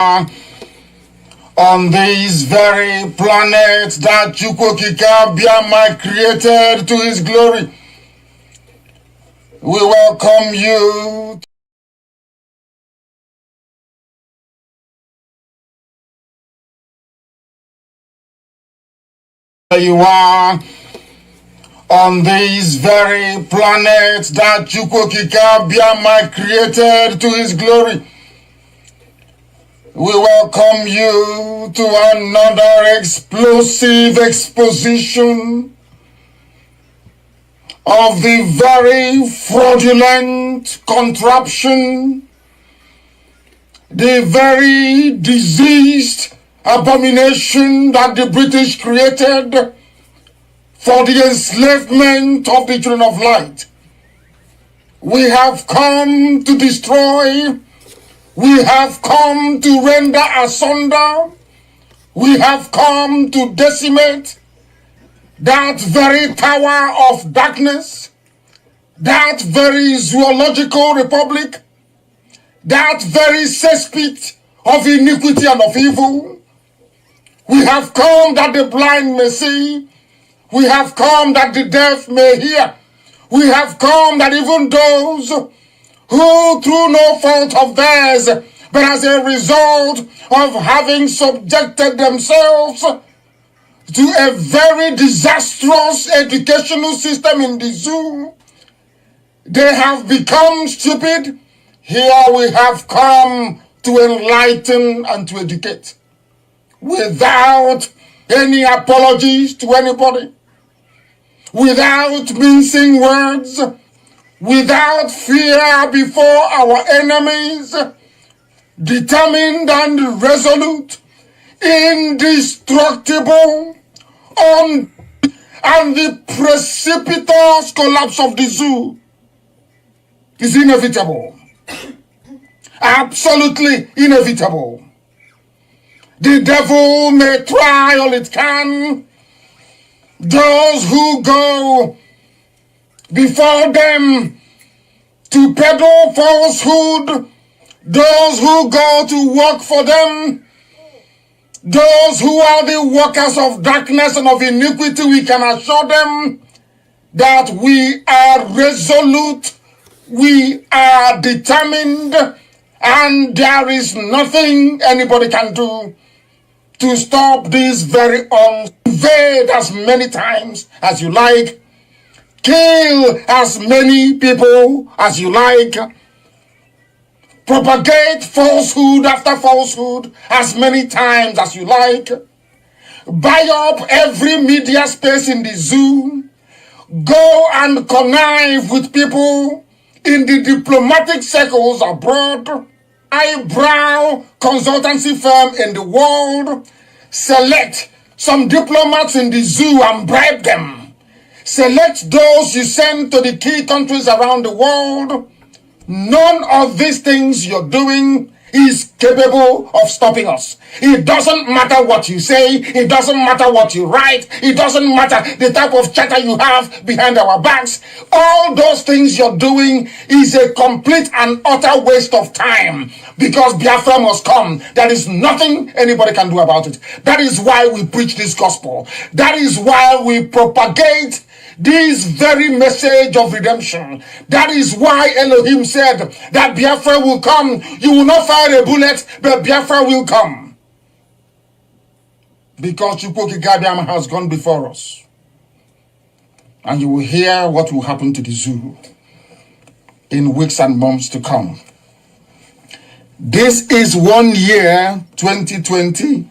on this very planet that Chukwokika Biama created to his glory. We welcome you where you are on this very planet that Chukwokika Biama created to his glory. We welcome you to another explosive exposition of the very fraudulent contraption, the very diseased abomination that the British created for the enslavement of the children of light. We have come to destroy. We have come to render asunder. We have come to decimate that very tower of darkness, that very zoological republic, that very cesspit of iniquity and of evil. We have come that the blind may see. We have come that the deaf may hear. We have come that even those who through no fault of theirs, but as a result of having subjected themselves to a very disastrous educational system in the zoo, they have become stupid. Here we have come to enlighten and to educate without any apologies to anybody, without mincing words, without fear before our enemies, determined and resolute, indestructible, and the precipitous collapse of the zoo is inevitable. Absolutely inevitable. The devil may try all it can. Those who go before them to peddle falsehood, those who go to work for them, those who are the workers of darkness and of iniquity, we can assure them that we are resolute, we are determined, and there is nothing anybody can do to stop this very invade as many times as you like, kill as many people as you like, propagate falsehood after falsehood as many times as you like, buy up every media space in the zoo, go and connive with people in the diplomatic circles abroad, eyebrow consultancy firm in the world, select some diplomats in the zoo and bribe them. Select those you send to the key countries around the world. None of these things you're doing is capable of stopping us. It doesn't matter what you say. It doesn't matter what you write. It doesn't matter the type of chatter you have behind our backs. All those things you're doing is a complete and utter waste of time, because Biafra must come. There is nothing anybody can do about it. That is why we preach this gospel. That is why we propagate this very message of redemption. That is why Elohim said that Biafra will come. You will not fire a bullet, but Biafra will come. Because Chukwokika Biama has gone before us. And you will hear what will happen to the zoo in weeks and months to come. This is 1 year, 2020.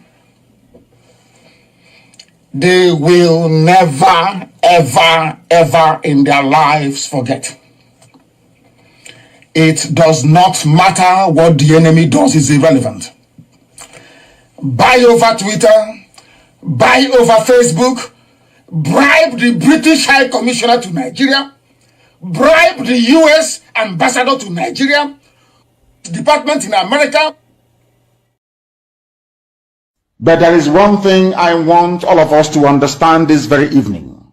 They will never, ever, ever in their lives forget. It does not matter what the enemy does, is irrelevant. Buy over Twitter, buy over Facebook, bribe the British High Commissioner to Nigeria, bribe the US Ambassador to Nigeria, department in America. But there is one thing I want all of us to understand this very evening.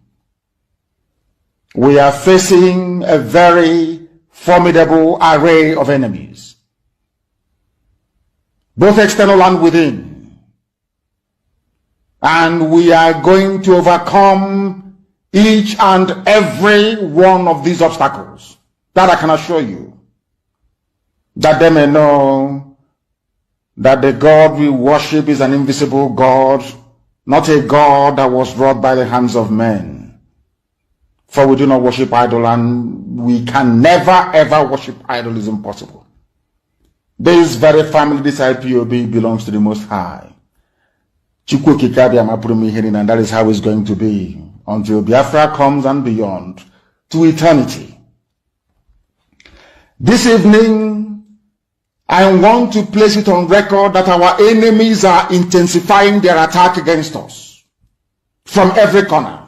We are facing a very formidable array of enemies. both external and within. And we are going to overcome each and every one of these obstacles. That I can assure you. That they may know that the God we worship is an invisible God, not a God that was wrought by the hands of men. For we do not worship idol, and we can never ever worship idol. Is impossible. This very family, this IPOB, belongs to the Most High. And that is how it's going to be until Biafra comes and beyond to eternity. This evening, I want to place it on record that our enemies are intensifying their attack against us from every corner.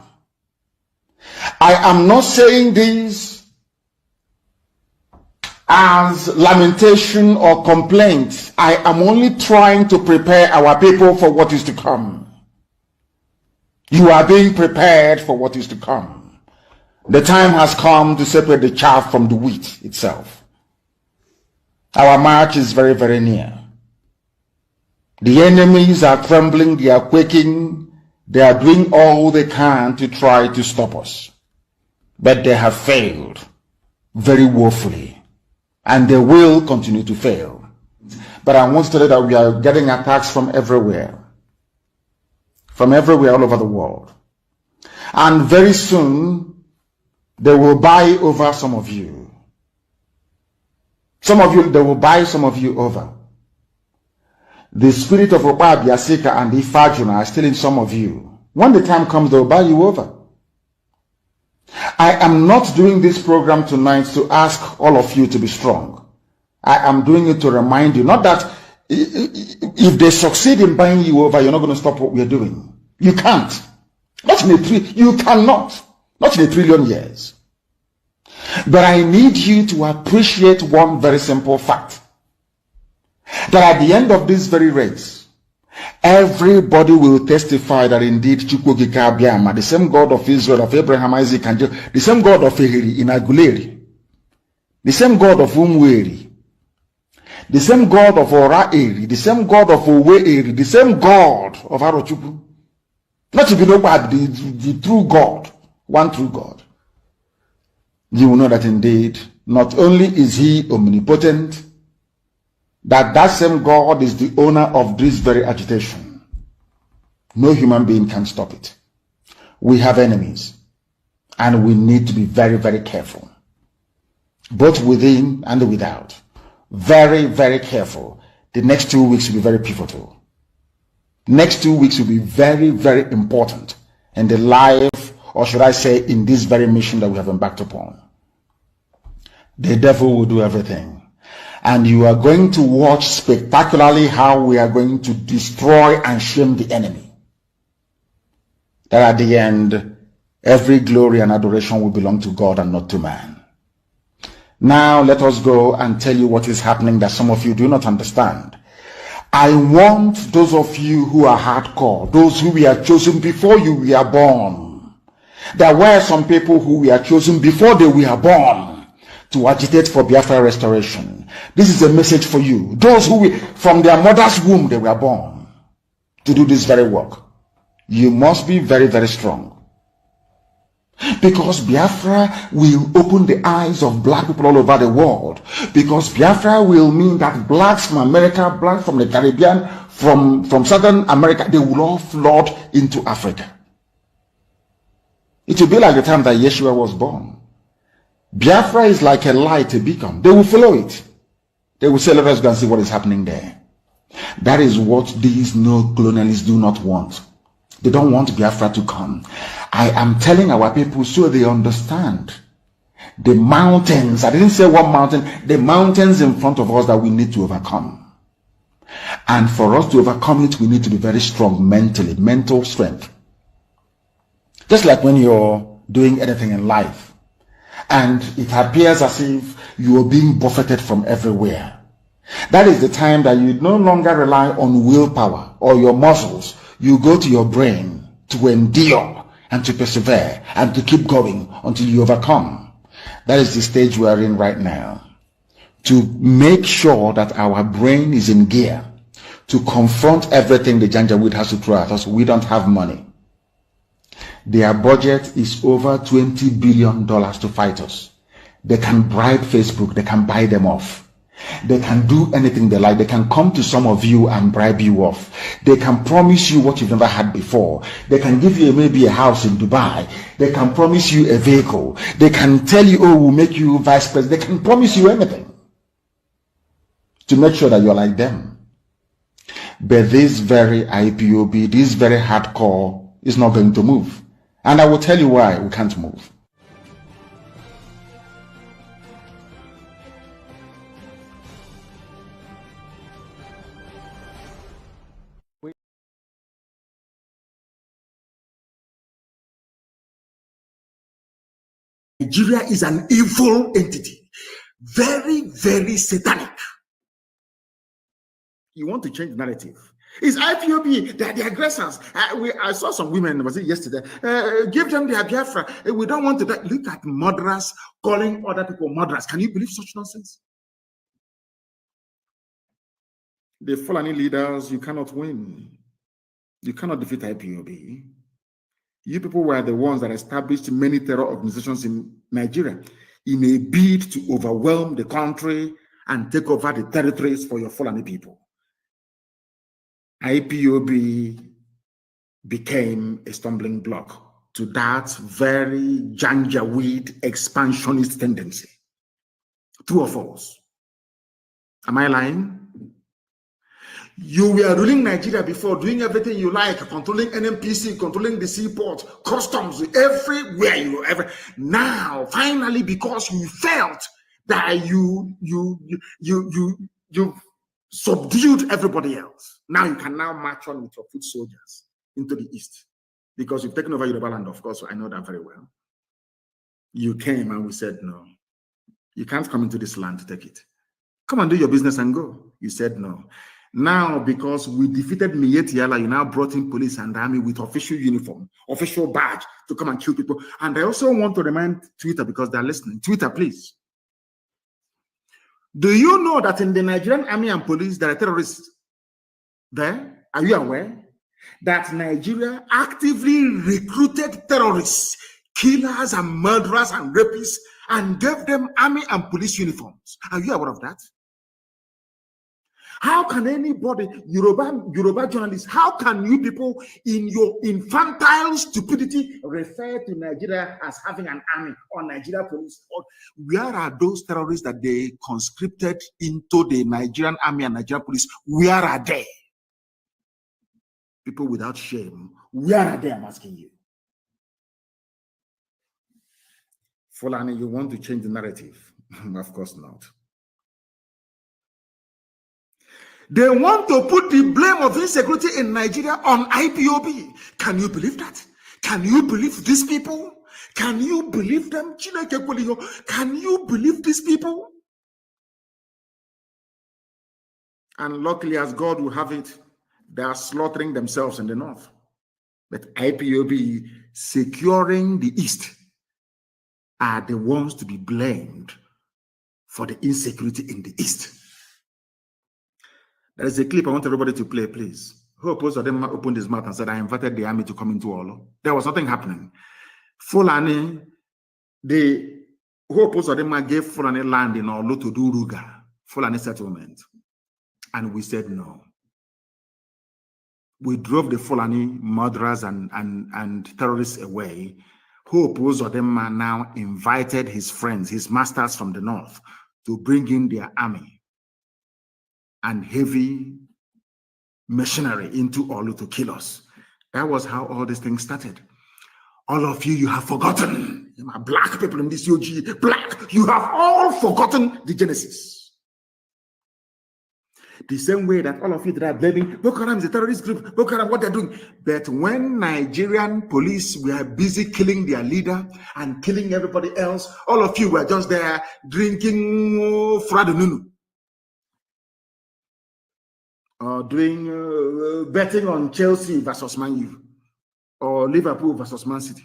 I am not saying this as lamentation or complaint. I am only trying to prepare our people for what is to come. You are being prepared for what is to come. The time has come to separate the chaff from the wheat itself. Our march is very, very near. The enemies are trembling, they are quaking, they are doing all they can to try to stop us. But they have failed very woefully. And they will continue to fail. But I want to tell you that we are getting attacks from everywhere. From everywhere all over the world. And very soon, they will buy over some of you. Some of you, they will buy some of you over. The spirit of Oba Biasika and Ifajuna are still in some of you. When the time comes, they will buy you over. I am not doing this program tonight to ask all of you to be strong. I am doing it to remind you, not that if they succeed in buying you over, you're not going to stop what we're doing. You can't. Not in you cannot. Not in 1 trillion years. But I need you to appreciate one very simple fact. That at the end of this very race, everybody will testify that indeed Chukwuokike Abiama, the same God of Israel, of Abraham, Isaac, and Jacob, the same God of Ehiri in Aguleri, the same God of Umweri, the same God of Ora-Eri, the same God of Owe-Eri, the same God of Arochukwu. Not to be nobody, the true God, one true God. You will know that indeed, not only is he omnipotent, that same God is the owner of this very agitation. No human being can stop it. We have enemies, and we need to be very, very careful, both within and without. Very, very careful. The next 2 weeks will be very pivotal. Next 2 weeks will be very, very important in the life, or should I say, in this very mission that we have embarked upon. The devil will do everything. And you are going to watch spectacularly how we are going to destroy and shame the enemy. That at the end, every glory and adoration will belong to God and not to man. Now let us go and tell you what is happening that some of you do not understand. I want those of you who are hardcore, those who were chosen before you were born. There were some people who were chosen before they were born to agitate for Biafra restoration. This is a message for you. Those who from their mother's womb they were born to do this very work. You must be very, very strong. Because Biafra will open the eyes of black people all over the world. Because Biafra will mean that blacks from America, blacks from the Caribbean, from Southern America, they will all flood into Africa. It will be like the time that Yeshua was born. Biafra is like a light, a beacon. They will follow it. They will say, let us go and see what is happening there. That is what these neo-colonialists do not want. They don't want Biafra to come. I am telling our people so they understand. The mountains, I didn't say one mountain, the mountains in front of us that we need to overcome. And for us to overcome it, we need to be very strong mentally, mental strength. Just like when you're doing anything in life, and it appears as if you are being buffeted from everywhere. That is the time that you no longer rely on willpower or your muscles. You go to your brain to endure and to persevere and to keep going until you overcome. That is the stage we are in right now. To make sure that our brain is in gear, to confront everything the Janjaweed has to throw at us. We don't have money. Their budget is over $20 billion to fight us. They can bribe Facebook. They can buy them off. They can do anything they like. They can come to some of you and bribe you off. They can promise you what you've never had before. They can give you maybe a house in Dubai. They can promise you a vehicle. They can tell you, oh, we'll make you vice president. They can promise you anything to make sure that you're like them. But this very IPOB, this very hardcore is not going to move. And I will tell you why we can't move. Nigeria is an evil entity, very, very satanic. You want to change the narrative. It's IPOB, they're the aggressors. I saw some women, was it yesterday? Give them their Biafra. We don't want to die. Look at murderers calling other people murderers. Can you believe such nonsense? The Fulani leaders, you cannot win. You cannot defeat IPOB. You people were the ones that established many terror organizations in Nigeria in a bid to overwhelm the country and take over the territories for your Fulani people. IPOB became a stumbling block to that very Janjaweed expansionist tendency. True or false? Am I lying? You were ruling Nigeria before, doing everything you like, controlling NMPC, controlling the seaport, customs, everywhere you ever. Now, finally, because you felt that you subdued everybody else. Now you can now march on with your foot soldiers into the east because you've taken over Yoruba land. Of course, I know that very well. You came and we said, no, you can't come into this land to take it. Come and do your business and go. You said no. Now, because we defeated Miyetti Allah, you now brought in police and army with official uniform, official badge to come and kill people. And I also want to remind Twitter, because they're listening. Twitter, please. Do you know that in the Nigerian army and police, there are terrorists there? Are you aware that Nigeria actively recruited terrorists, killers and murderers and rapists, and gave them army and police uniforms? Are you aware of that? How can anybody, Yoruba journalists, how can you people in your infantile stupidity refer to Nigeria as having an army or Nigeria police? Or where are those terrorists that they conscripted into the Nigerian army and Nigerian police? Where are they? People without shame, where are they? I'm asking you. Fulani, you want to change the narrative? Of course not. They want to put the blame of insecurity in Nigeria on IPOB. Can you believe that? Can you believe these people? Can you believe them? Can you believe these people? And luckily, as God will have it, they are slaughtering themselves in the north. But IPOB securing the east are the ones to be blamed for the insecurity in the east. There is a clip I want everybody to play, please. Hope Uzodinma opened his mouth and said, I invited the army to come into Olo. There was nothing happening. Fulani, the Hope Uzodinma gave Fulani land in Olo to do Ruga, Fulani settlement. And we said no. We drove the Fulani murderers and terrorists away. Hope Uzodinma now invited his friends, his masters from the north, to bring in their army and heavy machinery into Olu to kill us. That was how all these things started. All of you have forgotten. Black people in this UG, black, you have all forgotten the Genesis. The same way that all of you that are blaming Boko Haram is a terrorist group, Boko Haram, what they're doing. But when Nigerian police were busy killing their leader and killing everybody else, all of you were just there drinking Fradununu. Or doing betting on Chelsea versus Man U or Liverpool versus Man City.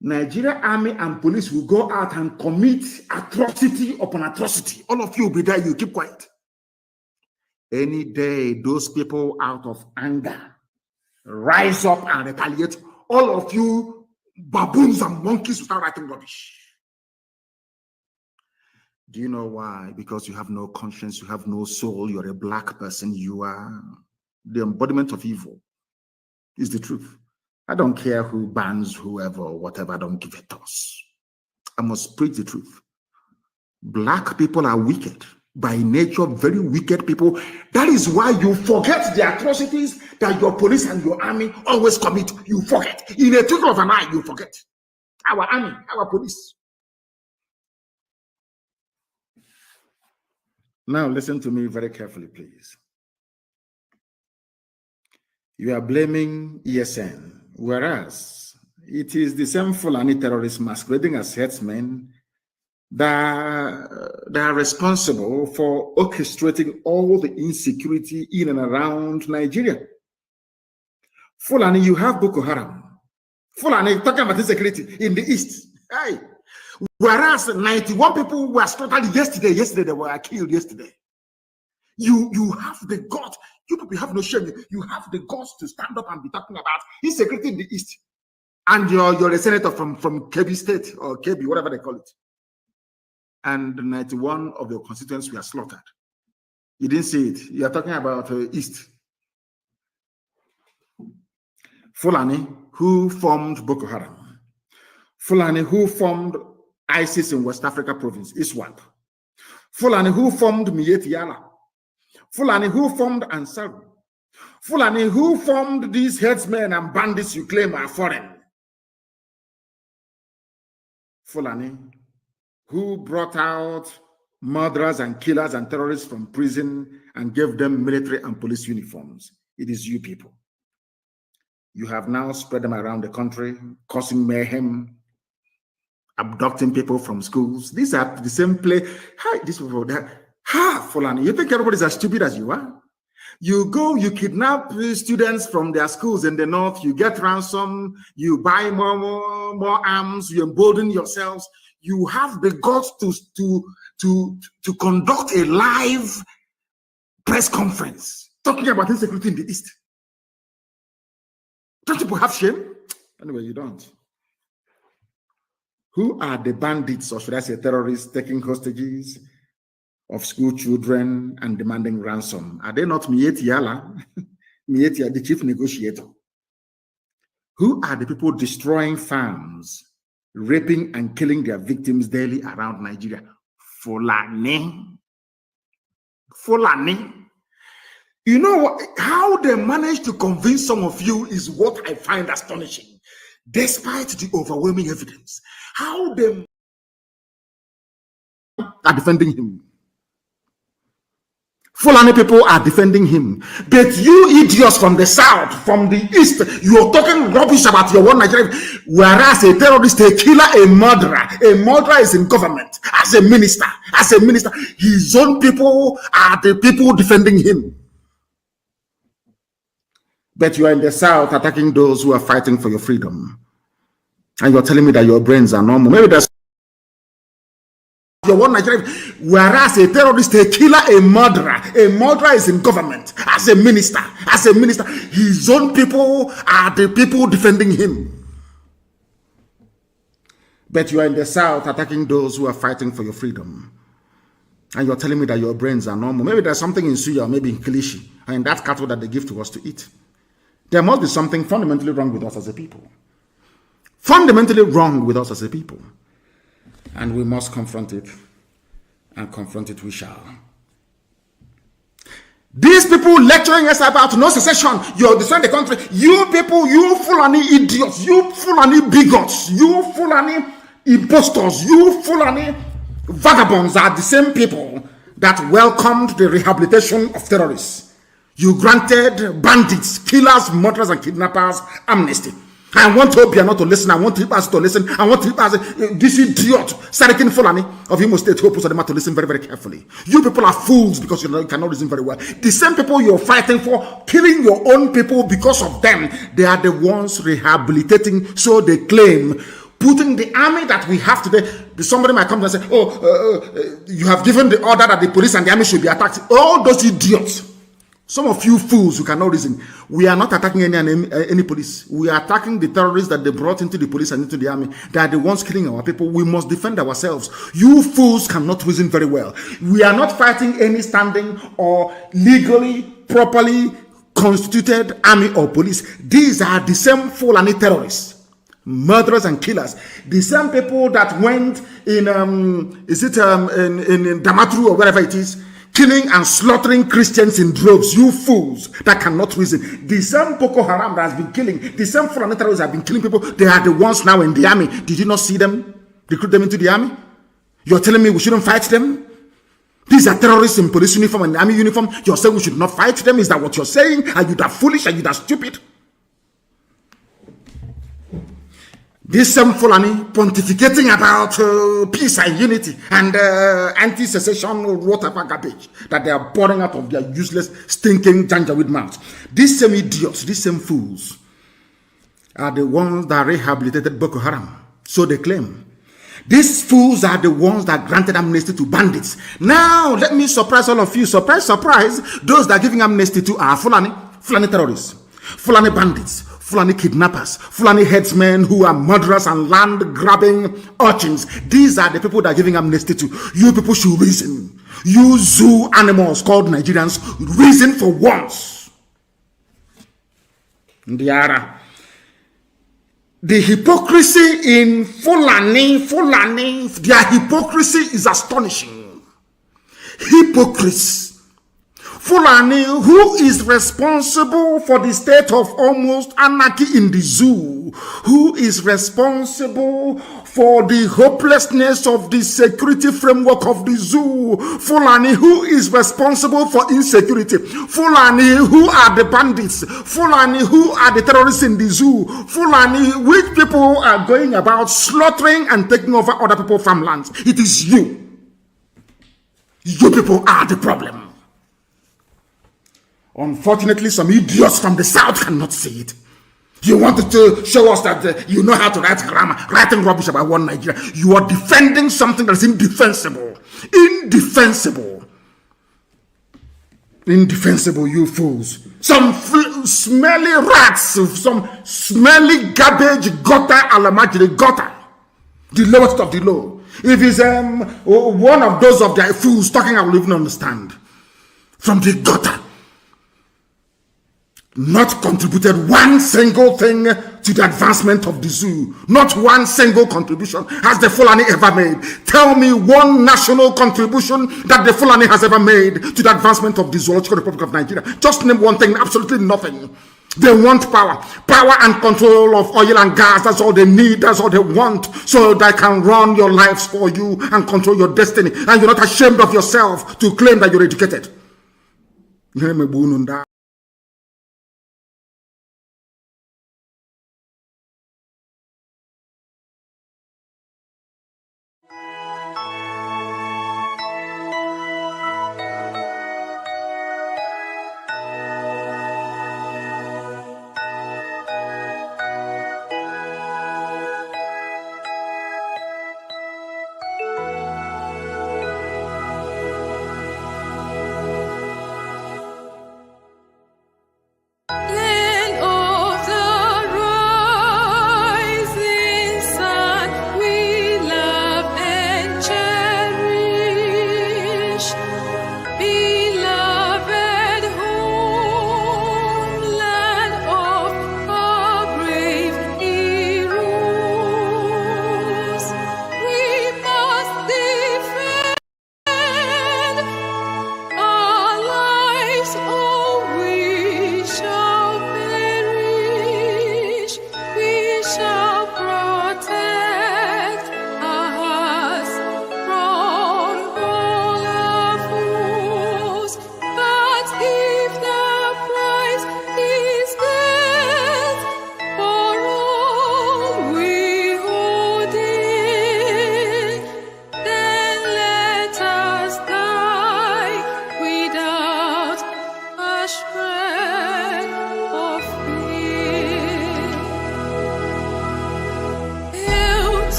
Nigeria army and police will go out and commit atrocity upon atrocity. All of you will be there, you keep quiet. Any day, those people out of anger rise up and retaliate. All of you baboons and monkeys without writing rubbish. Do you know why? Because you have no conscience, you have no soul, you're a black person, you are the embodiment of evil. Is the truth. I don't care who bans whoever or whatever, I don't give a toss. I must preach the truth. Black people are wicked. By nature, very wicked people. That is why you forget the atrocities that your police and your army always commit. You forget. In a twinkle of an eye, you forget. Our army, our police. Now listen to me very carefully, please. You are blaming ESN, whereas it is the same Fulani terrorists masquerading as headsmen that are responsible for orchestrating all the insecurity in and around Nigeria. Fulani, you have Boko Haram. Fulani, talking about insecurity in the east. Hey. Whereas 91 people were slaughtered yesterday. Yesterday, they were killed yesterday. You have the guts. You people have no shame. You have the guts to stand up and be talking about insecurity in the east. And you're a senator from Kebbi State or Kebbi, whatever they call it. And 91 of your constituents were slaughtered. You didn't see it. You are talking about east. Fulani, who formed Boko Haram. Fulani, who formed ISIS in West Africa province, ISWAP. Fulani, who formed Miyetti Allah. Fulani, who formed Ansar. Fulani, who formed these headsmen and bandits you claim are foreign. Fulani, who brought out murderers and killers and terrorists from prison and gave them military and police uniforms. It is you people. You have now spread them around the country, causing mayhem, abducting people from schools. These are the same play. Hi, these people that. Fulani, you think everybody's as stupid as you are? You go, you kidnap students from their schools in the north, you get ransom, you buy more arms, you embolden yourselves. You have the guts to conduct a live press conference talking about insecurity in the east. Don't people have shame? Anyway, you don't. Who are the bandits, or should I say terrorists, taking hostages of school children and demanding ransom? Are they not Miyetti Allah, Miyetti, the chief negotiator? Who are the people destroying farms, raping and killing their victims daily around Nigeria? Fulani. Fulani. You know what? How they manage to convince some of you is what I find astonishing, despite the overwhelming evidence. How they are defending him. Fulani people are defending him. But you idiots from the south, from the east, you're talking rubbish about your one Nigeria. Whereas a terrorist, a killer, a murderer is in government as a minister. His own people are the people defending him. But you are in the south attacking those who are fighting for your freedom. And you're telling me that your brains are normal. Maybe that's your one Nigeria. Whereas a terrorist, a killer, a murderer is in government as a minister. His own people are the people defending him. But you are in the south attacking those who are fighting for your freedom. And you're telling me that your brains are normal. Maybe there's something in Suya, or maybe in Kilishi, and that cattle that they give to us to eat. There must be something fundamentally wrong with us as a people. Fundamentally wrong with us as a people. And we must confront it. And confront it we shall. These people lecturing us about no secession, you're destroying the country. You people, you Fulani idiots, you Fulani bigots, you Fulani impostors, you Fulani vagabonds are the same people that welcomed the rehabilitation of terrorists. You granted bandits, killers, murderers, and kidnappers amnesty. I want Obia not to listen. I want us to listen. I want this idiot, Sarikin Fulani of Imo State, Hope Usadema, to listen very, very carefully. You people are fools because you cannot listen very well. The same people you're fighting for, killing your own people because of them, they are the ones rehabilitating, so they claim, putting the army that we have today. Somebody might come and say, you have given the order that the police and the army should be attacked. All those idiots, Some of you fools who cannot reason, we are not attacking any police. We are attacking the terrorists that they brought into the police and into the army. They are the ones killing our people. We must defend ourselves. You fools cannot reason very well. We are not fighting any standing or legally, properly constituted army or police. These are the same Fulani terrorists, murderers and killers. The same people that went in, in Damaturu or wherever it is, killing and slaughtering Christians in droves. You fools that cannot reason. The same Boko Haram that has been killing, the same Fulani terrorists have been killing people. They are the ones now in the army. Did you not see them? Recruit them into the army? You're telling me we shouldn't fight them? These are terrorists in police uniform and army uniform. You're saying we should not fight them? Is that what you're saying? Are you that foolish? Are you that stupid? This same Fulani pontificating about peace and unity and anti-secession whatever garbage that they are pouring out of their useless, stinking Janjaweed mouths. These same idiots, these same fools are the ones that rehabilitated Boko Haram. So they claim. These fools are the ones that granted amnesty to bandits. Now, let me surprise all of you. Surprise, surprise. Those that are giving amnesty to are Fulani terrorists, Fulani bandits, Fulani kidnappers, Fulani headsmen who are murderers and land-grabbing urchins. These are the people that are giving amnesty to. You people should reason. You zoo animals called Nigerians, reason for once. The hypocrisy in Fulani, their hypocrisy is astonishing. Hypocrites. Fulani, who is responsible for the state of almost anarchy in the zoo, who is responsible for the hopelessness of the security framework of the zoo, Fulani, who is responsible for insecurity, Fulani, who are the bandits, Fulani, who are the terrorists in the zoo, Fulani, which people are going about slaughtering and taking over other people's farmlands. It is you. You people are the problem. Unfortunately, some idiots from the south cannot see it. You wanted to show us that you know how to write grammar, writing rubbish about one Nigeria. You are defending something that's indefensible. Indefensible, you fools. Some smelly rats, some smelly garbage, gutter, alamajiri, gutter. The lowest of the low. If it's one of those of their fools talking, I will even understand. From the gutter. Not contributed one single thing to the advancement of the zoo. Not one single contribution has the Fulani ever made. Tell me one national contribution that the Fulani has ever made to the advancement of the Zoological Republic of Nigeria. Just name one thing, absolutely nothing. They want power and control of oil and gas. That's all they need, that's all they want, so they can run your lives for you and control your destiny. And you're not ashamed of yourself to claim that you're educated.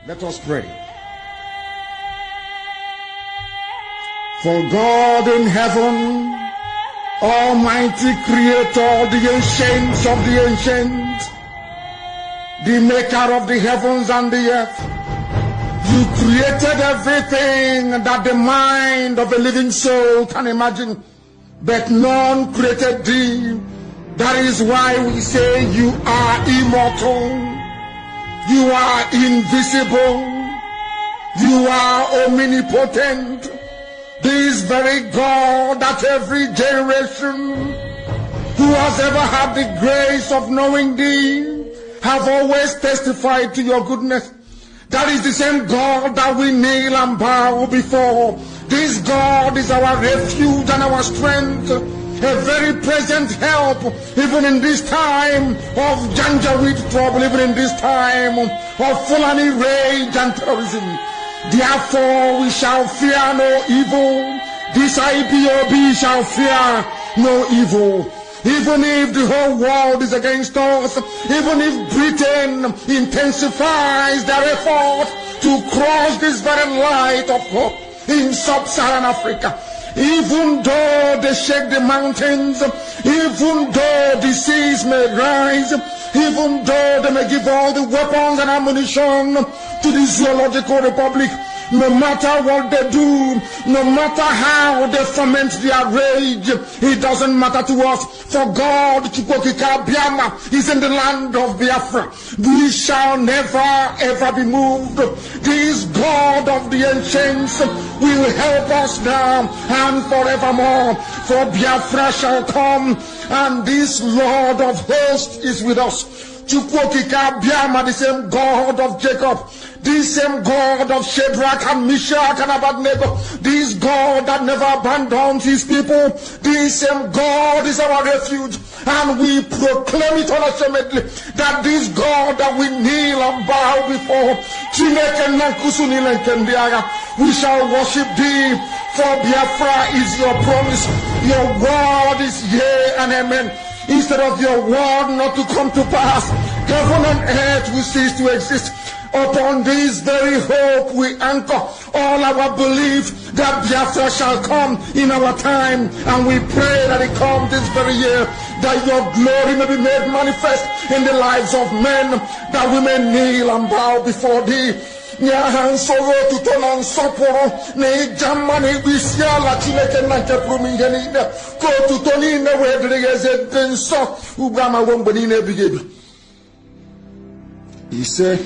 Let us pray. For God in heaven, Almighty Creator, the ancients of the ancients, the maker of the heavens and the earth, you created everything that the mind of a living soul can imagine, but none created thee. That is why we say you are immortal, you are invisible, you are omnipotent. This very God that every generation who has ever had the grace of knowing thee have always testified to your goodness. That is the same God that we kneel and bow before. This God is our refuge and our strength, a very present help, even in this time of Janjaweed trouble, even in this time of Fulani rage and terrorism. Therefore we shall fear no evil. This IPOB shall fear no evil. Even if the whole world is against us, even if Britain intensifies their effort to cross this very light of hope in sub-Saharan Africa, even though they shake the mountains, even though the seas may rise, even though they may give all the weapons and ammunition to the Zoological Republic, no matter what they do, no matter how they foment their rage, it doesn't matter to us. For God, Chukwokika Biama, is in the land of Biafra. We shall never ever be moved. This God of the ancients will help us now and forevermore. For Biafra shall come, and this Lord of hosts is with us. Chukwokika Biama, the same God of Jacob, this same God of Shadrach and Meshach and Abednego, this God that never abandons his people, this same God is our refuge, and we proclaim it unashamedly that this God that we kneel and bow before, we shall worship thee, for Biafra is your promise, your word is yea and amen. Instead of your word not to come to pass, heaven and earth will cease to exist. Upon this very hope we anchor all our belief that Biafra shall come in our time, and we pray that it comes this very year, that your glory may be made manifest in the lives of men, that we may kneel and bow before thee. Nyahan soro tutonan soporo ne jamani bisiala chineke nanke prumingeni ne ko tutoni ne wedrigeze denso ubama wombani ne bigebi. He said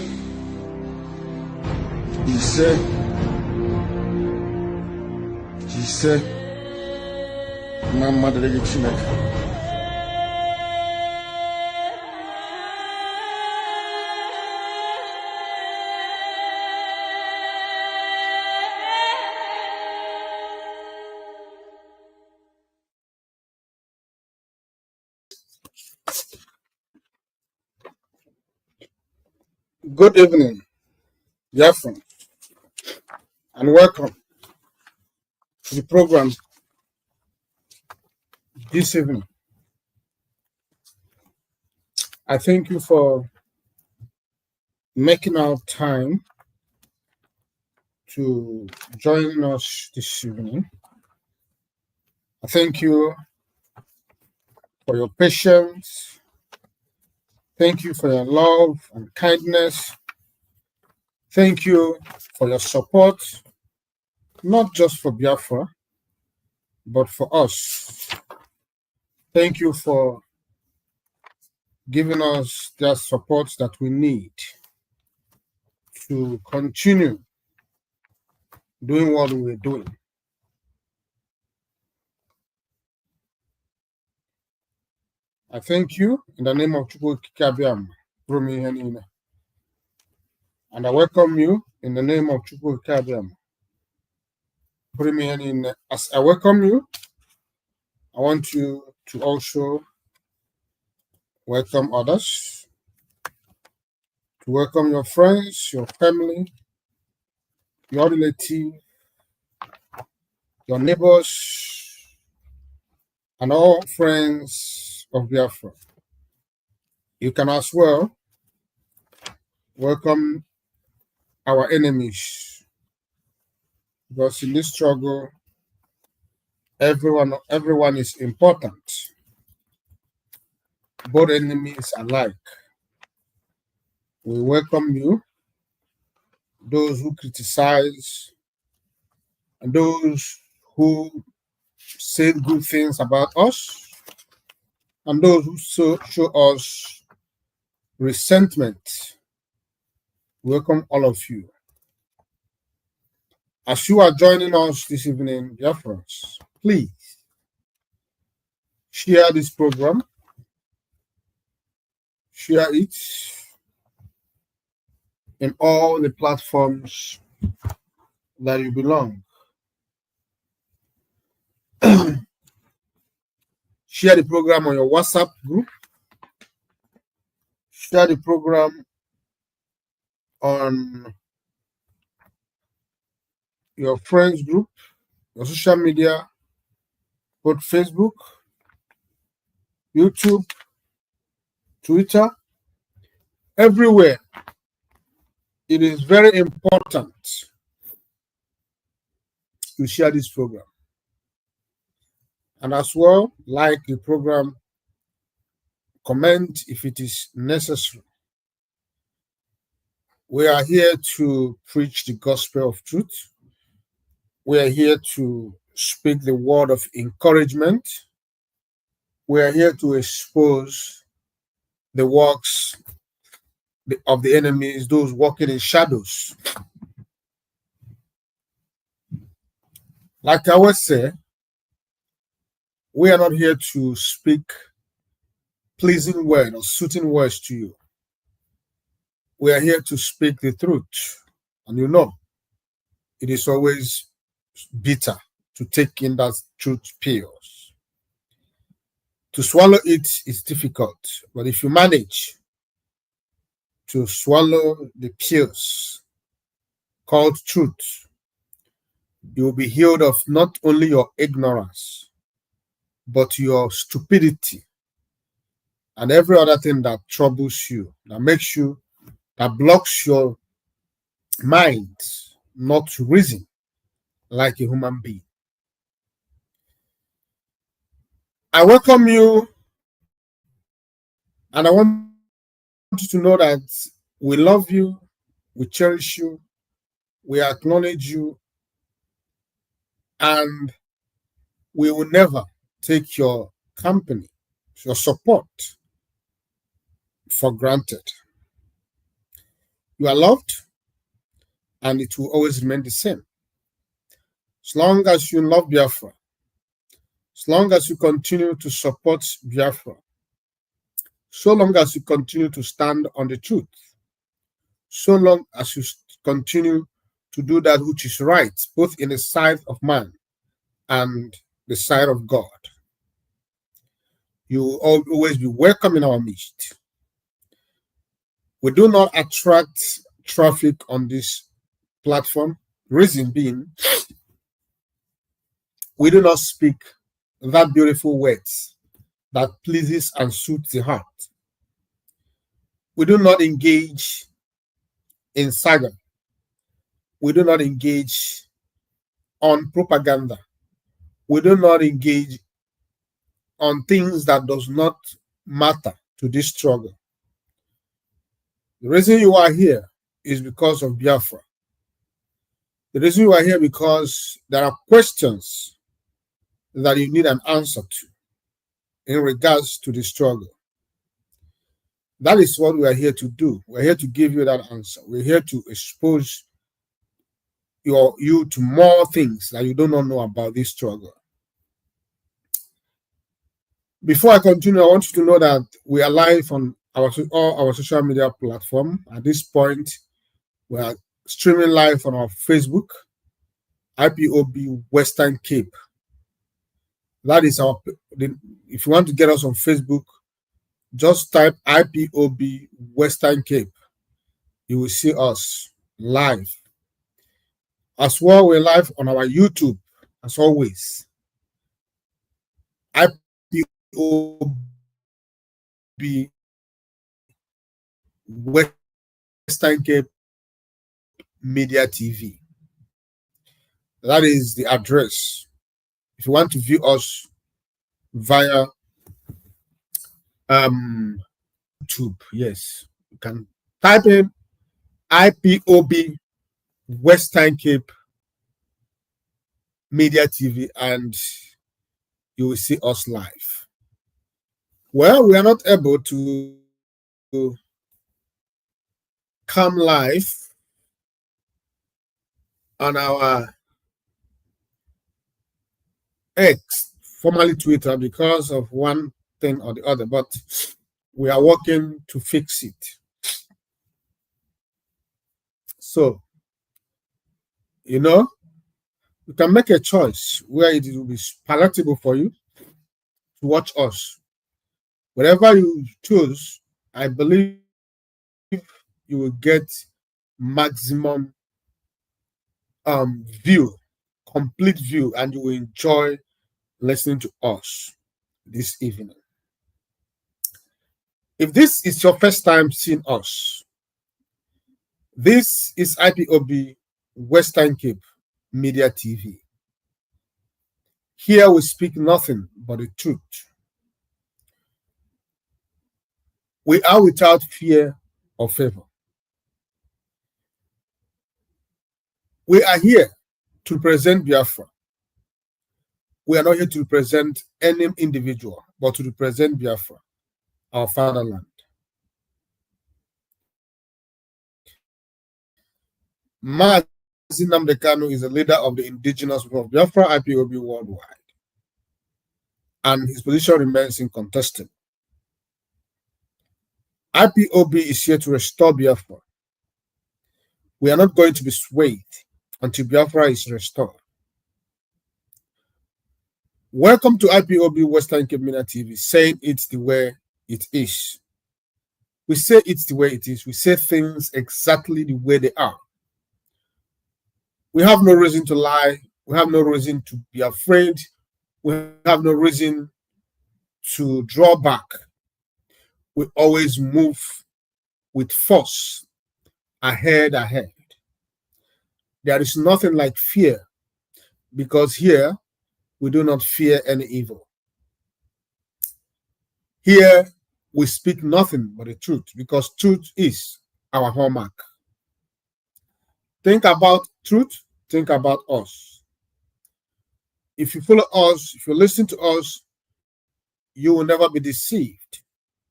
Mama drege chineke. Good evening, Biafra, and welcome to the program this evening. I thank you for making out time to join us this evening. I thank you for your patience. Thank you for your love and kindness. Thank you for your support, not just for Biafra, but for us. Thank you for giving us the support that we need to continue doing what we're doing. I thank you in the name of Chukwokika Biama, and I welcome you in the name of Chukwokika Biama. As I welcome you, I want you to also welcome others, to welcome your friends, your family, your relatives, your neighbors, and all friends of Biafra. You can as well welcome our enemies, because in this struggle, everyone is important, both enemies alike. We welcome you, those who criticize and those who say good things about us, and those who show us resentment. Welcome all of you. As you are joining us this evening, dear friends, please share this program, share it in all the platforms that you belong. Share the program on your WhatsApp group. Share the program on your friends group, your social media, both Facebook, YouTube, Twitter, everywhere. It is very important to share this program. And as well, like the program, comment if it is necessary. We are here to preach the gospel of truth. We are here to speak the word of encouragement. We are here to expose the works of the enemies, those walking in shadows. Like I always say, we are not here to speak pleasing words or soothing words to you. We are here to speak the truth. And you know, it is always bitter to take in that truth pills. To swallow it is difficult, but if you manage to swallow the pills called truth, you will be healed of not only your ignorance, but your stupidity and every other thing that troubles you, that blocks your mind not to reason like a human being. I welcome you, and I want you to know that we love you, we cherish you, we acknowledge you, and we will never take your company, your support for granted. You are loved, and it will always remain the same. As long as you love Biafra, as long as you continue to support Biafra, so long as you continue to stand on the truth, so long as you continue to do that which is right, both in the sight of man and the sight of God, you will always be welcome in our midst. We do not attract traffic on this platform. Reason being, we do not speak that beautiful words that pleases and suits the heart. We do not engage in saga. We do not engage on propaganda. We do not engage on things that does not matter to this struggle. The reason you are here is because of Biafra. The reason you are here because there are questions that you need an answer to in regards to the struggle. That is what we are here to do. We're here to give you that answer. We're here to expose you to more things that you do not know about this struggle. Before I continue, I want you to know that we are live on all our social media platform. At this point, we are streaming live on our Facebook, IPOB Western Cape. That is if you want to get us on Facebook, just type IPOB Western Cape. You will see us live. As well, we're live on our YouTube, as always. IPOB Western Cape Media TV. That is the address. If you want to view us via YouTube, yes, you can type in IPOB Western Cape Media TV and you will see us live. Well, we are not able to come live on our X, formerly Twitter, because of one thing or the other, but we are working to fix it. So, you know, you can make a choice where it will be palatable for you to watch us. Whatever you choose, I believe you will get maximum view, complete view, and you will enjoy listening to us this evening. If this is your first time seeing us, this is IPOB Western Cape Media TV. Here we speak nothing but the truth. We are without fear or favor. We are here to represent Biafra. We are not here to represent any individual, but to represent Biafra, our fatherland. Mazi Nnamdi Kanu is the leader of the indigenous people of Biafra, IPOB worldwide, and his position remains incontested. IPOB is here to restore Biafra. We are not going to be swayed until Biafra is restored. Welcome to IPOB Western Cape Media TV, saying it's the way it is. We say it's the way it is. We say things exactly the way they are. We have no reason to lie. We have no reason to be afraid. We have no reason to draw back. We always move with force ahead. There is nothing like fear, because here we do not fear any evil. Here we speak nothing but the truth, because truth is our hallmark. Think about truth, think about us. If you follow us, if you listen to us, you will never be deceived.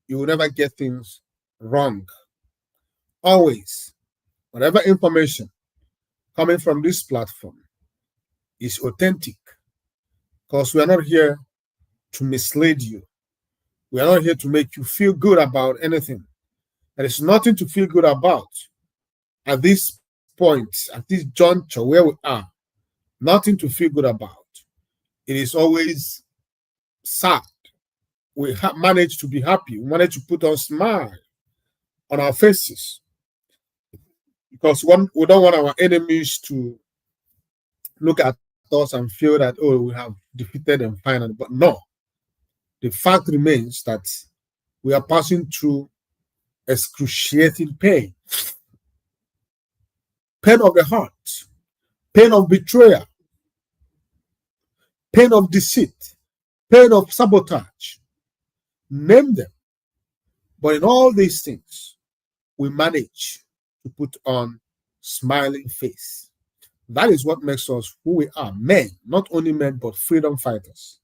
You will never get things wrong. Always, whatever information coming from this platform is authentic, because we are not here to mislead you. We are not here to make you feel good about anything. There is nothing to feel good about at this point, at this juncture where we are. Nothing to feel good about. It is always sad. We manage to be happy. We manage to put on a smile on our faces, because we don't want our enemies to look at us and feel that, oh, we have defeated them finally. But no, the fact remains that we are passing through excruciating pain. Pain of the heart, pain of betrayal, pain of deceit, pain of sabotage. Name them. But in all these things, we manage to put on smiling face. That is what makes us who we are. Men, not only men, but freedom fighters.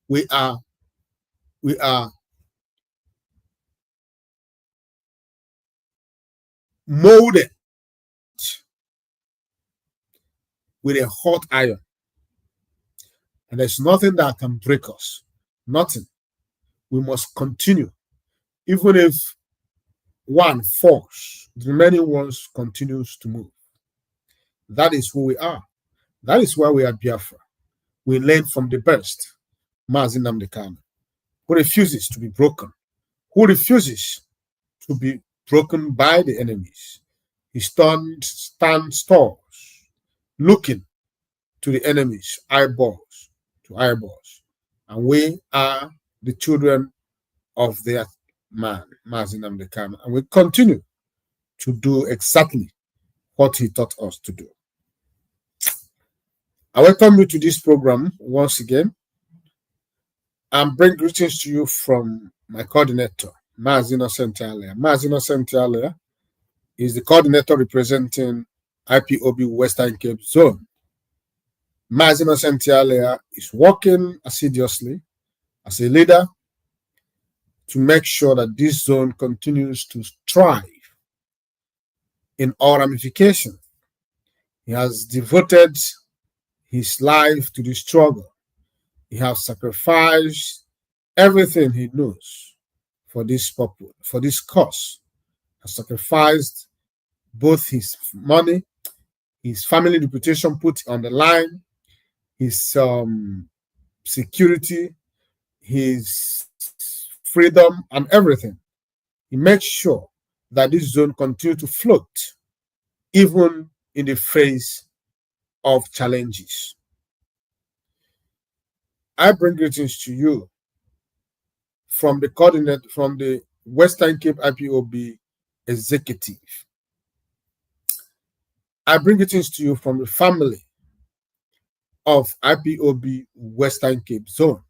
We are molded with a hot iron. And there's nothing that can break us. Nothing. We must continue. Even if one falls, the remaining ones continues to move. That is who we are. That is why we are Biafra. We learn from the best. Mazi Nnamdi Kanu, who refuses to be broken, who refuses to be broken by the enemies. He stands tall, looking to the enemies, eyeballs to eyeballs. And we are the children of that man, Mazi Nnamdi Kanu. And we continue to do exactly what he taught us to do. I welcome you to this program once again and bring greetings to you from my coordinator, Mazi Innocent Alia. Mazi Innocent Alia is the coordinator representing IPOB Western Cape Zone. Mazi Innocent Alia is working assiduously as a leader to make sure that this zone continues to thrive in all ramifications. He has devoted his life to the struggle. He has sacrificed everything he knows for this purpose, for this cause. He has sacrificed both his money, his family reputation put on the line, his security, his freedom, and everything. He makes sure that this zone continues to float, even in the face of challenges. I bring greetings to you from the coordinator, from the Western Cape IPOB executive. I bring greetings to you from the family of IPOB Western Cape Zone.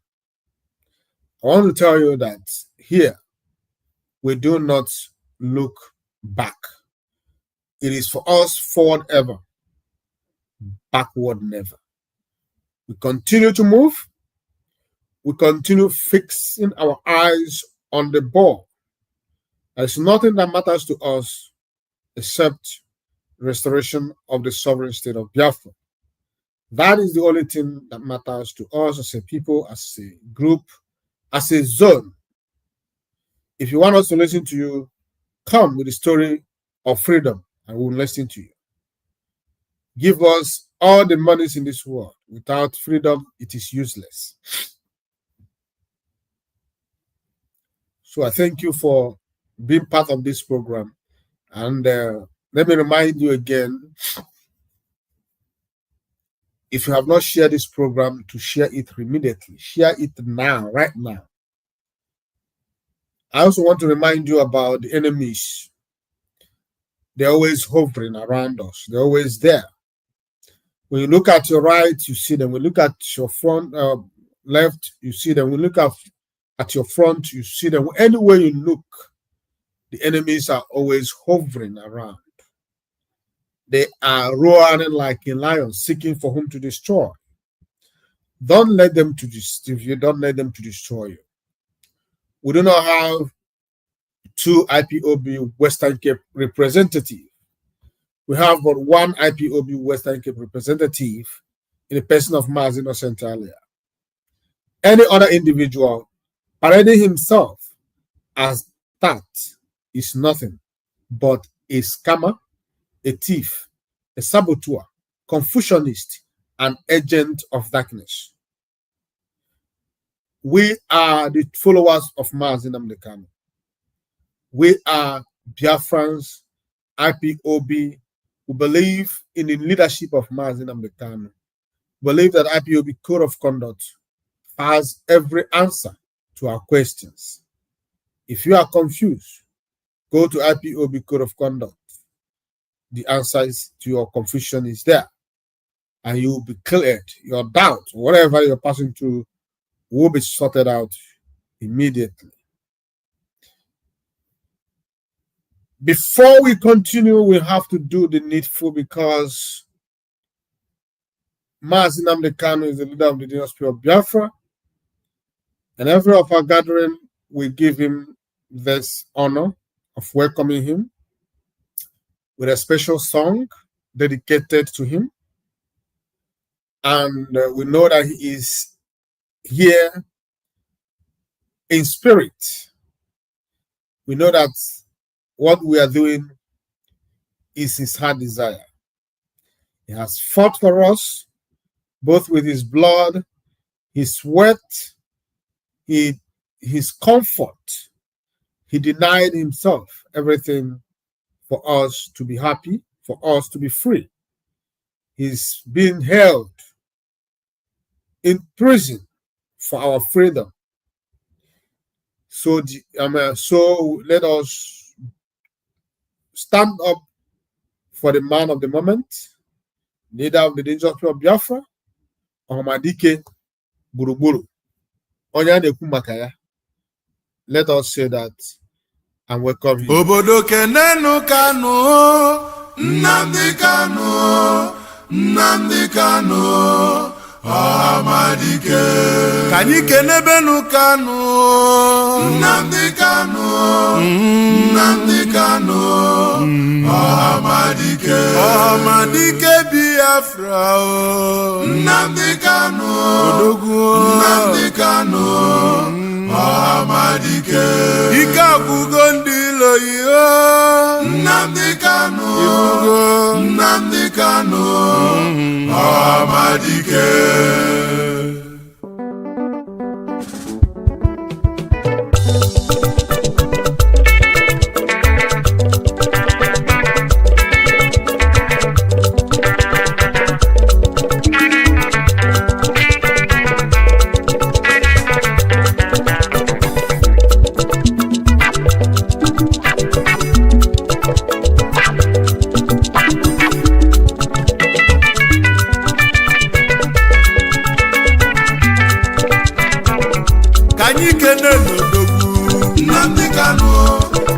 I want to tell you that here we do not look back. It is for us forward ever, backward never. We continue to move. We continue fixing our eyes on the ball. There's nothing that matters to us except restoration of the sovereign state of Biafra. That is the only thing that matters to us as a people, as a group, as a zone. If you want us to listen to you, come with the story of freedom and we'll listen to you. Give us all the monies in this world. Without freedom, it is useless. So I thank you for being part of this program. And let me remind you again, if you have not shared this program, to share it immediately. Share it now, right now. I also want to remind you about the enemies. They're always hovering around us. They're always there. When you look at your right, you see them. When you look at your front, left, you see them. When you look at your front, you see them. Anywhere you look, the enemies are always hovering around. They are roaring like a lion, seeking for whom to destroy. Don't let them to deceive you. Don't let them to destroy you. We do not have two IPOB Western Cape representatives. We have but one IPOB Western Cape representative in the person of Mazi Innocent Alia. Any other individual parading himself as that is nothing but a scammer, a thief, a saboteur, Confucianist, an agent of darkness. We are the followers of Mazi Nnamdi Kanu. We are Biafrans, IPOB, who believe in the leadership of Mazi Nnamdi Kanu. Believe that IPOB Code of Conduct has every answer to our questions. If you are confused, go to IPOB Code of Conduct. The answers to your confusion is there, and you will be cleared. Your doubt, whatever you're passing through, will be sorted out immediately. Before we continue, we have to do the needful, because Mazi Nnamdi Kanu is the leader of the dynasty of Biafra, and every of our gathering, we give him this honor of welcoming him with a special song dedicated to him. And we know that he is here in spirit. We know that what we are doing is his heart desire. He has fought for us, both with his blood, his sweat, his comfort. He denied himself everything for us to be happy, for us to be free. He's been held in prison for our freedom. So let us stand up for the man of the moment, leader of the Indigenous people of Biafra, Ohamadike Gburugburu. Onye na-ekwu maka ya. Let us say that and welcome him. Obodo kenenu Kanu, Nnamdi Kanu, Nnamdi Kanu, Ohamadike. Kanyi kenebenu Kanu, Nnamdi Kanu, Nnamdi Kanu, Ohamadike. Ohamadike Biafra, Nnamdi Kanu, Nnamdi Kanu, Ohamadike. Ikabugo ndilo yo, Nnamdi Kanu, Nnamdi Kanu, Ohamadike.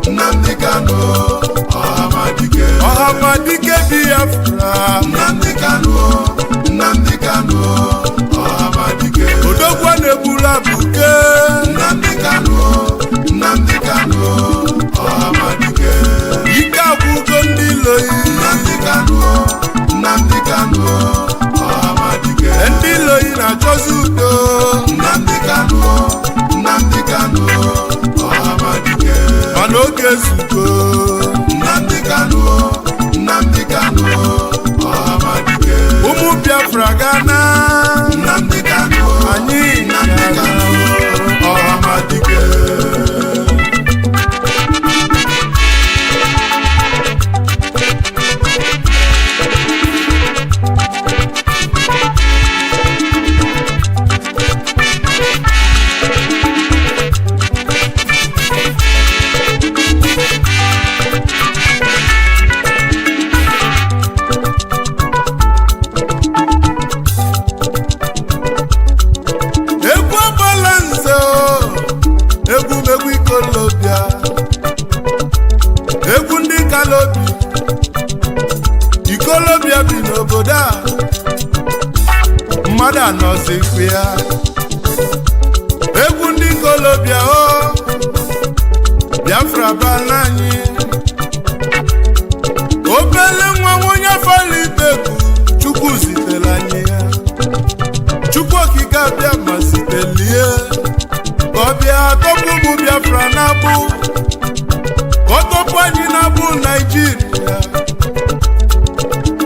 Nnamdi Kanu, Ohamadike. Ohamadike Biafra. Nnamdi Kanu, Ohamadike. Odogwa nebula buke. Nnamdi Kanu, Ohamadike. Ika bugo ndiloyi. Nnamdi Kanu, Ohamadike. Ndiloyi na chozudo. Nnamdi Kanu, Ohamadike. Manoke zuko. Nnamdi Kanu, Ohamadike. Umu Biafra Ghana. Nnamdi Kanu, Ohamadike. Ikolobia bi n'obodo a mmadụ anọzikwa ya. Egwu ndị Ikolobia o Biafra bala anyị. Obele nwa onye fali ibeku Chukwu zitere anyị ya. Chukwu okike abịa ma zitelie ka ọ bịa tọpụ ụmụ Biafra na-abụ ka ọ tọpụ anyị na-abụ Naịjirịa.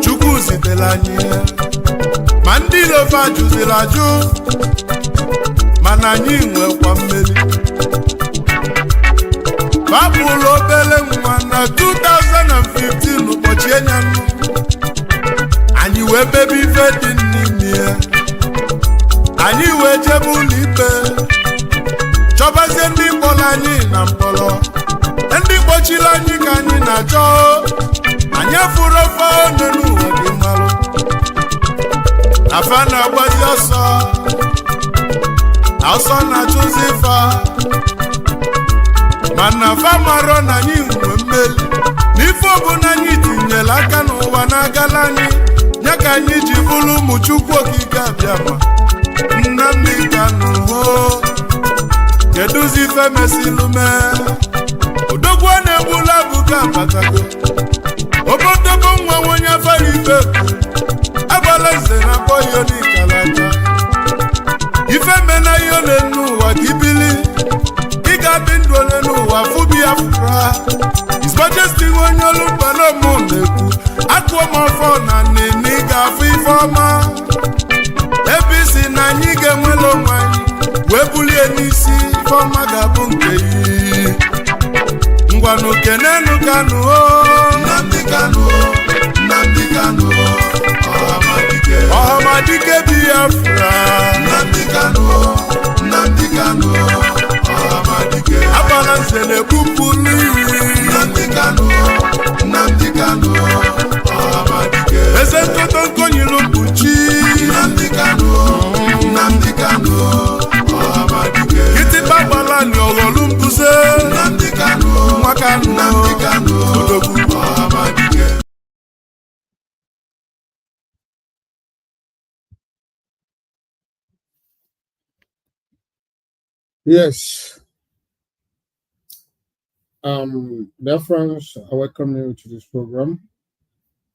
Chukwu zitere anyị ya. Ma ndị Ilova jụziri ajụ mana anyị nwekwa mmeri. Babụlụ obele nwa na 2015 ụbọchị enyanụ anyị wee bebe ife dị n'ime ya. Anyị wee jebe ụlọ ikpe chọbazie ndị mkpọrọ anyị na mkpọrọ. Ndị kpọchiri anyị ka anyị na-achọ. Anyị afụrụ ofe ọnụ n'ụwa gị mmalụ. Afa na-agbazi ọsọ na-achụzi ife. Mana afa marọ na anyị nwe mmeli. N'ife ọbụla anyị tinyere aka n'ụwa na-agala anyị. Ya ka anyị ji bụrụ ụmụ Chukwu okike abịama. Nnamdi Kanu ho. Keduzi ife mesilu mee. Odogwu na-egbula buga abatago. Obodobo nwa onye afara ibe agbala nze na boyo n'ikalata. Ife mena yo n'ụwa kibili. Ị ga-adị ndụ ole n'ụwa fụ Biafra. His Majesty onye oluba n'ụmụ na-ekwu. Akụọ m ọfọ na nini ga-afụ ife ọma. Ebe isi na anyị ga-enwele onwe anyị wee bulie n'isi ife ọma ga-abụ nke yi. Ngwanụ kenenu Kanu o. Nnamdi Kanu, Ohamadike. Ohamadike Biafra. Nnamdi Kanu, Ohamadike. Abala nze na-egbupụlụ iri. Nnamdi Kanu, Yes. Dear friends, I welcome you to this program.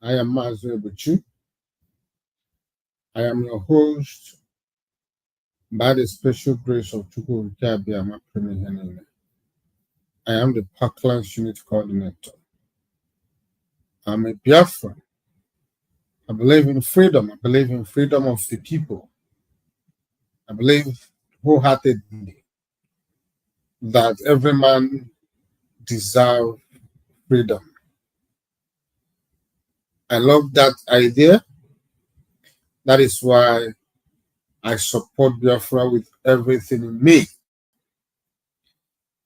I am Mazu Ebuchi. I am your host by the special grace of Chukwu Abiyama Premier Henene. I am the Parklands Unit Coordinator. I'm a Biafran. I believe in freedom. I believe in freedom of the people. I believe wholeheartedly that every man deserves freedom. I love that idea. That is why I support Biafra with everything in me.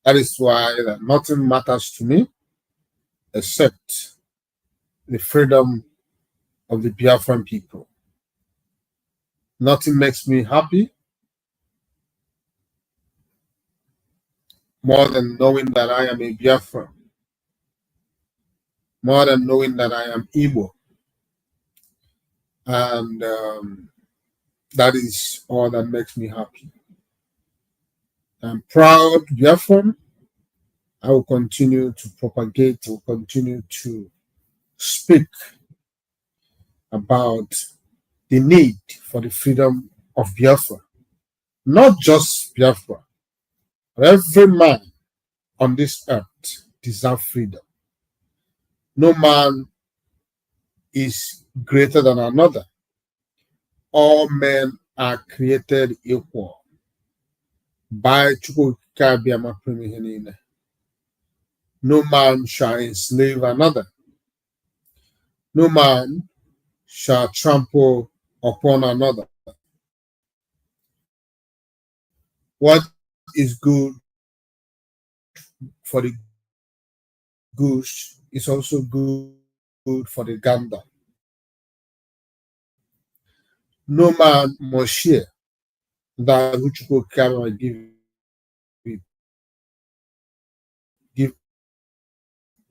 That is why that nothing matters to me except the freedom of the Biafran people. Nothing makes me happy more than knowing that I am a Biafran, more than knowing that I am Igbo. And that is all that makes me happy. I'm proud Biafran. I will continue to propagate, I will continue to speak about the need for the freedom of Biafra. Not just Biafra, but every man on this earth deserves freedom. No man is greater than another. All men are created equal by Chukwu Abiyama Premier Henene. No man shall enslave another. No man shall trample upon another. What is good for the goose is also good for the gander. No man must share that which God can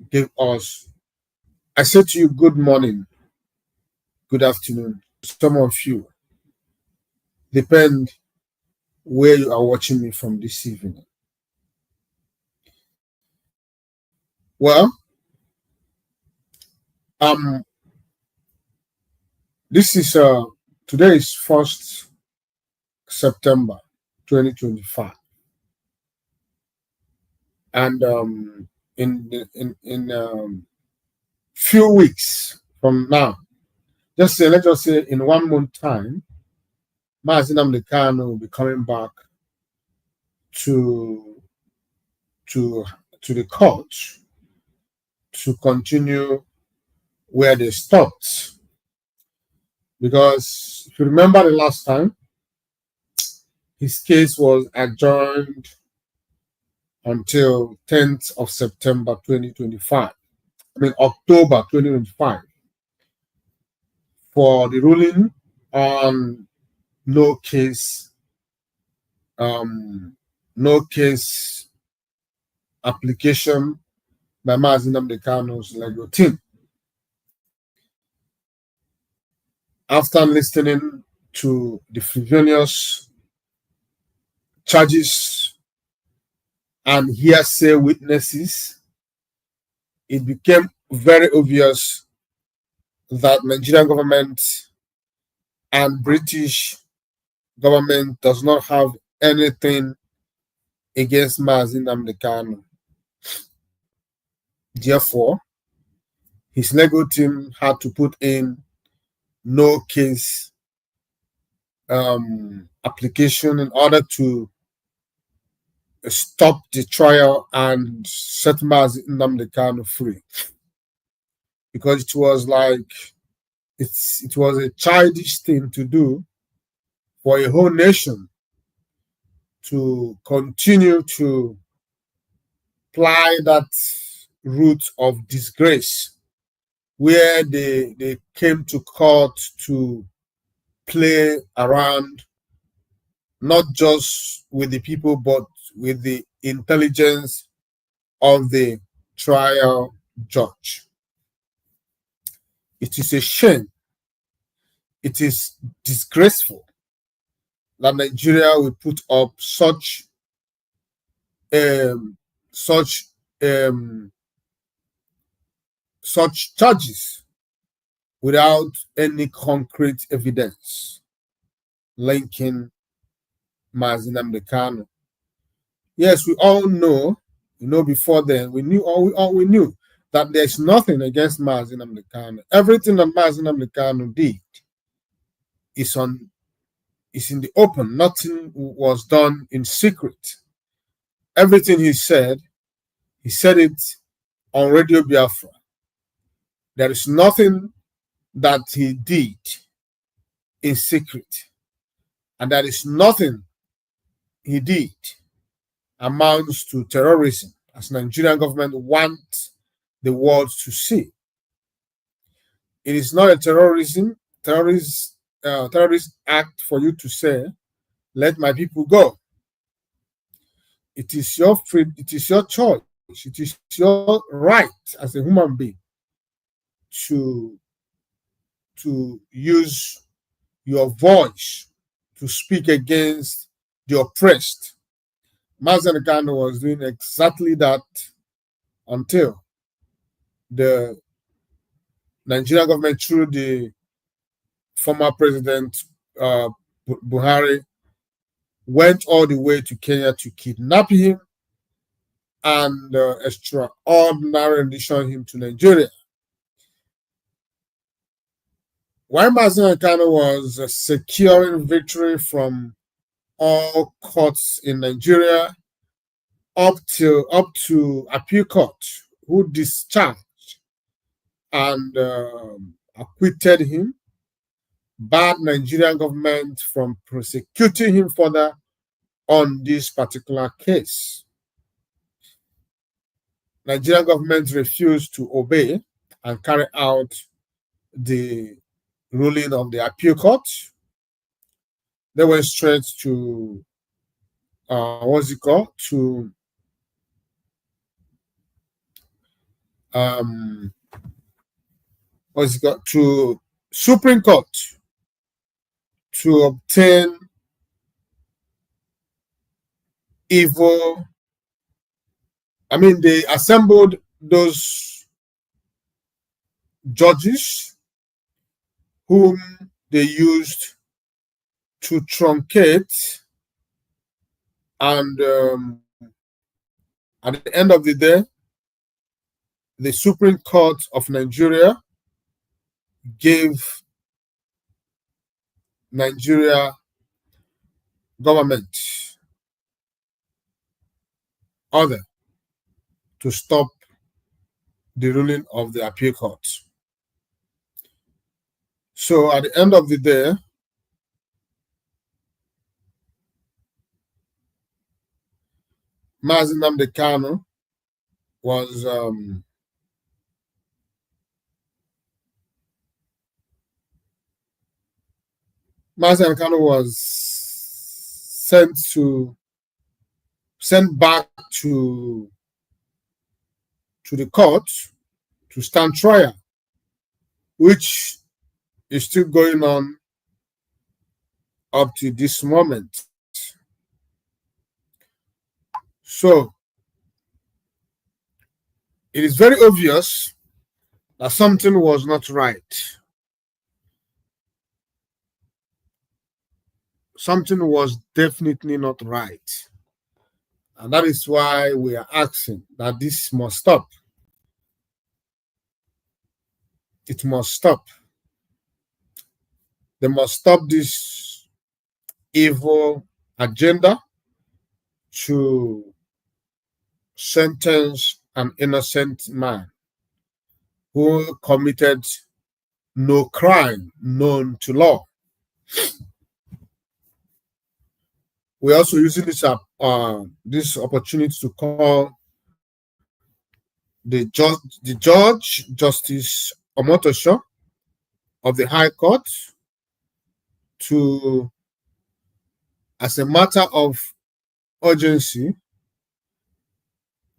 give us. I say to you, good morning, good afternoon. Some of you, depend where you are watching me from this evening. Well, this is today is 1st September 2025, and in few weeks from now, let's just say in 1 month time, Mazi Nnamdi Kanu will be coming back to the court to continue where they stopped. Because if you remember the last time, his case was adjourned until 10th of September 2025. October 2025, for the ruling on no case application by Mazi Nnamdi Kanu's legal team. After listening to the frivolous charges and hearsay witnesses, it became very obvious that Nigerian government and British government does not have anything against Mazi Nnamdi Kanu. Therefore, his legal team had to put in no case application in order to stop the trial and set Mazi Nnamdi Kanu free, because it was like it was a childish thing to do for a whole nation to continue to ply that route of disgrace, where they came to court to play around not just with the people but with the intelligence of the trial judge. It is a shame, it is disgraceful that Nigeria will put up such such such charges without any concrete evidence linking Mazi Nnamdi Kanu. Yes, we all know, before then, we knew that there's nothing against Mazi Nnamdi Kanu. Everything that Mazi Nnamdi Kanu did is in the open. Nothing was done in secret. Everything he said it on Radio Biafra. There is nothing that he did in secret. And there is nothing he did amounts to terrorism, as Nigerian government wants the world to see. It is not a terrorist act for you to say, "Let my people go." It is your it is your choice. It is your right as a human being to use your voice to speak against the oppressed. Mazi Nnamdi Kanu was doing exactly that until the Nigerian government, through the former president Buhari, went all the way to Kenya to kidnap him and extraordinarily rendition him to Nigeria. While Mazi Nnamdi Kanu was securing victory from all courts in Nigeria, up to appeal court, who discharged and acquitted him, barred Nigerian government from prosecuting him further on this particular case. Nigerian government refused to obey and carry out the ruling of the appeal court. They went straight to to Supreme Court to obtain they assembled those judges whom they used to truncate, and at the end of the day, the Supreme Court of Nigeria gave Nigeria government order to stop the ruling of the appeal court. So at the end of the day, Mazi Nnamdi Kanu was sent back to the court to stand trial, which is still going on up to this moment. So it is very obvious that something was not right. Something was definitely not right. And that is why we are asking that this must stop. It must stop. They must stop this evil agenda to sentence an innocent man who committed no crime known to law. We're also using this opportunity to call the judge, Justice Omotosho of the High Court, to, as a matter of urgency,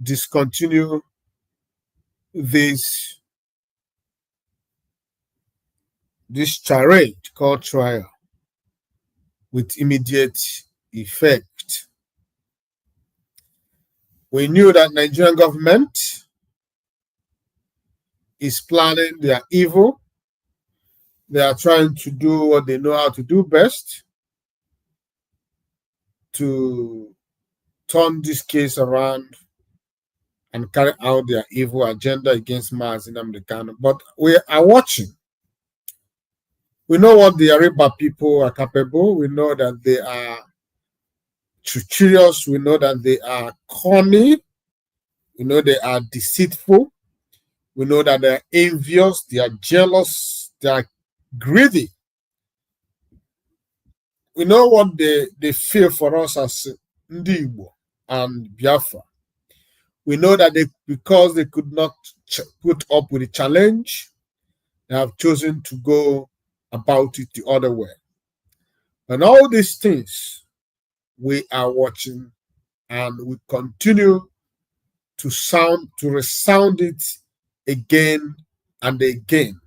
discontinue this charade called trial with immediate effect. We knew that Nigerian government is planning their evil. They are trying to do what they know how to do best to turn this case around and carry out their evil agenda against Mazi Nnamdi Kanu. But we are watching. We know what the Yoruba people are capable. We know that they are treacherous. We know that they are cunning. We know they are deceitful. We know that they are envious. They are jealous. They are greedy. We know what they fear for us as Ndi Igbo and Biafra. We know that because they could not put up with the challenge, they have chosen to go about it the other way. And all these things we are watching, and we continue to resound it again and again.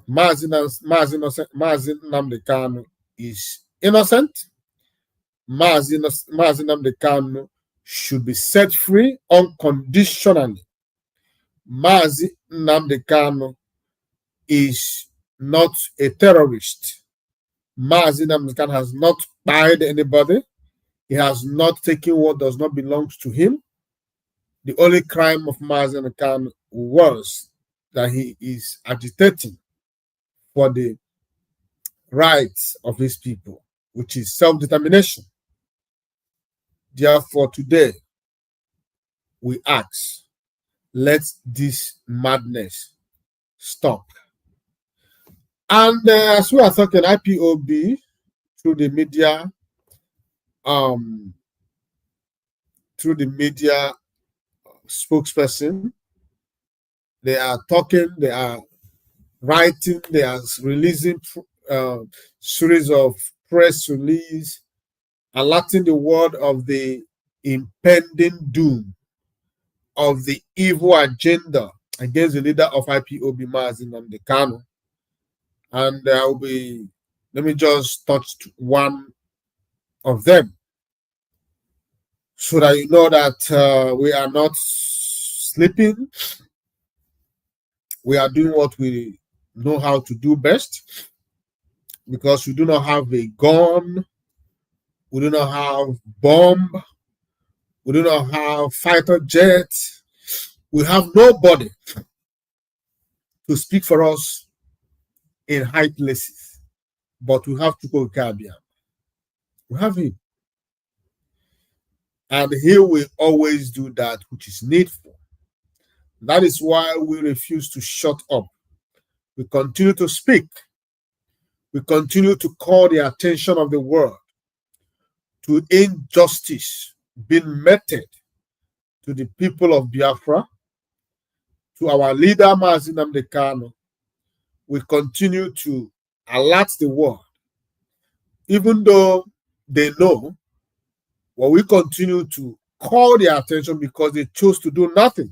Mazi Nnamdi Kanu is innocent. Mazi Nnamdi Kanu should be set free unconditionally. Mazi Nnamdi Kanu is not a terrorist. Mazi Nnamdi Kanu has not fired anybody. He has not taken what does not belong to him. The only crime of Mazi Nnamdi Kanu was that he is agitating for the rights of his people, which is self-determination. Therefore, today, we ask, let this madness stop. And as we are talking, IPOB, through the media spokesperson, they are talking, they are writing, they are releasing series of press release, alerting the world of the impending doom of the evil agenda against the leader of IPOB, Mazi Nnamdi Kanu. And let me just touch one of them so that you know that we are not sleeping. We are doing what we know how to do best, because we do not have a gun, we do not have bomb, we do not have fighter jets, we have nobody to speak for us in high places, but we have Chukwu Abia. We have him, and he will always do that which is needful. That is why we refuse to shut up. We continue to speak. We continue to call the attention of the world to injustice being meted to the people of Biafra, to our leader Mazi Nnamdi Kanu. We continue to alert the world, even though they know, but we continue to call their attention because they chose to do nothing.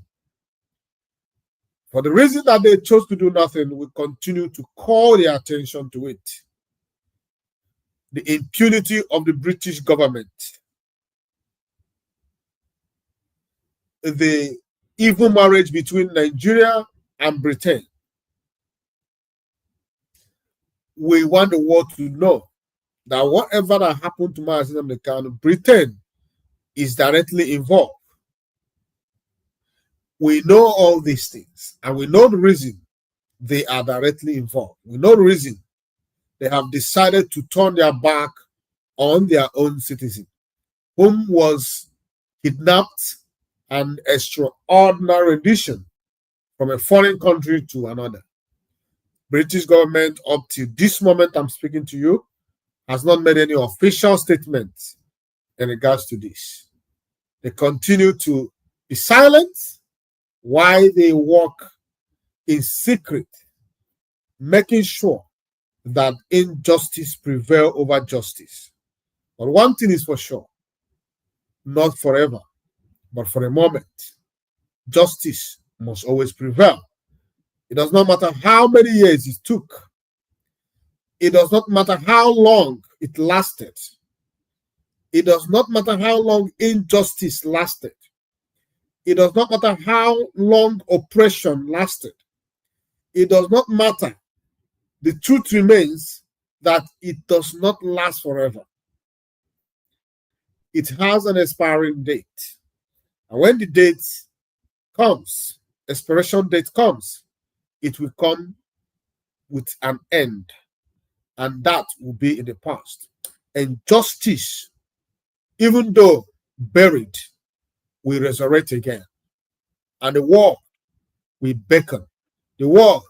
For the reason that they chose to do nothing, we continue to call their attention to it. The impunity of the British government, the evil marriage between Nigeria and Britain. We want the world to know that whatever that happened to Mazi Nnamdi Kanu, Britain is directly involved. We know all these things, and we know the reason they are directly involved. We know the reason they have decided to turn their back on their own citizen, whom was kidnapped and extraordinary rendition from a foreign country to another. British government, up to this moment I'm speaking to you, has not made any official statement in regards to this. They continue to be silent while they work in secret, making sure that injustice prevails over justice. But one thing is for sure, not forever, but for a moment, justice must always prevail. It does not matter how many years it took. It does not matter how long it lasted. It does not matter how long injustice lasted. It does not matter how long oppression lasted. It does not matter. The truth remains that it does not last forever. It has an expiring date. And when the date comes, expiration date comes, it will come with an end. And that will be in the past. And justice, even though buried, will resurrect again. And the world will beckon. The world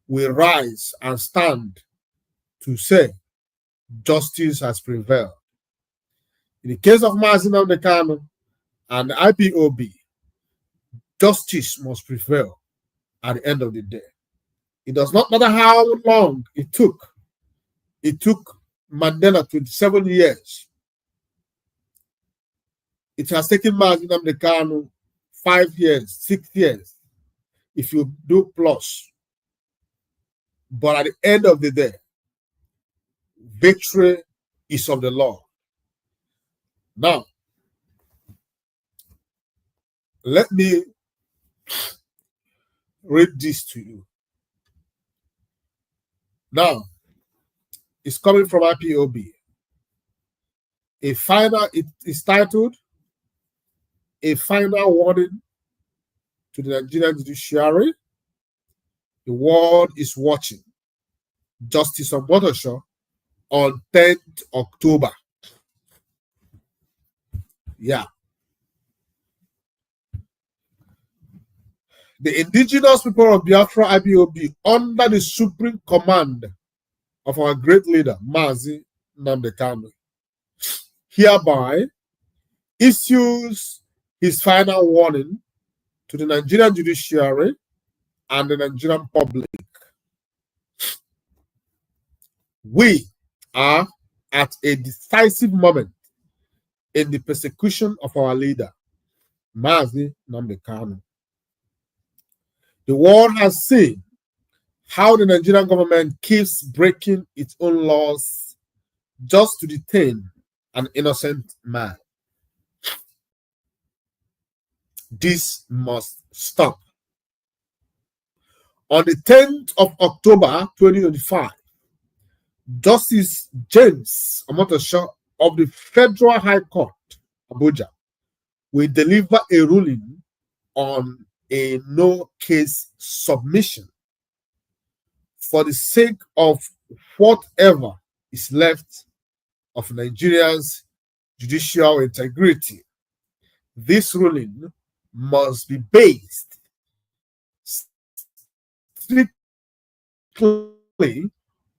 will rise and stand to say, justice has prevailed. In the case of Mazi Nnamdi Kanu and the IPOB, justice must prevail at the end of the day. It does not matter how long it took. It took Mandela 27 years. It has taken Mazi Nnamdi Kanu 5 years, 6 years, if you do plus. But at the end of the day, victory is of the Lord. Now, let me read this to you. Now, it's coming from IPOB. It is titled, A Final Warning to the Nigerian Judiciary. The world is watching. Justice Omotosho on 10th October. Yeah. The indigenous people of Biafra IPOB, under the supreme command of our great leader, Mazi Nnamdi Kanu, hereby issues his final warning to the Nigerian judiciary and the Nigerian public. We are at a decisive moment in the persecution of our leader, Mazi Nnamdi Kanu. The world has seen how the Nigerian government keeps breaking its own laws just to detain an innocent man. This must stop. On the 10th of October 2025, Justice James Omotosho of the Federal High Court, Abuja, will deliver a ruling on a no-case submission for the sake of whatever is left of Nigeria's judicial integrity. This ruling must be based strictly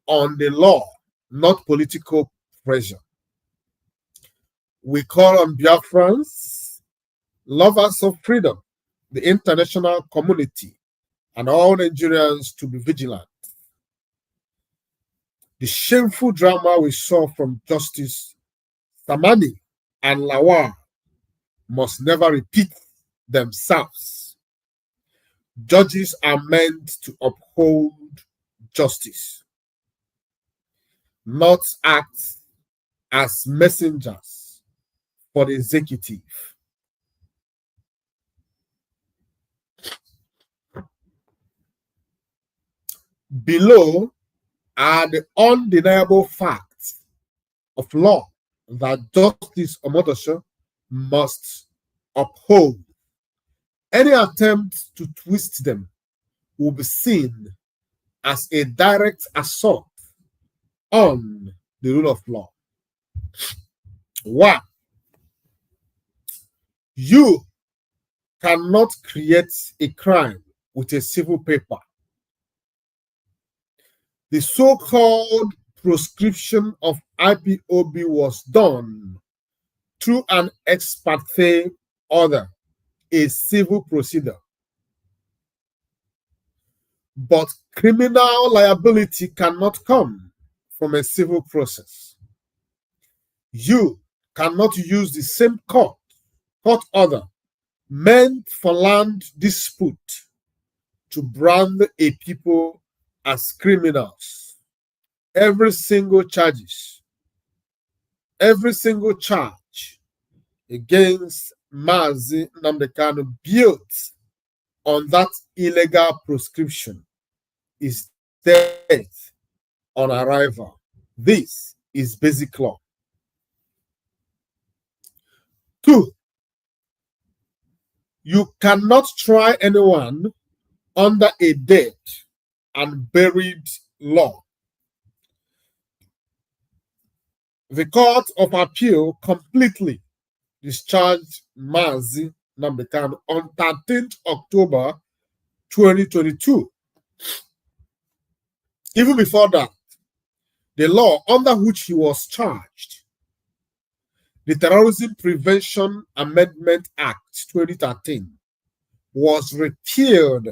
on the law, not political pressure. We call on Biafrans, lovers of freedom, the international community, and all Nigerians to be vigilant. The shameful drama we saw from Justice Samani and Lawal must never repeat themselves. Judges are meant to uphold justice, not act as messengers for the executive. Below are the undeniable facts of law that Justice Omotosho must uphold. Any attempt to twist them will be seen as a direct assault on the rule of law. 1. You cannot create a crime with a civil paper. The so-called proscription of IPOB was done through an ex parte order, a civil procedure. But criminal liability cannot come from a civil process. You cannot use the same court order meant for land dispute to brand a people as criminals. Every single charge against Mazi Nnamdi Kanu built on that illegal proscription is death on arrival. This is basic law. 2, you cannot try anyone under a dead and buried law. The Court of Appeal completely discharged Mazi Nnamdi Kanu on 13th October 2022. Even before that, the law under which he was charged, the Terrorism Prevention Amendment Act 2013, was repealed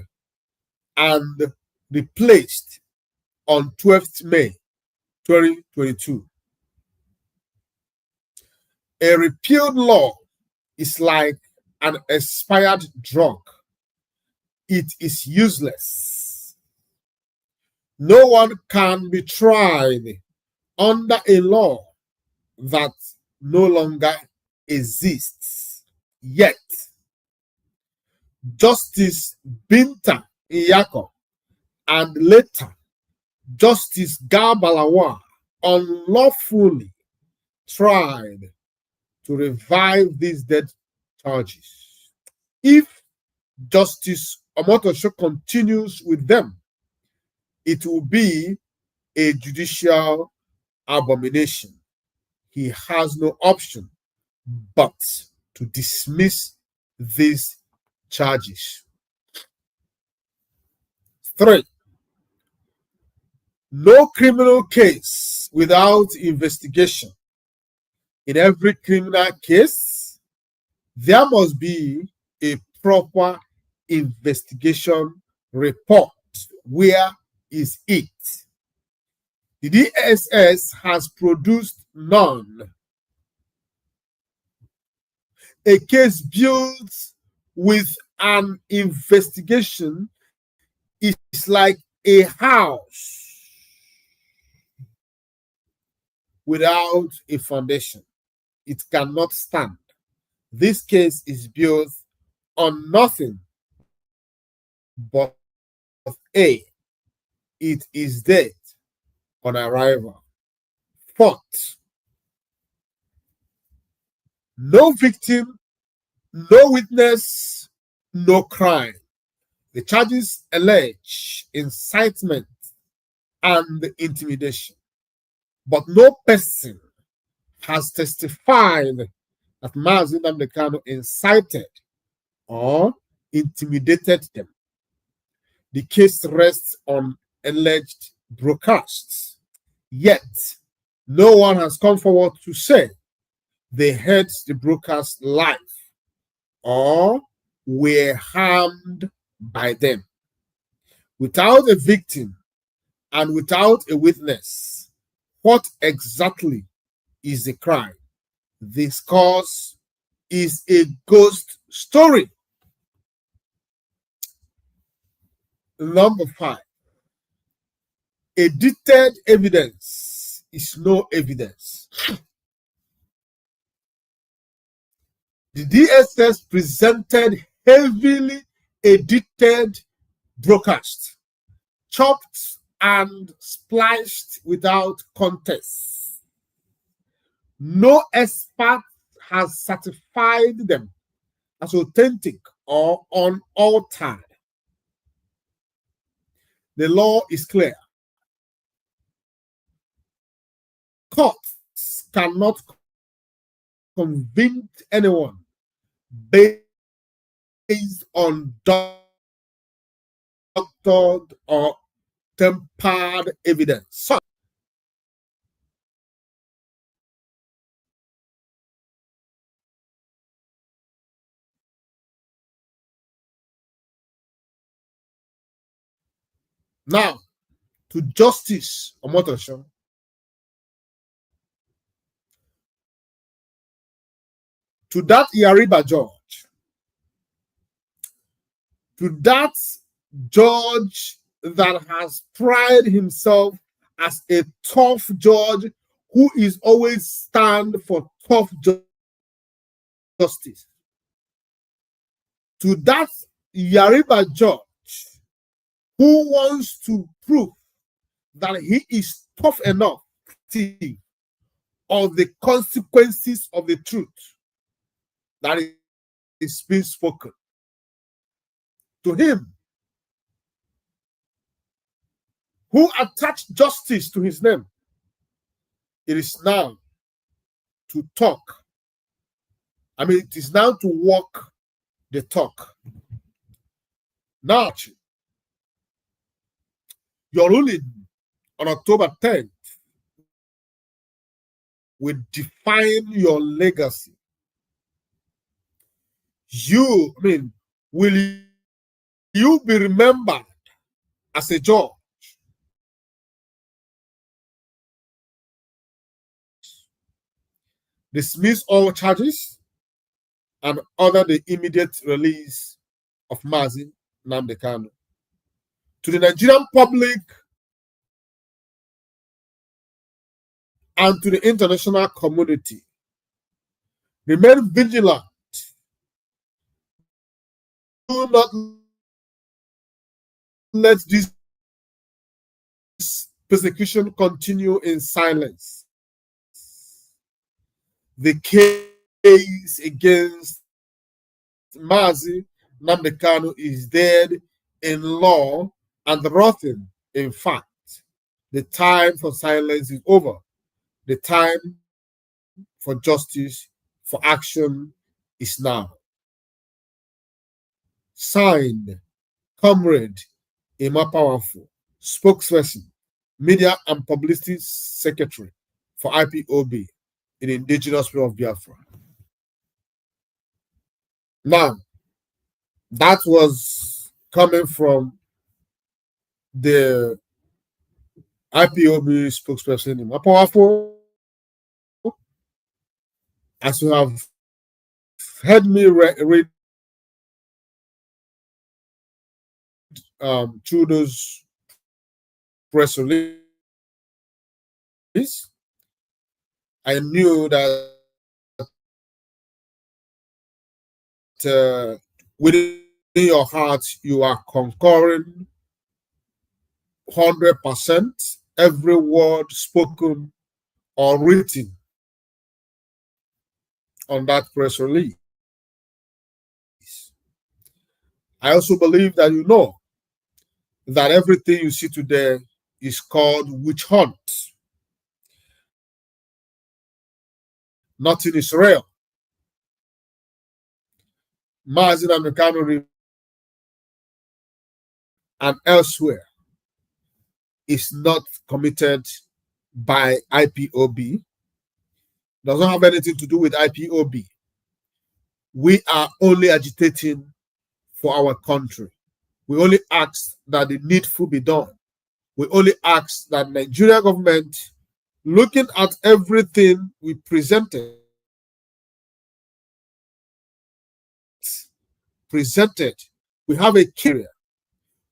and replaced on 12th May 2022. A repealed law is like an expired drug. It is useless. No one can be tried under a law that no longer exists. Yet, Justice Binta Nyako and later Justice Garba Lawal unlawfully tried to revive these dead charges. If Justice Omotosho continues with them, it will be a judicial abomination. He has no option but to dismiss these charges. 3, no criminal case without investigation. In every criminal case, there must be a proper investigation report. Where is it? The DSS has produced none. A case built with an investigation is like a house without a foundation. It cannot stand. This case is built on nothing but A, it is dead on arrival. 4th, no victim, no witness, no crime. The charges allege incitement and intimidation, but no person has testified that Mazi Nnamdi Kanu incited or intimidated them. The case rests on alleged broadcasts, yet no one has come forward to say they heard the broadcast live or were harmed by them. Without a victim and without a witness, what exactly is the crime? This cause is a ghost story. Number 5, edited evidence is no evidence. The DSS presented heavily edited broadcast, chopped and spliced without context. No expert has certified them as authentic or unaltered. The law is clear. Courts cannot convict anyone based on doctored or tempered evidence. Now, to Justice Omotosho, to that Yariba judge, to that judge that has prided himself as a tough judge who is always stand for tough justice. to that Yariba judge who wants to prove that he is tough enough of the consequences of the truth that is being spoken. To him, who attached justice to his name, it is now to talk. I mean, it is now to walk the talk. Now, your ruling on October 10th will define your legacy. Will you be remembered as a judge? Dismiss all charges and order the immediate release of Mazi Nnamdi Kanu. To the Nigerian public and to the international community, remain vigilant. Do not let this persecution continue in silence. The case against Mazi Nnamdi Kanu is dead in law and rotten in fact. The time for silence is over. The time for justice, for action is now. Signed, Comrade Emma Powerful, spokesperson, Media and Publicity Secretary for IPOB in Indigenous People of Biafra. Now, that was coming from the IPOB spokesperson Emma Powerful. As you have heard me read through those press releases, I knew that within your heart you are concurring 100% every word spoken or written on that press release. I also believe that you know that everything you see today is called witch hunt. Not in Israel. Mazi Nnamdi Kanu and elsewhere is not committed by IPOB. Does not have anything to do with IPOB. We are only agitating for our country. We only ask that the needful be done. We only ask that Nigeria government, looking at everything we presented, we have a career.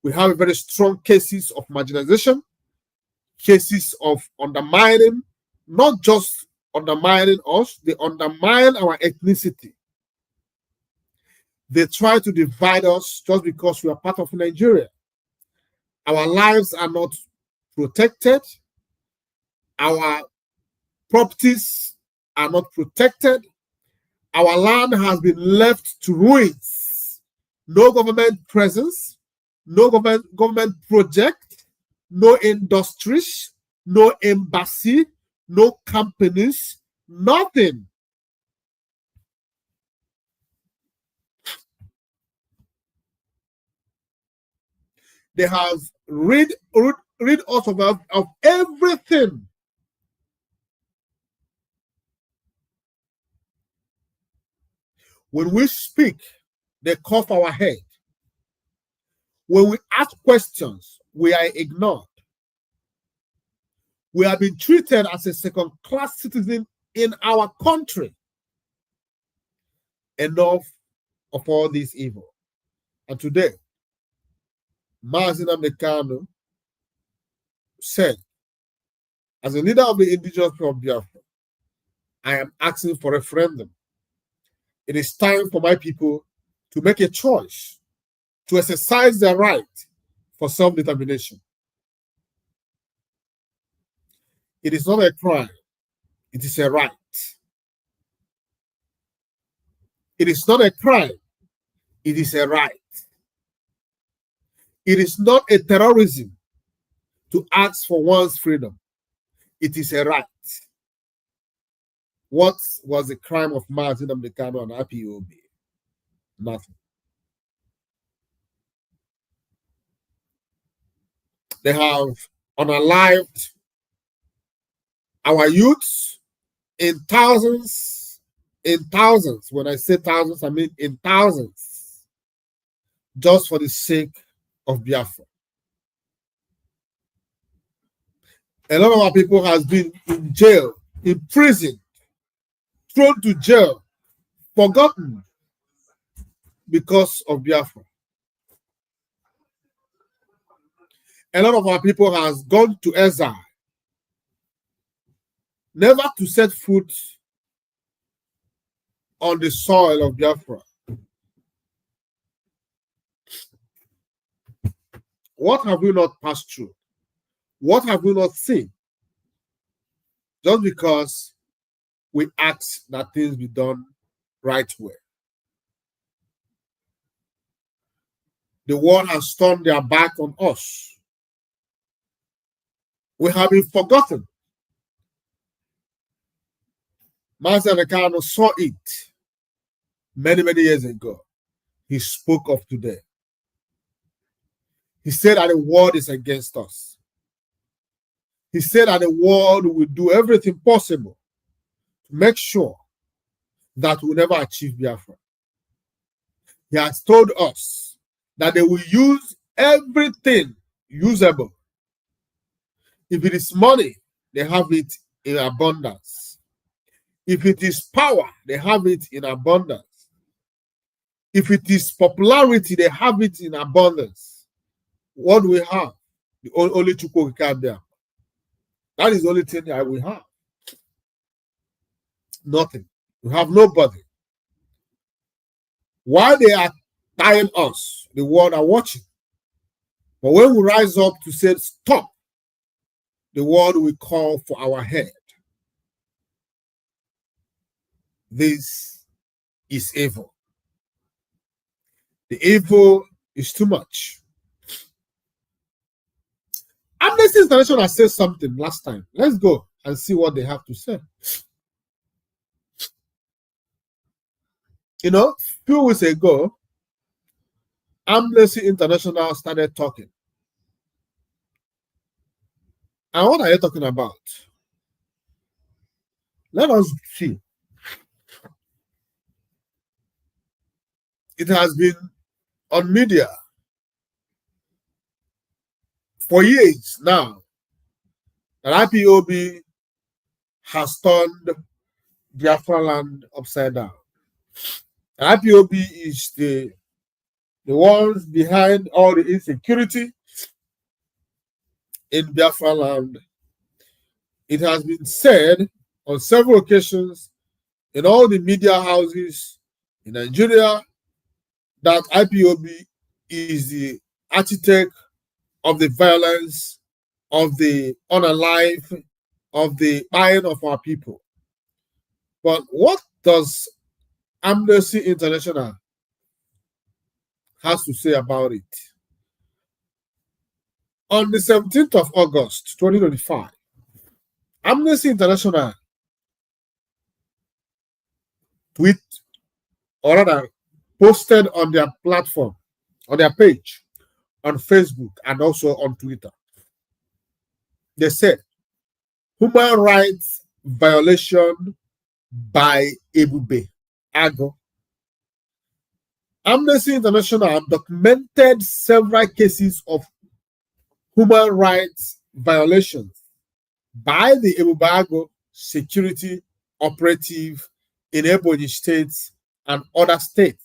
We have a very strong cases of marginalization, cases of undermining, not just undermining us, they undermine our ethnicity. They try to divide us just because we are part of Nigeria. Our lives are not protected. Our properties are not protected. Our land has been left to ruins. No government presence, no government project, no industries, no embassy, no companies, nothing. They have rid us of everything. When we speak, they cough our head. When we ask questions, we are ignored. We have been treated as a second-class citizen in our country. Enough of all this evil. And today, Mazi Nnamdi Kanu said, as a leader of the indigenous people of Biafra, I am asking for a referendum. It is time for my people to make a choice, to exercise their right for self-determination. It is not a crime, it is a right. It is not a crime, it is a right. It is not a terrorism to ask for one's freedom. It is a right. What was the crime of Martin Nnamdi Kanu and IPOB? Nothing. They have unalived our youths in thousands. When I say thousands, I mean in thousands, just for the sake of Biafra. A lot of our people has been in jail, imprisoned, thrown to jail, forgotten because of Biafra. A lot of our people has gone to exile, never to set foot on the soil of Biafra. What have we not passed through? What have we not seen? Just because we ask that things be done right way. The world has turned their back on us. We have been forgotten. Master Ricardo saw it many, many years ago. He spoke of today. He said that the world is against us. He said that the world will do everything possible to make sure that we'll never achieve Biafra. He has told us that they will use everything usable. If it is money, they have it in abundance. If it is power, they have it in abundance. If it is popularity, they have it in abundance. What do we have? The only Chukwu Kikabia. That is the only thing that we have. Nothing. We have nobody. While they are tying us, the world are watching. But when we rise up to say stop, the world will call for our head. This is evil. The evil is too much. Amnesty International said something last time. Let's go and see what they have to say. You know, a few weeks ago, Amnesty International started talking. And what are they talking about? Let us see. It has been on media for years now that IPOB has turned Biafra land upside down. IPOB is the ones behind all the insecurity in Biafra land. It has been said on several occasions in all the media houses in Nigeria that IPOB is the architect of the violence, of the unalive, of the buying of our people. But what does Amnesty International has to say about it? On the 17th of August, 2025, Amnesty International posted on their platform, on their page, on Facebook, and also on Twitter. They said, human rights violation by Ebube Ago. Amnesty International documented several cases of human rights violations by the Ebube Ago security operative in Ebonyi State and other states.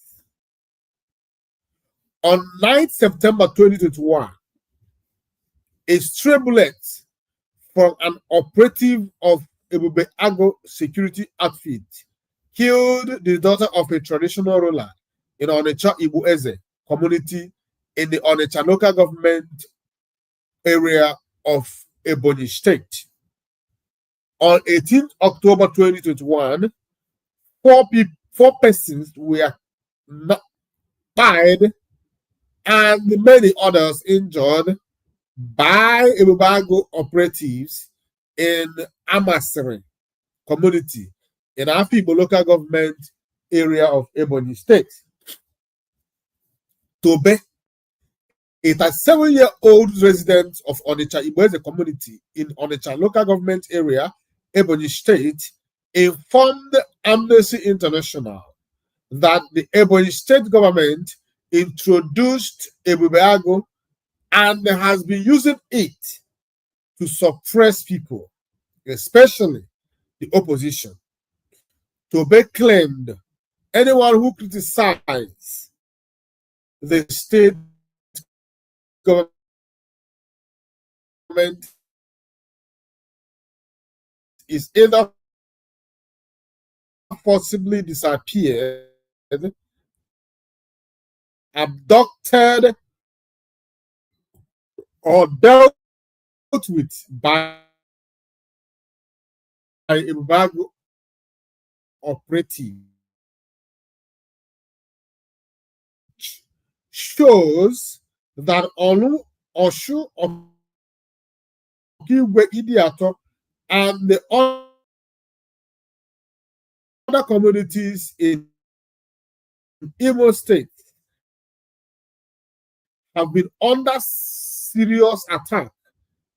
On 9 September 2021, a stray bullet from an operative of Ebube Ago security outfit killed the daughter of a traditional ruler in Onitsha Ibueze community in the Onitsha local government area of Ebonyi State. On 18th October 2021, four persons were died and many others injured by Ebubago operatives in Amasiri community in Afibo local government area of Ebonyi State. Tobe, a 37-year-old resident of Onitsha Ibueze community in Onitsha local government area, Ebonyi State, informed Amnesty International that the Ebonyi State government introduced Ebubeago and has been using it to suppress people, especially the opposition. Tobe claimed anyone who criticizes the state government is either forcibly disappeared, abducted, or dealt with by Ebubago operative. Shows that Olu, Oshu, Okigwe Idiato, and the other communities in Imo State have been under serious attack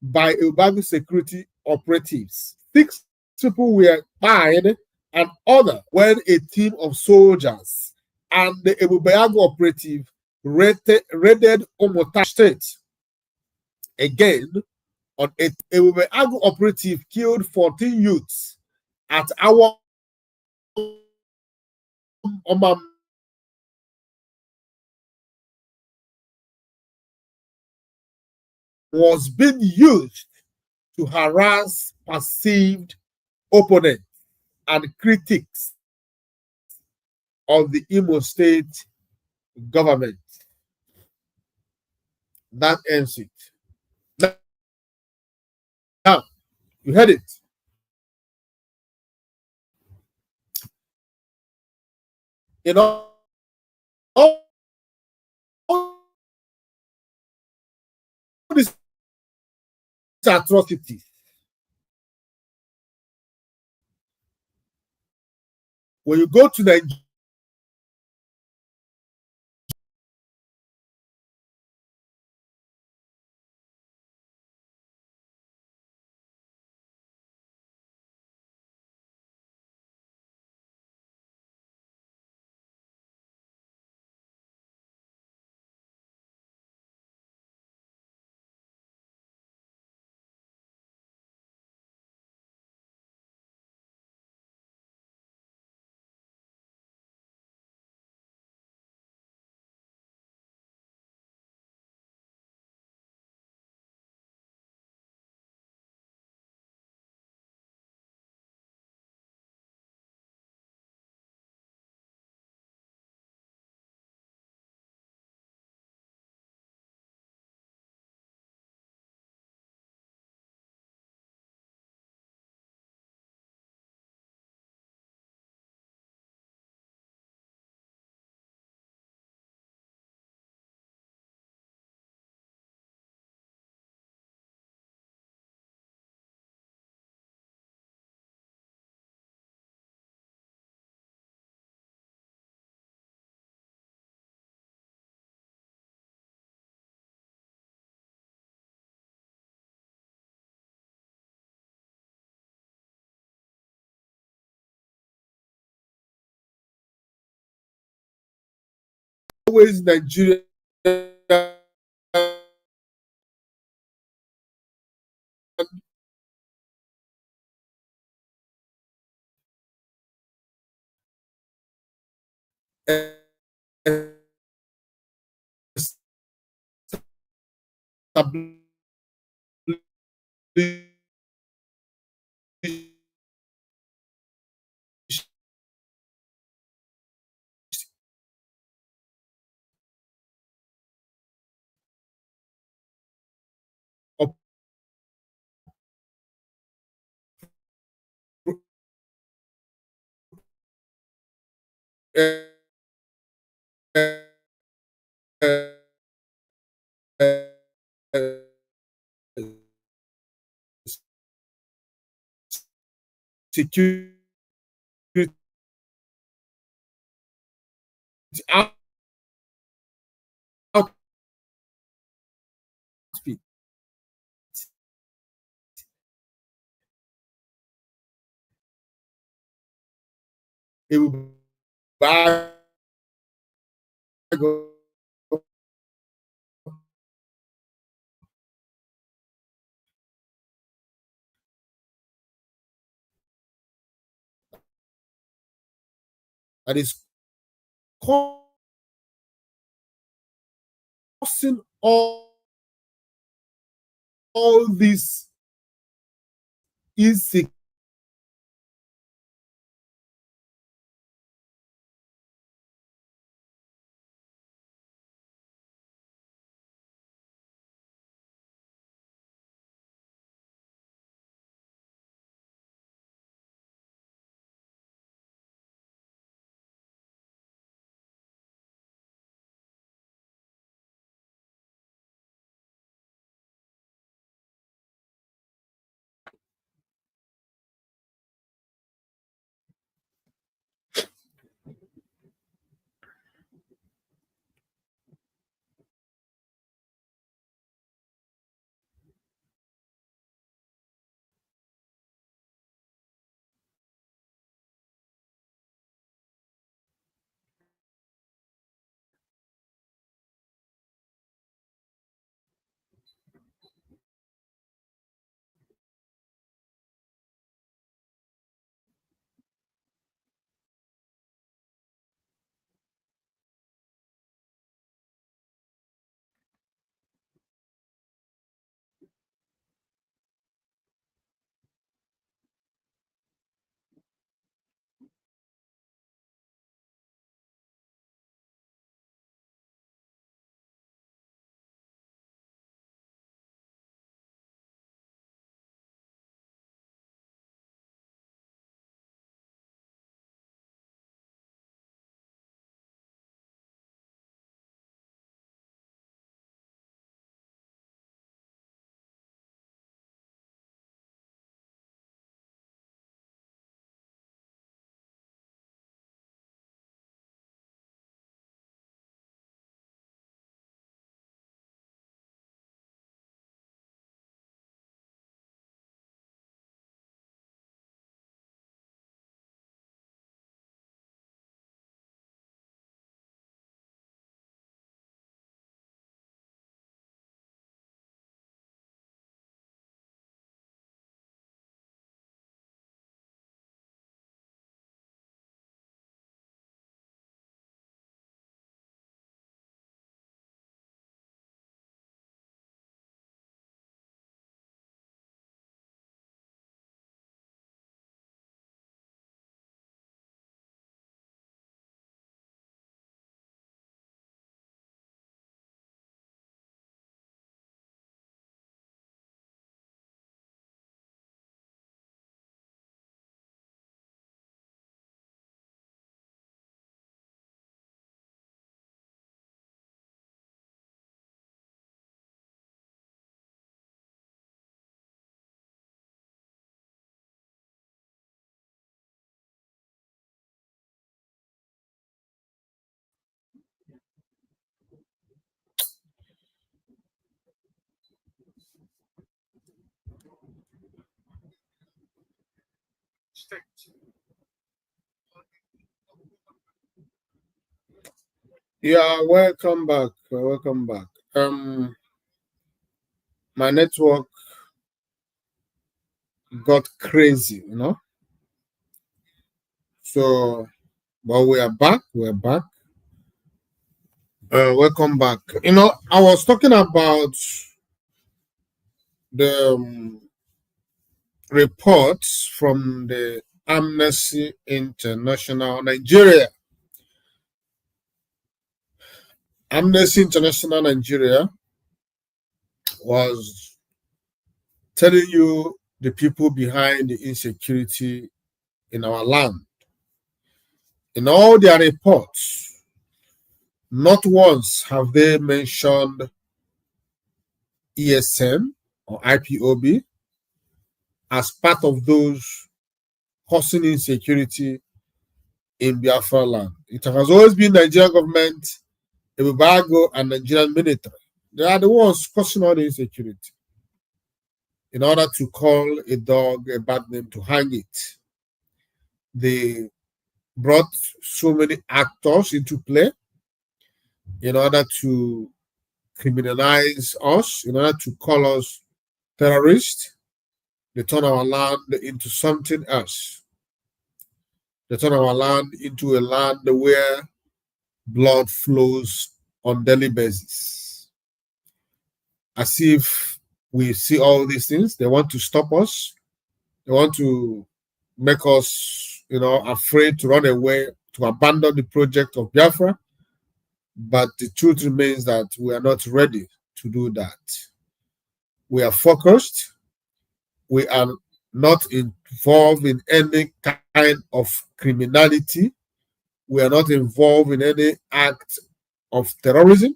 by Ebubago security operatives. 6 people were died and other when a team of soldiers and the Ebubeago operative raided Omota State. Again, on a Ebubeago operative killed 14 youths at our was being used to harass perceived opponents and critics of the Imo State government. That ends it. Now, you heard it. In all these atrocities, when you go to Nigeria, always Nigeria security outfit. It will bag that is causing all these insecurity. Yeah, welcome back. Welcome back. My network got crazy, So, but we are back. We're back. Welcome back. I was talking about the reports from the Amnesty International Nigeria. Amnesty International Nigeria was telling you the people behind the insecurity in our land. In all their reports, not once have they mentioned ESN or IPOB as part of those causing insecurity in Biafra land. It has always been Nigerian government, Ebubago, and Nigerian military. They are the ones causing all the insecurity. In order to call a dog a bad name, to hang it, they brought so many actors into play in order to criminalize us, in order to call us terrorists. They turn our land into something else. They turn our land into a land where blood flows on daily basis. As if we see all these things, they want to stop us. They want to make us, afraid to run away, to abandon the project of Biafra. But the truth remains that we are not ready to do that. We are focused. We are not involved in any kind of criminality. We are not involved in any act of terrorism.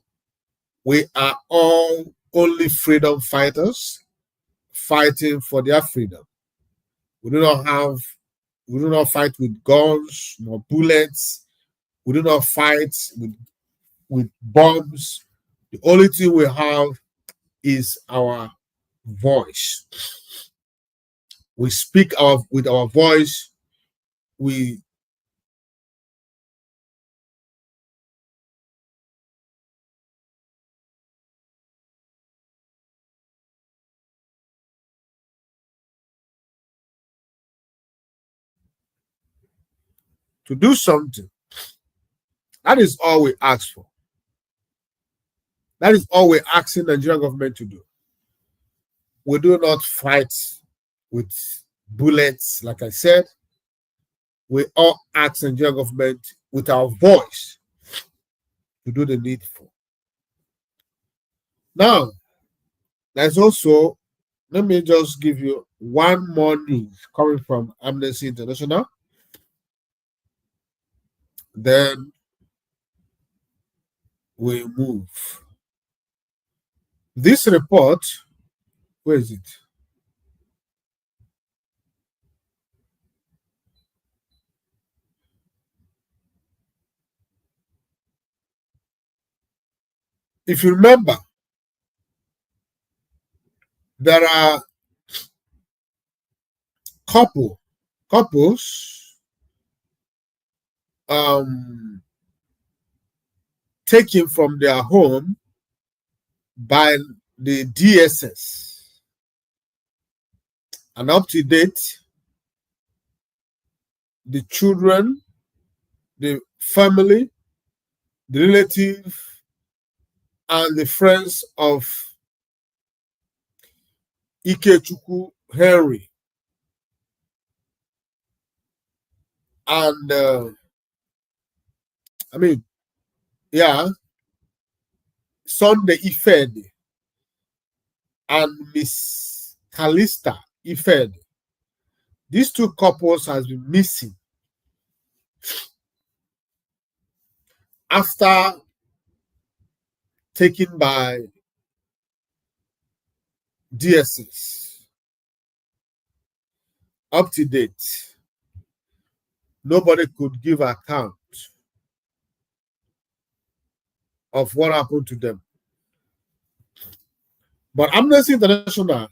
We are all only freedom fighters fighting for their freedom. We do not fight with guns nor bullets. We do not fight with bombs. The only thing we have is our voice. We speak with our voice. We to do something. That is all we ask for. That is all we're asking the Nigerian government to do. We do not fight with bullets, like I said. We all ask the Nigerian government with our voice to do the needful. Now, there's also, let me just give you one more news coming from Amnesty International. Then we move. This report, where is it? If you remember, there are couples taken from their home by the DSS. And up to date, the children, the family, the relative, and the friends of Ikechukwu Henry and Sunday Ifedi and Miss Calista Ifedi. These two couples has been missing after taken by DSS. Up to date, nobody could give account of what happened to them. But Amnesty International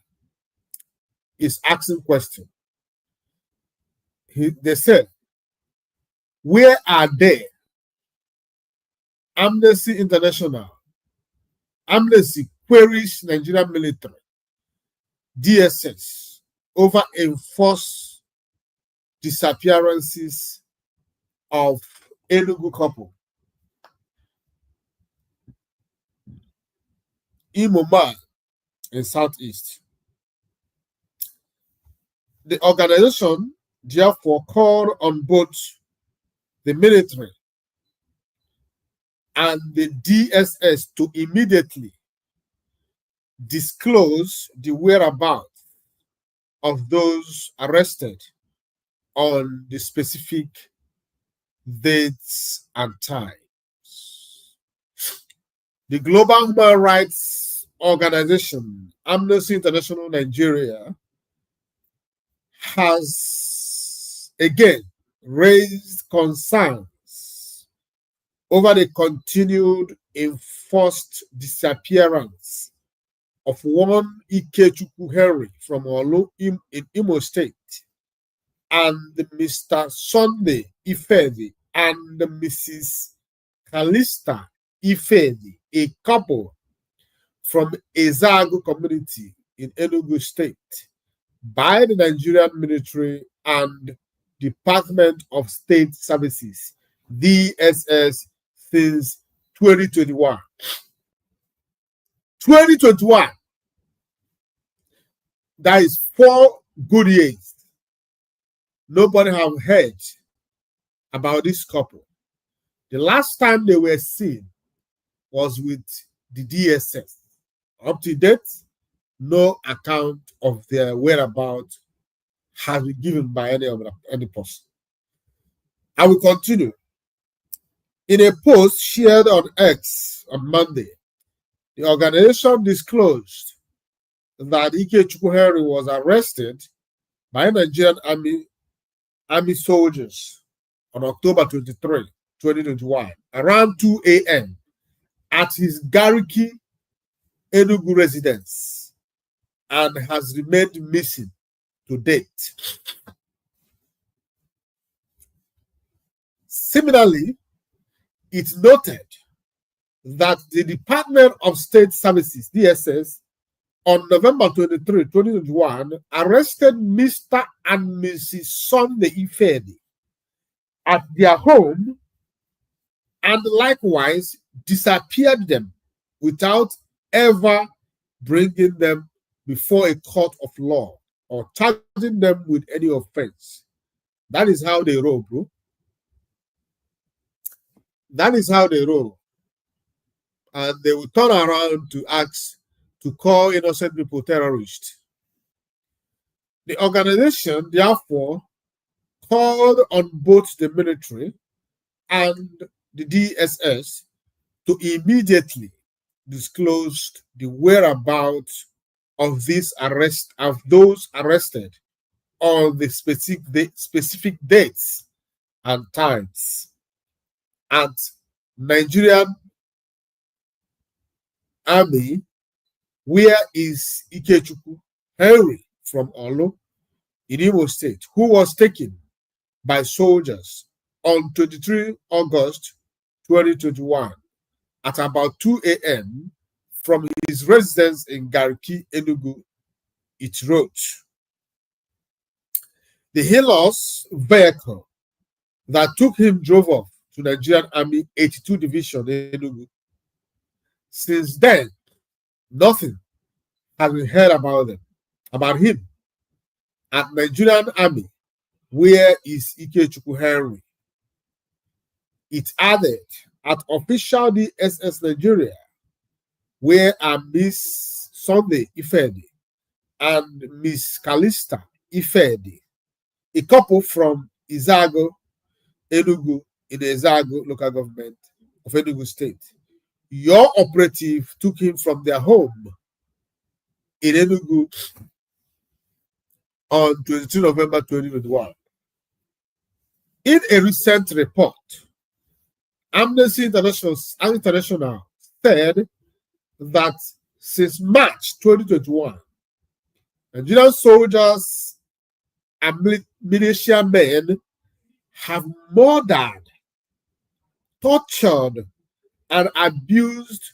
is asking questions. They said, where are they? Amnesty International. Amnesty queries Nigerian military, DSS, over enforced disappearances of Enugu couple. Imoma in Southeast. The organization therefore called on both the military and the DSS to immediately disclose the whereabouts of those arrested on the specific dates, and times. The Global Human Rights Organization, Amnesty International Nigeria, has again raised concerns over the continued enforced disappearance of one Ikechukwu Henry from Olu in Imo State, and Mr. Sunday Ifedi and Mrs. Calista Ifedi, a couple from Ezagu community in Enugu State, by the Nigerian military and Department of State Services, DSS, since 2021. 2021. That is 4 good years. Nobody have heard about this couple. The last time they were seen was with the DSS. Up to date, no account of their whereabouts has been given by any person. I will continue. In a post shared on X on Monday, the organization disclosed that Ikechukwu Henry was arrested by Nigerian army soldiers on October 23, 2021, around 2 a.m. at his Gariki, Enugu residence, and has remained missing to date. Similarly, it noted that the Department of State Services, DSS, on November 23, 2021, arrested Mr. and Mrs. Sunday Ifedi at their home and likewise disappeared them without ever bringing them before a court of law or charging them with any offense. That is how they roll, bro. That is how they roll. And they will turn around to ask to call innocent people terrorists. The organization, therefore, called on both the military and the DSS to immediately disclose the whereabouts of these of those arrested on the specific dates and times. At Nigerian Army, where is Ikechukwu Henry from Olu in Imo State, who was taken by soldiers on 23 August 2021 at about 2 a.m. from his residence in Gariki, Enugu, it wrote. The Helos vehicle that took him drove off to Nigerian Army 82 Division in Enugu. Since then, nothing has been heard about him. At Nigerian Army, where is Ikechukwu Henry? It added, at official DSS Nigeria, where are Miss Sunday Ifedi and Miss Calista Ifedi, a couple from Ezagu, Enugu, in the Ezagu local government of Enugu State. Your operative took him from their home in Enugu on 22 November 2021. In a recent report, Amnesty International said that since March 2021, Nigerian soldiers and militiamen have murdered, tortured, and abused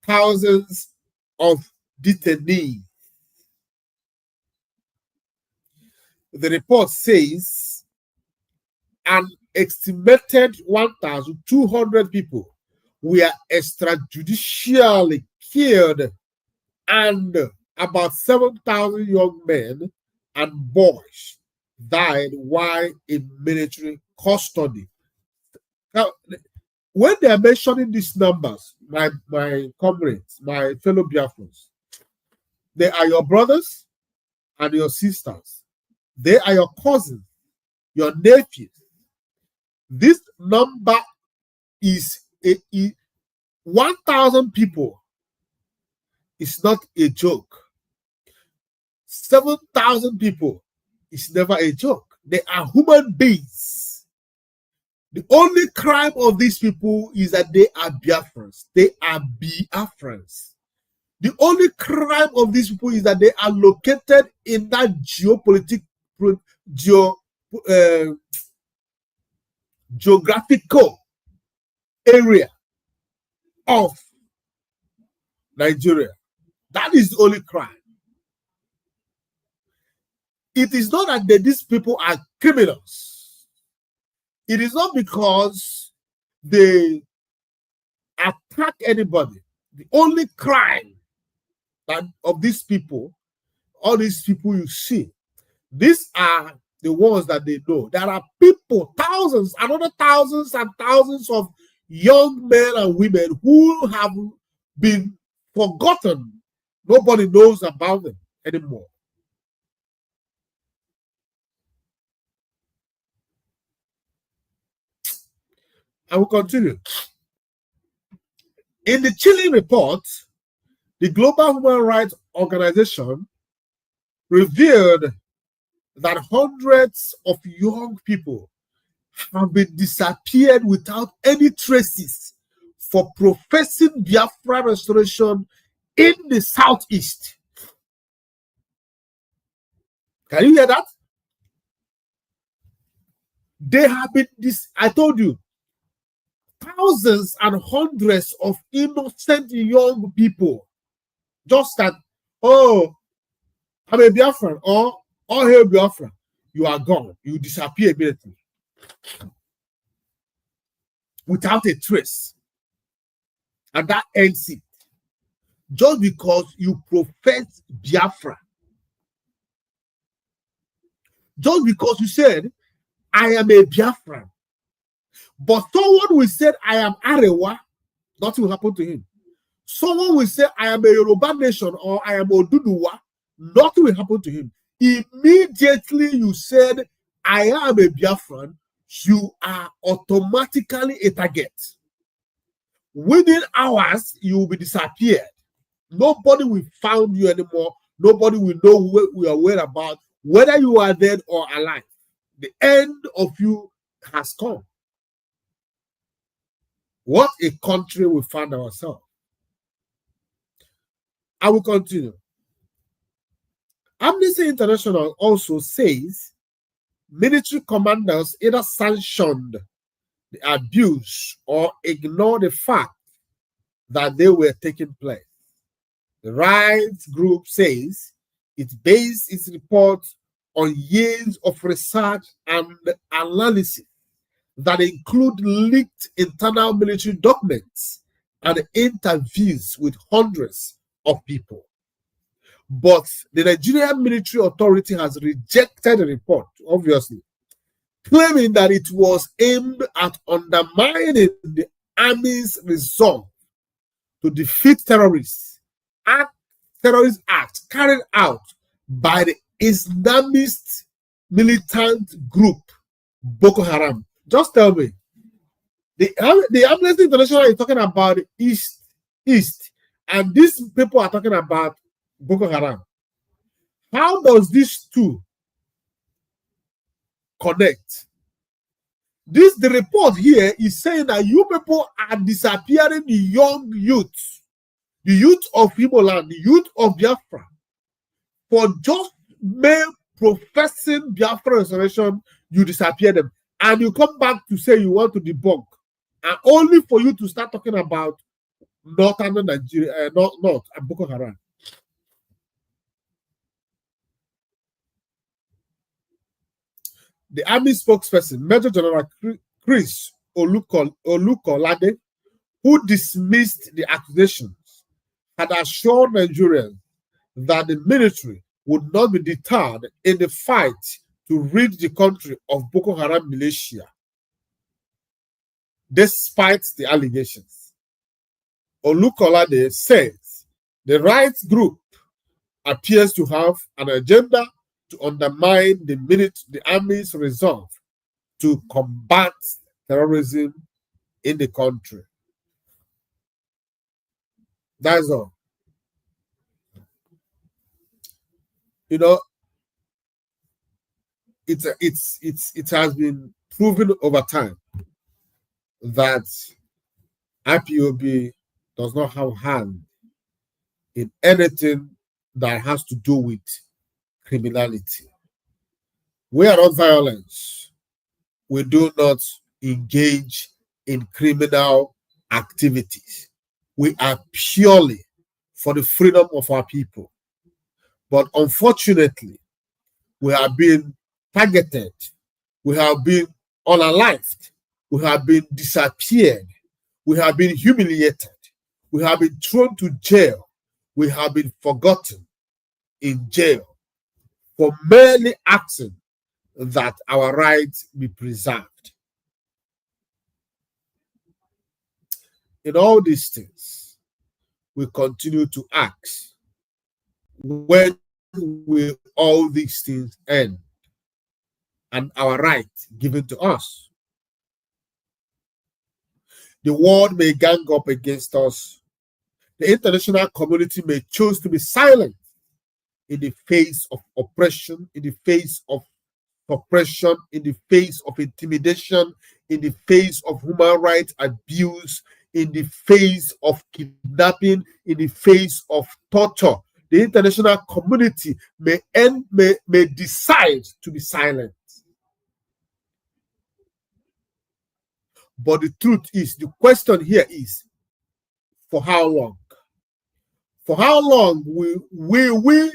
thousands of detainees. The report says an estimated 1,200 people were extrajudicially killed and about 7,000 young men and boys died while in military custody. Now, when they are mentioning these numbers, my comrades, my fellow Biafrans, they are your brothers and your sisters. They are your cousins, your nephews. This number is 1,000 people. It's not a joke. 7,000 people is never a joke. They are human beings. The only crime of these people is that they are Biafrans. They are Biafrans. The only crime of these people is that they are located in that geographical area of Nigeria. That is the only crime. It is not that these people are criminals. It is not because they attack anybody. The only crime of these people, all these people you see, these are the ones that they know. There are people, thousands, another thousands and thousands of young men and women who have been forgotten. Nobody knows about them anymore. I will continue. In the Chile report, the Global Human Rights Organization revealed that hundreds of young people have been disappeared without any traces for professing Biafra restoration in the Southeast. Can you hear that? They have been I told you, thousands and hundreds of innocent young people. Just that, oh, I'm a Biafran, or hey, Biafra, you are gone. You disappear immediately. Without a trace. And that ends it. Just because you profess Biafra. Just because you said, I am a Biafran. But someone will say, I am Arewa, nothing will happen to him. Someone will say, I am a Yoruba nation, or I am Oduduwa, nothing will happen to him. Immediately you said, I am a Biafran, you are automatically a target. Within hours, you will be disappeared. Nobody will find you anymore. Nobody will know where you are whereabouts, whether you are dead or alive. The end of you has come. What a country we find ourselves. I will continue. Amnesty International also says military commanders either sanctioned the abuse or ignored the fact that they were taking place. The rights group says it based its report on years of research and analysis that include leaked internal military documents and interviews with hundreds of people. But the Nigerian military authority has rejected the report, obviously, claiming that it was aimed at undermining the army's resolve to defeat terrorist acts carried out by the Islamist militant group Boko Haram. Just tell me, the Amnesty International is talking about the East, and these people are talking about Boko Haram. How does these two connect? The report here is saying that you people are disappearing the young youth, the youth of Igbo land, the youth of Biafra, for just mere professing Biafra restoration. You disappear them, and you come back to say you want to debunk, and only for you to start talking about northern Nigeria, North and Boko Haram. The army spokesperson, Major General Chris Olukolade, who dismissed the accusations, had assured Nigerians that the military would not be deterred in the fight to rid the country of Boko Haram militia, despite the allegations. Olukolade says the rights group appears to have an agenda to undermine the army's resolve to combat terrorism in the country. That's all. You know, it has been proven over time that IPOB does not have hand in anything that has to do with criminality. We are not violence. We do not engage in criminal activities. We are purely for the freedom of our people. But unfortunately, we have been targeted. We have been unalived. We have been disappeared. We have been humiliated. We have been thrown to jail. We have been forgotten in jail for merely asking that our rights be preserved. In all these things, we continue to ask, when will all these things end and our rights given to us? The world may gang up against us. The international community may choose to be silent in the face of oppression, in the face of oppression, in the face of intimidation, in the face of human rights abuse, in the face of kidnapping, in the face of torture. The international community may decide to be silent. But the truth is, the question here is, for how long? For how long will we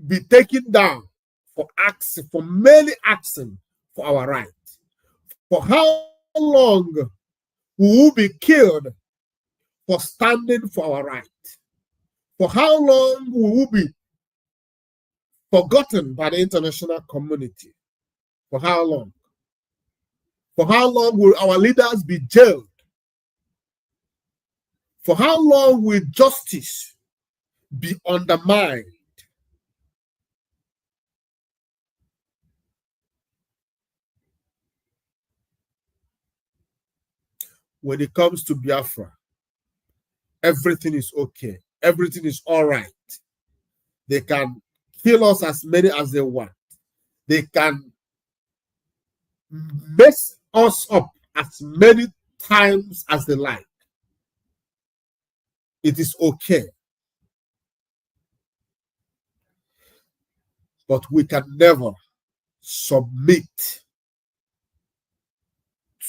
be taken down for merely asking for our rights? For how long will we be killed for standing for our rights? For how long will we be forgotten by the international community? For how long? For how long will our leaders be jailed? For how long will justice be undermined? When it comes to Biafra, everything is okay. Everything is all right. They can kill us as many as they want. They can mess us up as many times as they like. It is okay. But we can never submit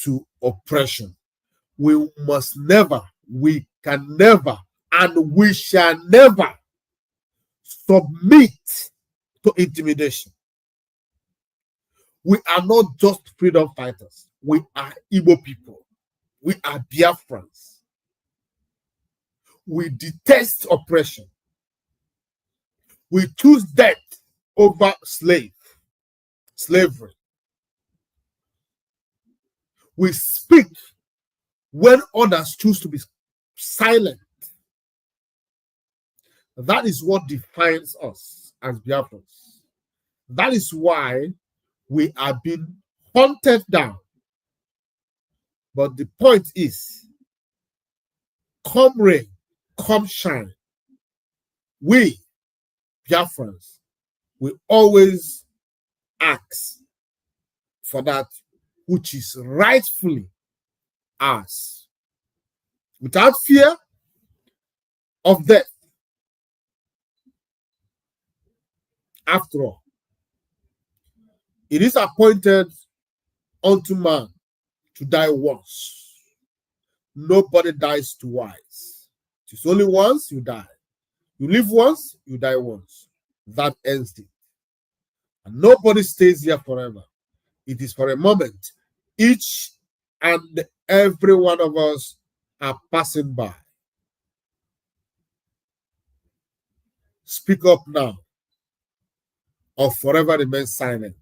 to oppression. We must never, we can never, and we shall never submit to intimidation. We are not just freedom fighters. We are Igbo people. We are Biafrans. We detest oppression. We choose death over slavery. We speak when others choose to be silent. That is what defines us as Biafrans. That is why we are being hunted down. But the point is, come rain, come shine, we Biafrans, we always ask for that which is rightfully ours, without fear of death. After all, it is appointed unto man to die once. Nobody dies twice. It is only once you die. You live once, you die once. That ends it. And nobody stays here forever. It is for a moment. Each and every one of us are passing by. Speak up now, or forever remain silent.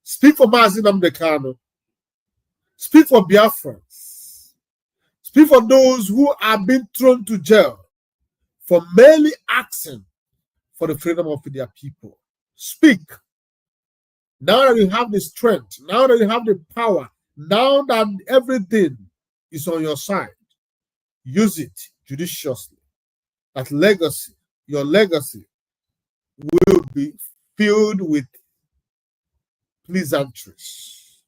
Speak for Mazi Nnamdi Kanu. Speak for Biafrans. Speak for those who have been thrown to jail for merely asking for the freedom of their people. Speak Now that you have the strength, now that you have the power, now that everything is on your side, use it judiciously. That legacy, your legacy, will be filled with pleasantries.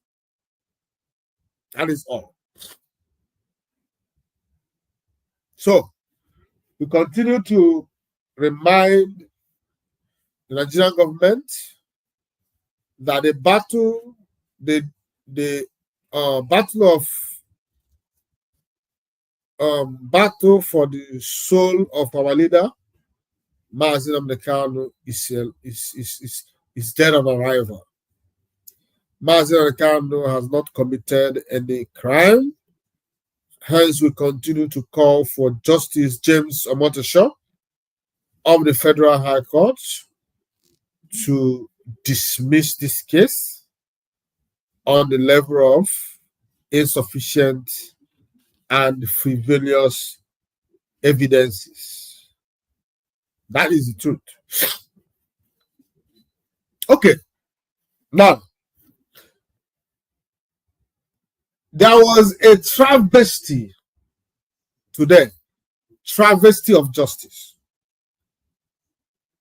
That is all. So, we continue to remind the Nigerian government that the battle for the soul of our leader, Mazi Nnamdi Kanu, is dead on arrival. Mazi Nnamdi Kanu has not committed any crime. Hence, we continue to call for Justice James Omotosho of the Federal High Court to dismiss this case on the level of insufficient and frivolous evidences. That is the truth. Okay. Now, there was a travesty today, travesty of justice.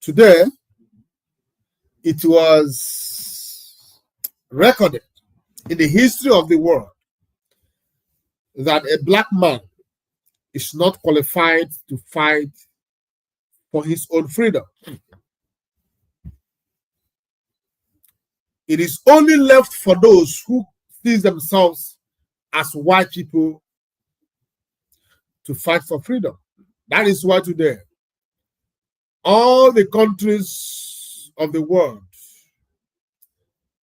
Today, it was recorded in the history of the world that a black man is not qualified to fight for his own freedom. It is only left for those who see themselves as white people to fight for freedom. That is why today, all the countries of the world,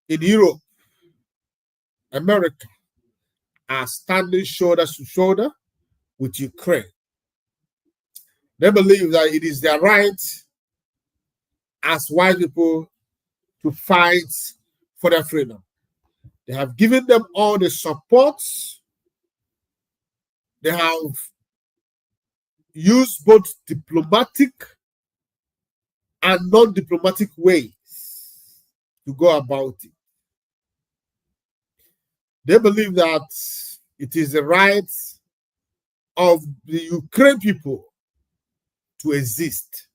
in Europe, America, are standing shoulder to shoulder with Ukraine. They believe that it is their right as white people to fight for their freedom. They have given them all the support. They have used both diplomatic and non-diplomatic ways to go about it. They believe that it is the right of the Ukraine people to exist.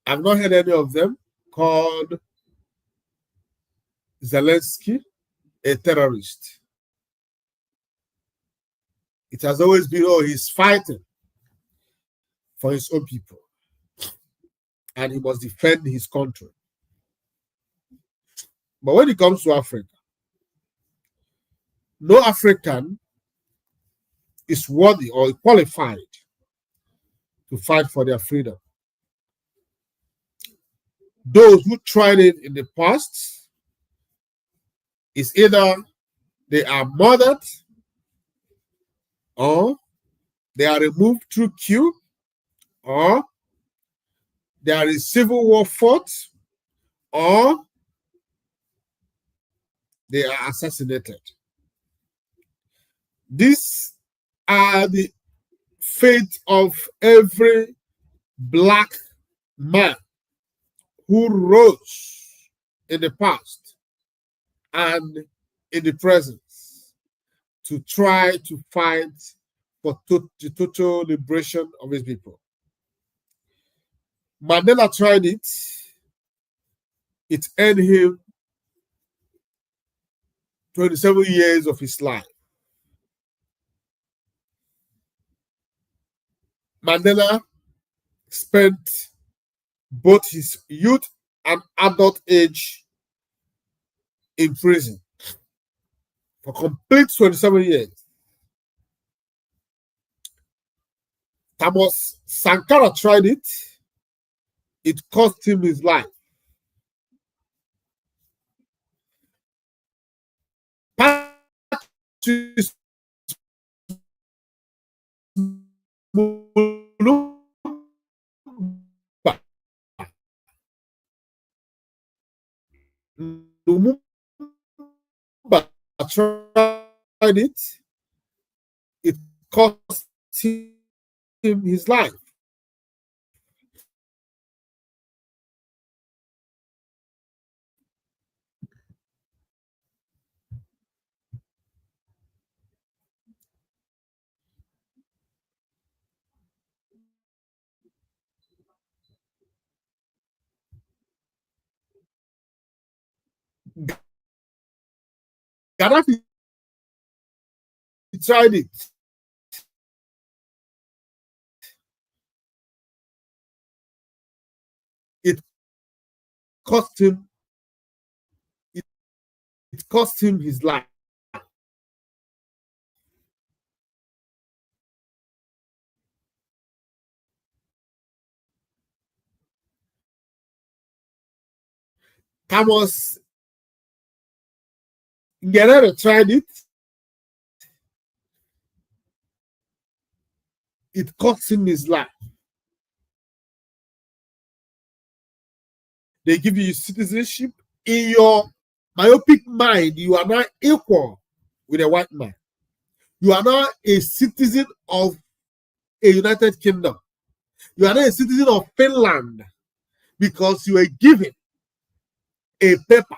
I've not heard any of them called Zelensky a terrorist. It has always been, oh, he's fighting for his own people and he must defend his country. But when it comes to Africa, no African is worthy or qualified to fight for their freedom. Those who tried it in the past is either they are murdered or they are removed through coup or there is civil war fought or they are assassinated. These are the fate of every black man who rose in the past and in the present to try to fight for the total liberation of his people. Mandela tried it. It earned him 27 years of his life. Mandela spent both his youth and adult age in prison for complete 27 years. Thomas Sankara tried it. It cost him his life. Patrice Lumumba tried it. It cost him his life. Gaddafi tried it. It cost him. It cost him his life. Thomas Guerrero tried it. It cost him his life. They give you citizenship. In your myopic mind, you are not equal with a white man. You are not a citizen of a United Kingdom. You are not a citizen of Finland because you are given a paper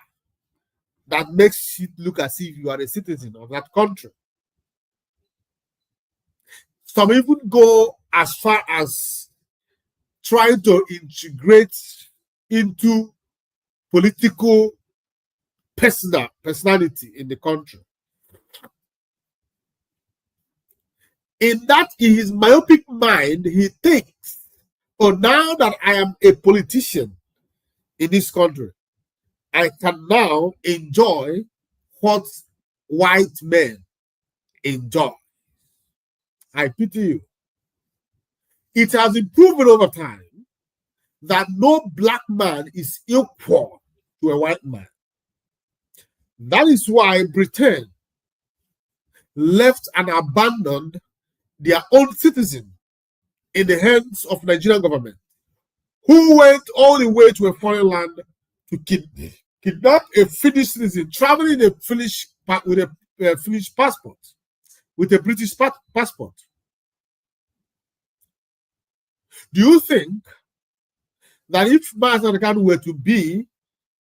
that makes it look as if you are a citizen of that country. Some even go as far as trying to integrate into political personality in the country. In his myopic mind, he thinks, oh, now that I am a politician in this country, I can now enjoy what white men enjoy. I pity you. It has been proven over time that no black man is equal to a white man. That is why Britain left and abandoned their own citizen in the hands of Nigerian government, who went all the way to a foreign land to kidnap a Finnish citizen traveling with a Finnish passport, with a British passport. Do you think that if Mahatma Gandhi were to be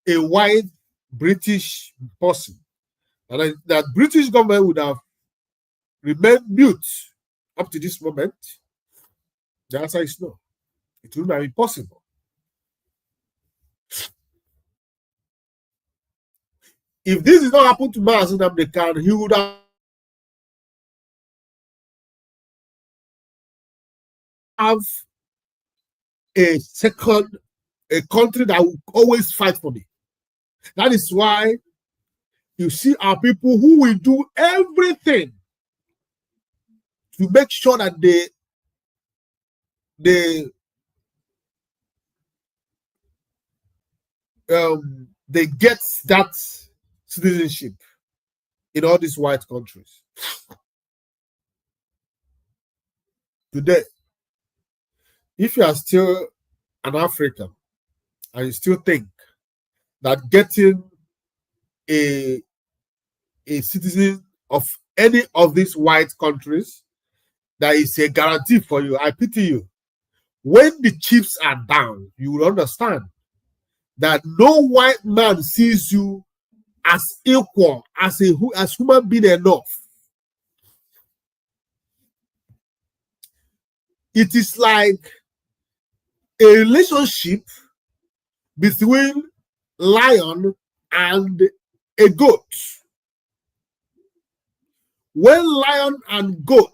a white British person, that British government would have remained mute up to this moment? The answer is no. It would have been possible. If this did not happen to Mahatma Gandhi, he would have a country that will always fight for me. That is why you see our people who will do everything to make sure that they get that citizenship in all these white countries. Today, if you are still an African and you still think that getting a citizen of any of these white countries that is a guarantee for you, I pity you. When the chips are down, you will understand that no white man sees you as equal, as human being enough. It is like a relationship between lion and a goat. When lion and goat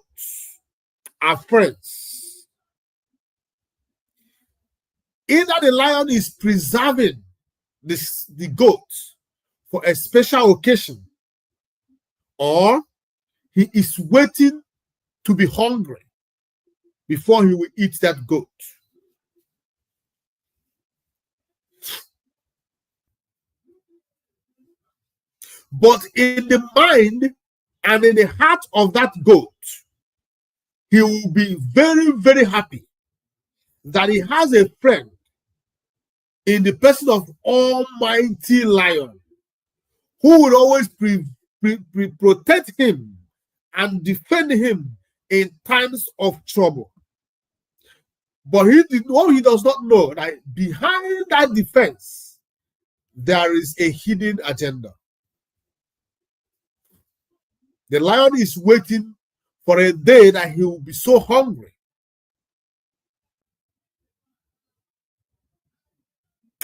are friends, either the lion is preserving the goat for a special occasion, or he is waiting to be hungry before he will eat that goat. But in the mind and in the heart of that goat, he will be very, very happy that he has a friend in the person of Almighty Lion, who will always protect him and defend him in times of trouble. But what he does not know, that behind that defense, there is a hidden agenda. The lion is waiting for a day that he will be so hungry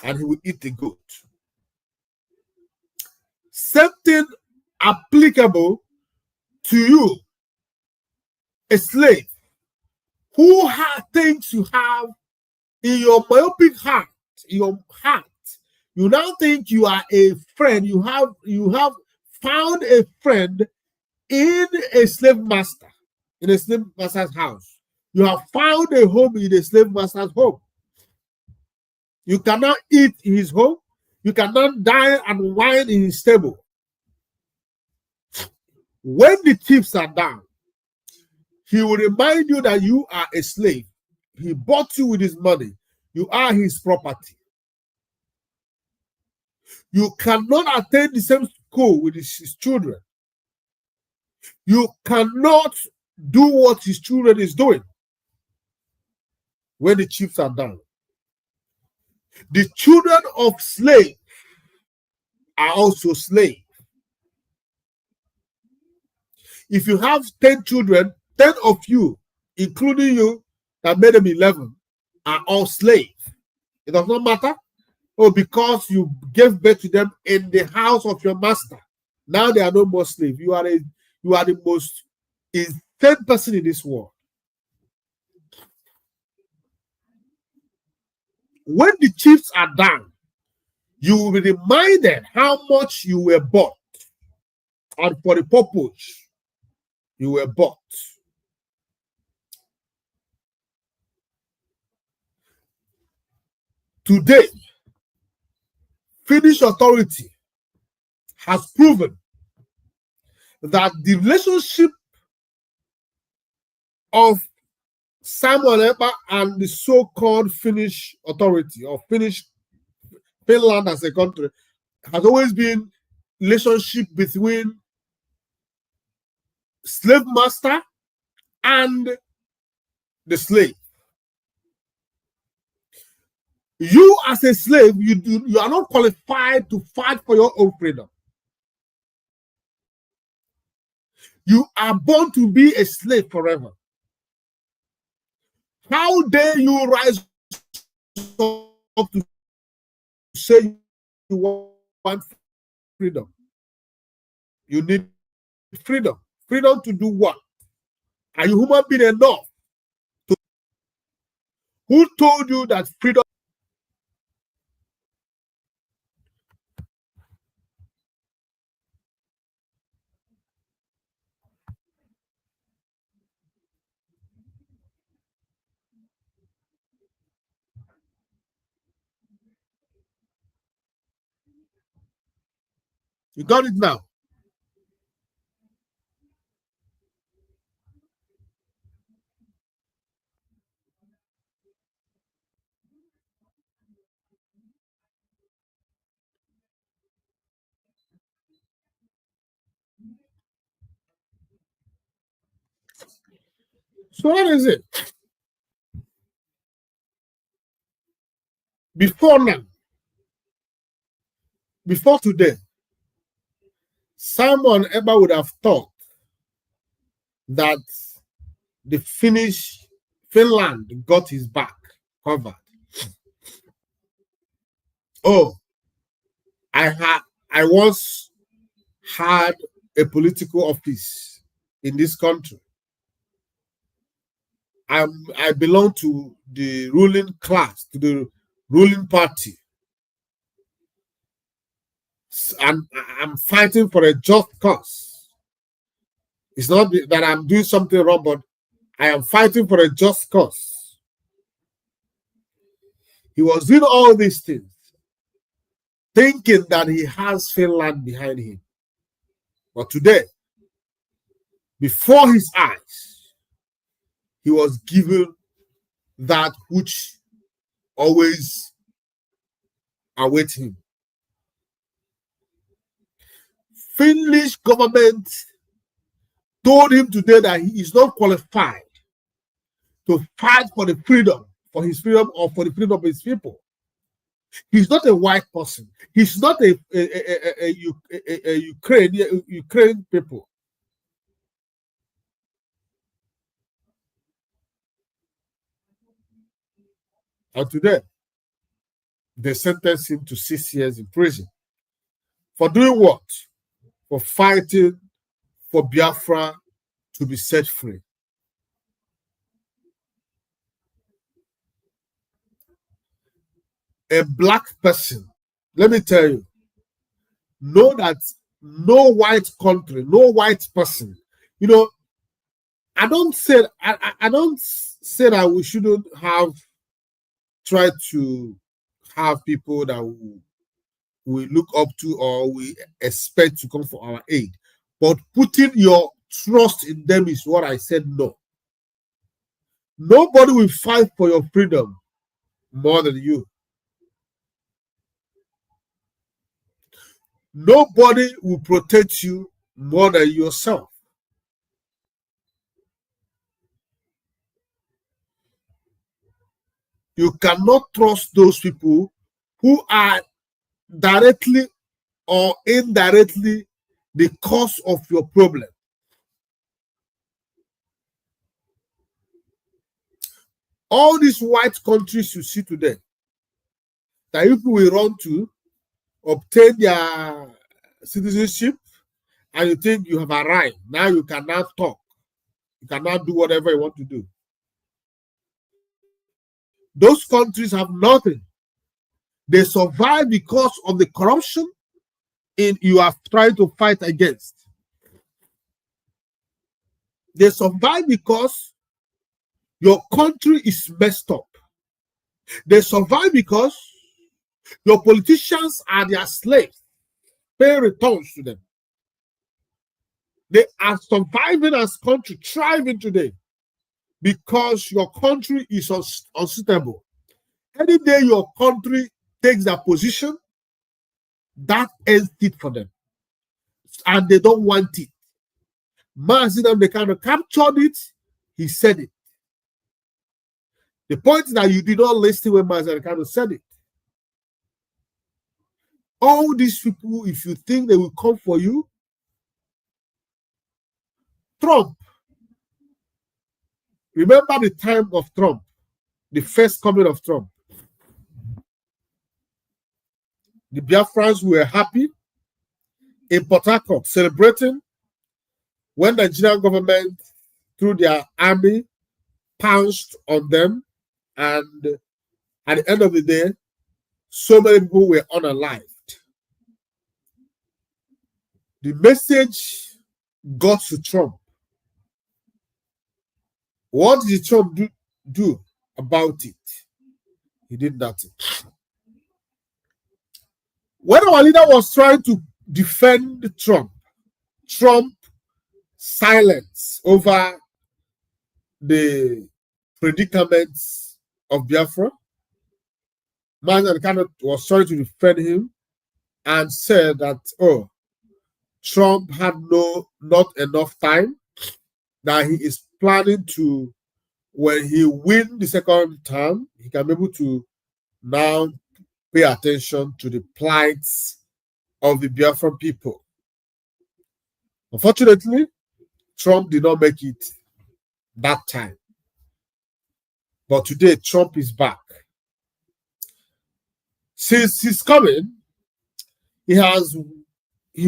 and he will eat the goat. Same thing applicable to you, a slave, who thinks you have in your myopic heart, you now think you are a friend. You have found a friend in a slave master, in a slave master's house. You have found a home in a slave master's home. You cannot eat in his home. You cannot dine and wine in his table. When the chips are down, he will remind you that you are a slave. He bought you with his money. You are his property. You cannot attend the same school with his children. You cannot do what his children is doing when the chips are down. The children of slaves are also slaves. If you have 10 children, 10 of you, including you, that made them 11, are all slaves. It does not matter. Oh, because you gave birth to them in the house of your master. Now they are no more slaves. You are the most insane person in this world. When the chips are down, you will be reminded how much you were bought and for the purpose you were bought. Today, Finnish authority has proven that the relationship of Simon Ekpa and the so-called Finnish authority, or Finland as a country, has always been relationship between slave master and the slave. You as a slave, you are not qualified to fight for your own freedom. You are born to be a slave forever. How dare you rise up to say you want freedom? You need freedom. Freedom to do what? Are you human being enough? Who told you that freedom? You got it now. So what is it? Before now, before today, Simon Ekpa would have thought that the Finland got his back covered. Oh, I once had a political office in this country. I belong to the ruling class, to the ruling party. And I'm fighting for a just cause. It's not that I'm doing something wrong, but I am fighting for a just cause. He was doing all these things, thinking that he has Finland behind him. But today, before his eyes, he was given that which always awaits him. Finnish government told him today that he is not qualified to fight for the freedom, for his freedom, or for the freedom of his people. He's not a white person. He's not a Ukraine people. And today, they sentenced him to 6 years in prison. For doing what? for fighting for Biafra to be set free. A black person, let me tell you, know that no white country, no white person, you know, I don't say that we shouldn't have tried to have people that we look up to or we expect to come for our aid. But putting your trust in them is what I said no. Nobody will fight for your freedom more than you. Nobody will protect you more than yourself. You cannot trust those people who are directly or indirectly the cause of your problem. All these white countries you see today, that if we run to obtain their citizenship and you think you have arrived, now you cannot talk. You cannot do whatever you want to do. Those countries have nothing. They survive because of the corruption you are trying to fight against. They survive because your country is messed up. They survive because your politicians are their slaves. Pay returns to them. They are surviving as country, thriving today because your country is unsuitable. Any day your country takes that position, that ends it for them. And they don't want it. Mazin, they kind of captured it. He said it. The point is that you did not listen when Mazin kind of said it. All these people, if you think they will come for you, Trump. Remember the time of Trump, the first coming of Trump. The Biafrans were happy in Port Harcourt, celebrating when the Nigerian government, through their army, pounced on them, and at the end of the day, so many people were unalived. The message got to Trump. What did Trump do about it? He did nothing. When our leader was trying to defend Trump silence over the predicaments of Biafra, Mazin Kano was trying to defend him and said that, oh, Trump had not enough time, that he is planning to, when he wins the second term, he can be able to now pay attention to the plights of the Biafran people. Unfortunately, Trump did not make it that time. But today, Trump is back. Since he's coming, he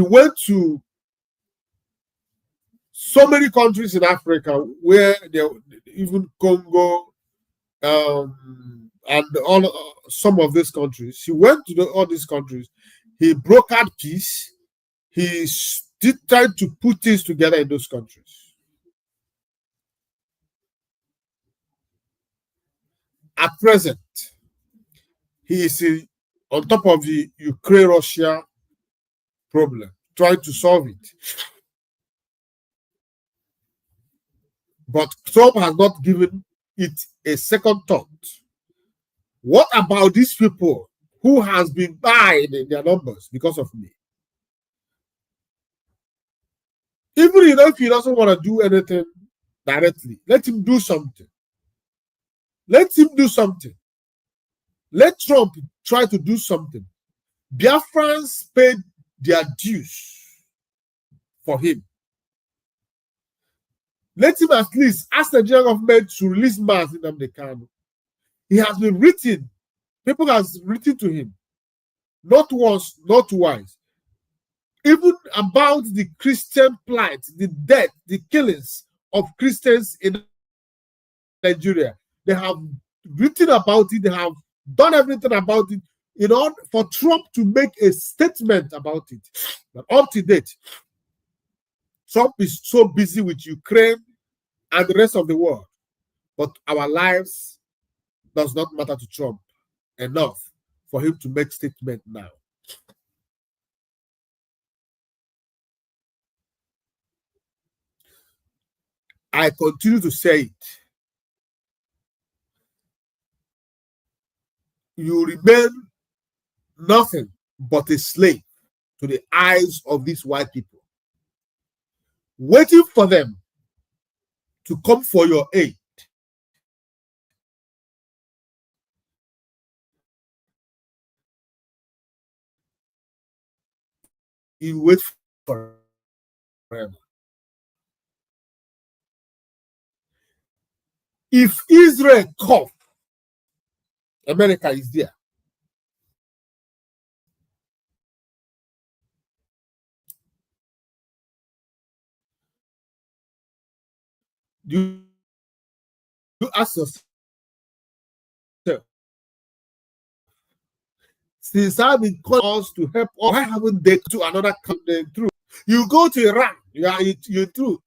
went to so many countries in Africa where even Congo and some of these countries. He went to all these countries. He brokered peace. He did try to put things together in those countries. At present, he is on top of the Ukraine-Russia problem, trying to solve it. But Trump has not given it a second thought. What about these people who has been buying in their numbers because of me? Even if he doesn't want to do anything directly, let him do something. Let him do something. Let Trump try to do something. Biafrans paid their dues for him. Let him at least ask the Nigerian government to release Mazin Nnamdi Kanu. He has been written. People have written to him. Not once, not twice. even about the Christian plight, the death, the killings of Christians in Nigeria. They have written about it, they have done everything about it in order for Trump to make a statement about it. But up to date, Trump is so busy with Ukraine and the rest of the world. But our lives does not matter to Trump enough for him to make statement now. I continue to say it. You remain nothing but a slave to the eyes of these white people, waiting for them to come for your aid. You wait forever. If Israel cough, America is there. You ask yourself, since I've been called us to help, why haven't they to another country through? You go to Iran, you're through.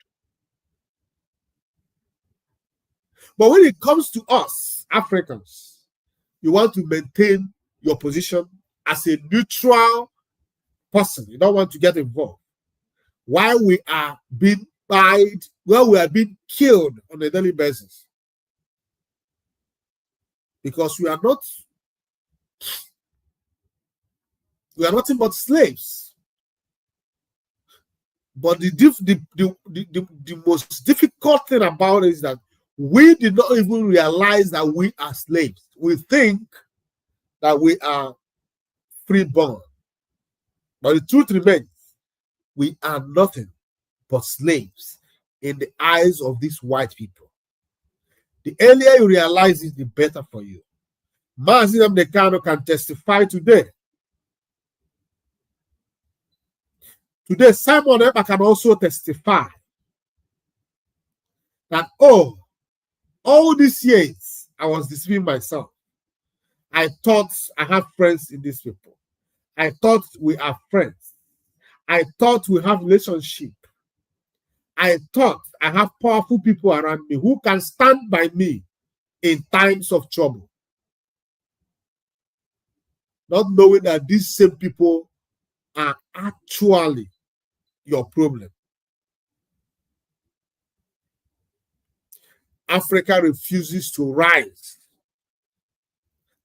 But when it comes to us, Africans, you want to maintain your position as a neutral person. You don't want to get involved. While we are being died, while we are being killed on a daily basis. Because we are nothing but slaves. But the most difficult thing about it is that we did not even realize that we are slaves. We think that we are freeborn. But the truth remains, we are nothing but slaves in the eyes of these white people. The earlier you realize it, the better for you. Mazi Nnamdi Kanu can testify today. Today, Simon Ekpa can also testify that, oh, all these years, I was deceiving myself. I thought I have friends in these people. I thought we are friends. I thought we have relationship. I thought I have powerful people around me who can stand by me in times of trouble. Not knowing that these same people are actually your problem. Africa refuses to rise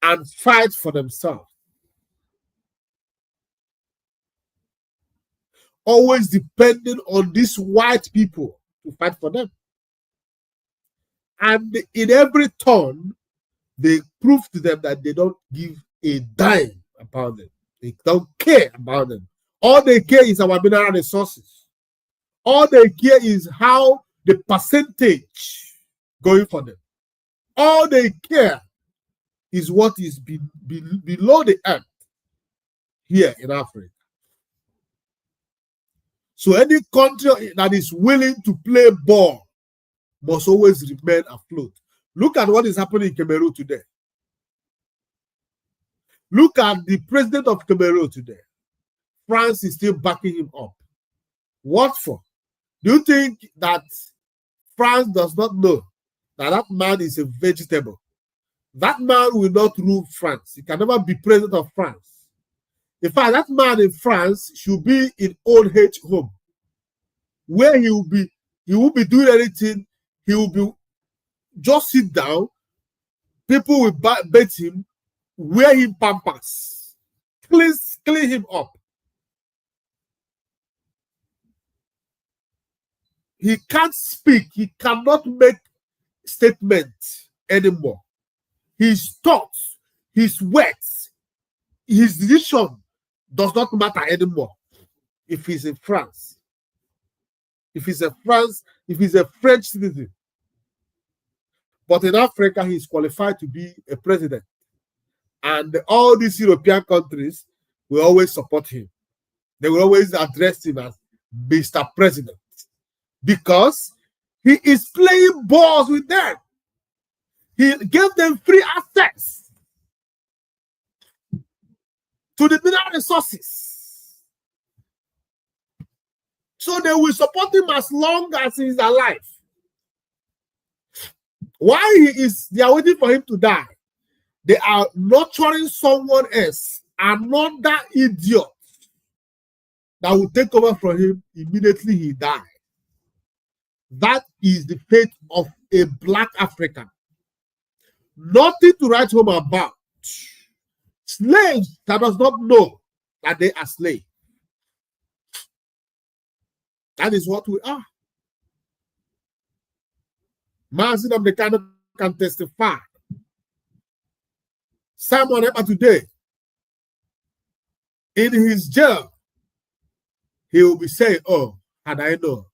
and fight for themselves. Always depending on these white people to fight for them. And in every turn, they prove to them that they don't give a dime about them. They don't care about them. All they care is our mineral resources. All they care is how the percentage going for them. All they care is what is below the earth here in Africa. So any country that is willing to play ball must always remain afloat. Look at what is happening in Cameroon today. Look at the president of Cameroon today. France is still backing him up. What for? Do you think that France does not know that that man is a vegetable? That man will not rule France. He can never be president of France. In fact, that man in France should be in old age home, where he will be doing anything. He will be just sit down. People will bathe him, wear him pampers, clean him up. He can't speak. He cannot make statements anymore. His thoughts, his words, his decision does not matter anymore. If he's in France, if he's a French citizen, but in Africa, he's qualified to be a president. And all these European countries will always support him. They will always address him as Mr. President because he is playing balls with them. He gave them free access to the mineral resources. So they will support him as long as he is alive. While they are waiting for him to die, they are nurturing someone else, another idiot that will take over from him immediately he dies. That is the fate of a black African. Nothing to write home about. Slaves that does not know that they are slaves. That is what we are. Mazi Nnamdi Kanu can testify. Simon Ekpa today, in his jail, he will be saying, oh, had I known,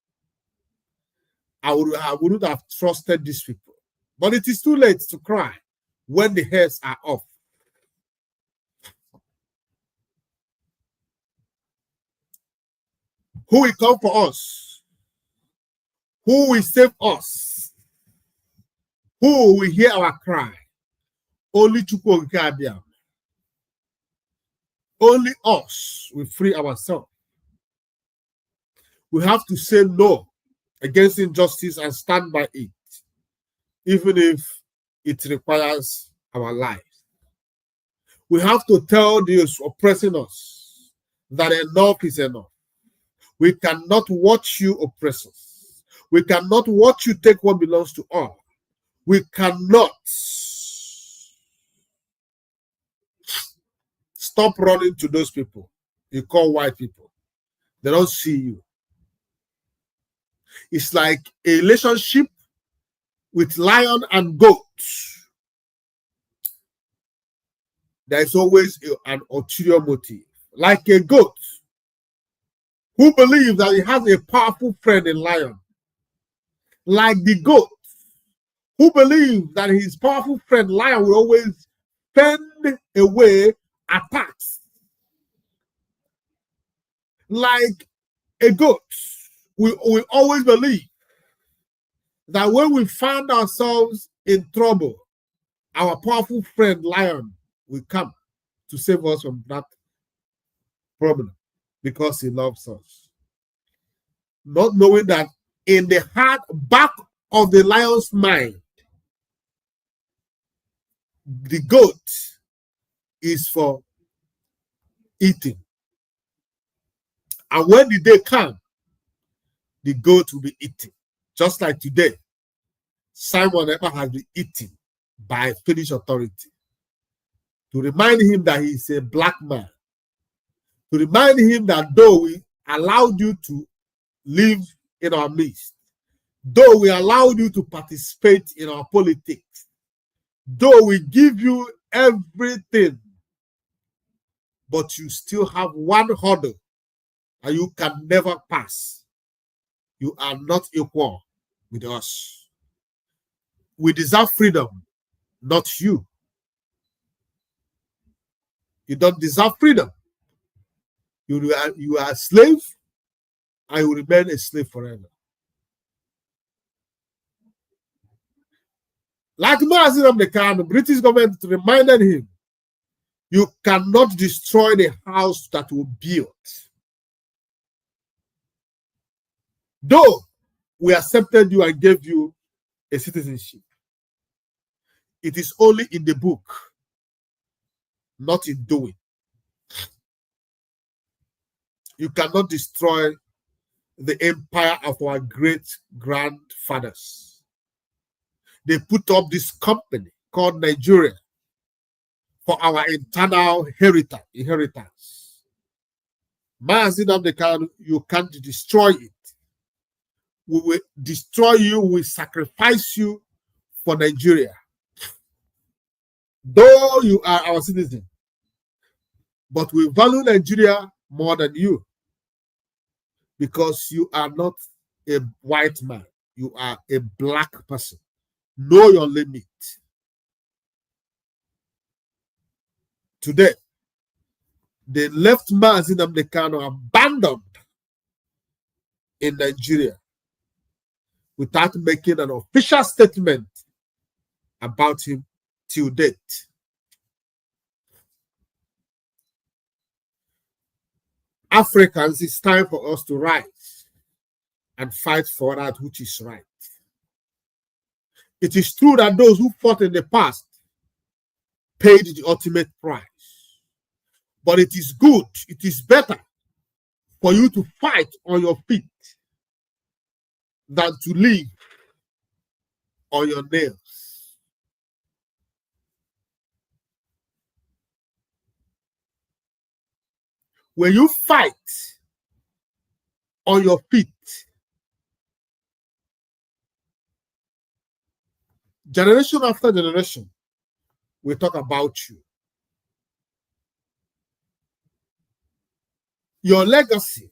I wouldn't have trusted these people. But it is too late to cry when the hairs are off. Who will come for us? Who will save us? Who will hear our cry? Only Chukwu Okike Abiam. Only us will free ourselves. We have to say no against injustice and stand by it, even if it requires our lives. We have to tell those oppressing us that enough is enough. We cannot watch you oppress us. We cannot watch you take what belongs to us. We cannot. Stop running to those people you call white people. They don't see you. It's like a relationship with lion and goat. There is always an ulterior motive. Like a goat who believes that he has a powerful friend in lion. Like the goat who believes that his powerful friend lion will always fend away attacks. Like a goat, we always believe that when we find ourselves in trouble, our powerful friend lion will come to save us from that problem because he loves us. Not knowing that in the heart, back of the lion's mind, the goat is for eating. And when the day comes, the goat will be eaten. Just like today, Simon Ekpa has been eaten by Finnish authority. To remind him that he is a black man. To remind him that though we allowed you to live in our midst, though we allowed you to participate in our politics, though we give you everything, but you still have one hurdle and you can never pass. You are not equal with us. We deserve freedom, not you. You don't deserve freedom. You are a slave, and you will remain a slave forever. Like Mazi Nnamdi Kanu, the British government reminded him, you cannot destroy the house that will build. Though we accepted you and gave you a citizenship, it is only in the book, not in doing. You cannot destroy the empire of our great grandfathers. They put up this company called Nigeria for our internal inheritance. Mazi Nnamdi Kanu, you can't destroy it. We will destroy you, we will sacrifice you for Nigeria. Though you are our citizen, but we value Nigeria more than you because you are not a white man, you are a black person. Know your limit. they left Mazi Nnamdi Kanu abandoned in Nigeria without making an official statement about him till date. Africans, it's time for us to rise and fight for that which is right. It is true that those who fought in the past paid the ultimate price. But it is good, it is better for you to fight on your feet than to live on your nails. When you fight on your feet, generation after generation will talk about you. Your legacy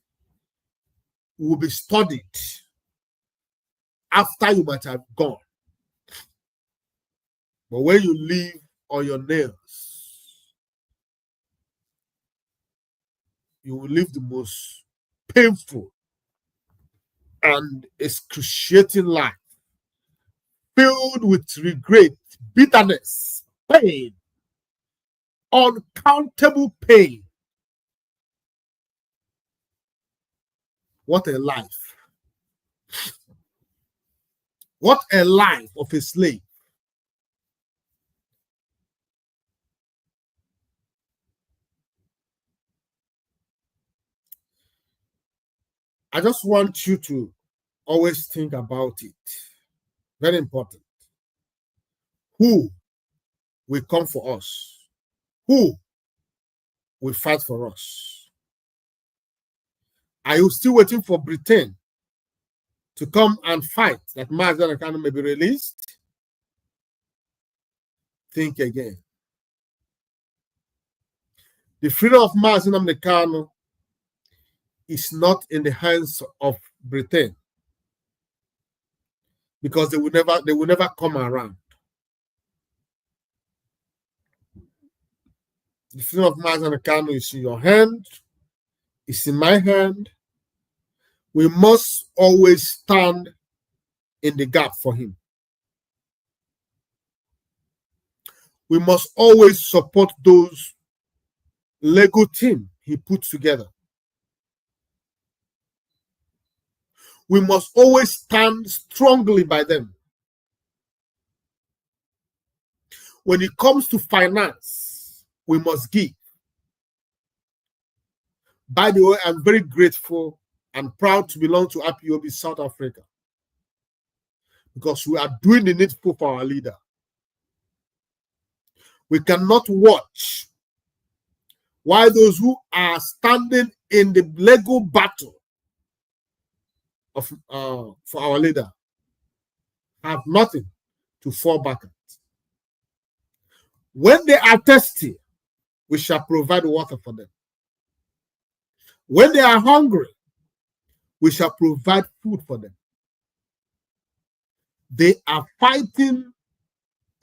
will be studied after you might have gone. But when you live on your nails, you will live the most painful and excruciating life, filled with regret, bitterness, pain, uncountable pain. What a life. What a life of a slave. I just want you to always think about it. Very important. Who will come for us? Who will fight for us? Are you still waiting for Britain to come and fight that Mazi Nnamdi Kanu may be released? Think again. The freedom of Mazi Nnamdi Kanu is not in the hands of Britain, because they will never come around. The freedom of Mazi Nnamdi Kanu is in your hand, it's in my hand. We must always stand in the gap for him. We must always support those Lego team he put together. We must always stand strongly by them. When it comes to finance, we must give. By the way, I'm very grateful and proud to belong to IPOB South Africa, because we are doing the needful for our leader. We cannot watch while those who are standing in the Lego battle of for our leader have nothing to fall back at. When they are thirsty, we shall provide water for them. When they are hungry, we shall provide food for them. They are fighting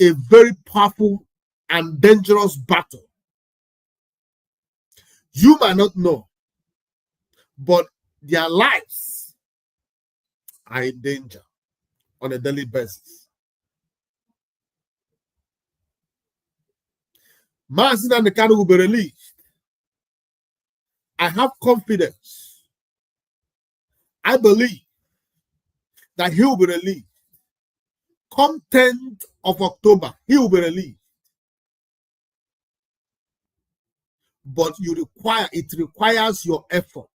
a very powerful and dangerous battle. You might not know, but their lives are in danger on a daily basis. Mazi Nnamdi Kanu will be released. I have confidence. I believe that he will be released. Come 10th of October, he will be released. But it requires your effort.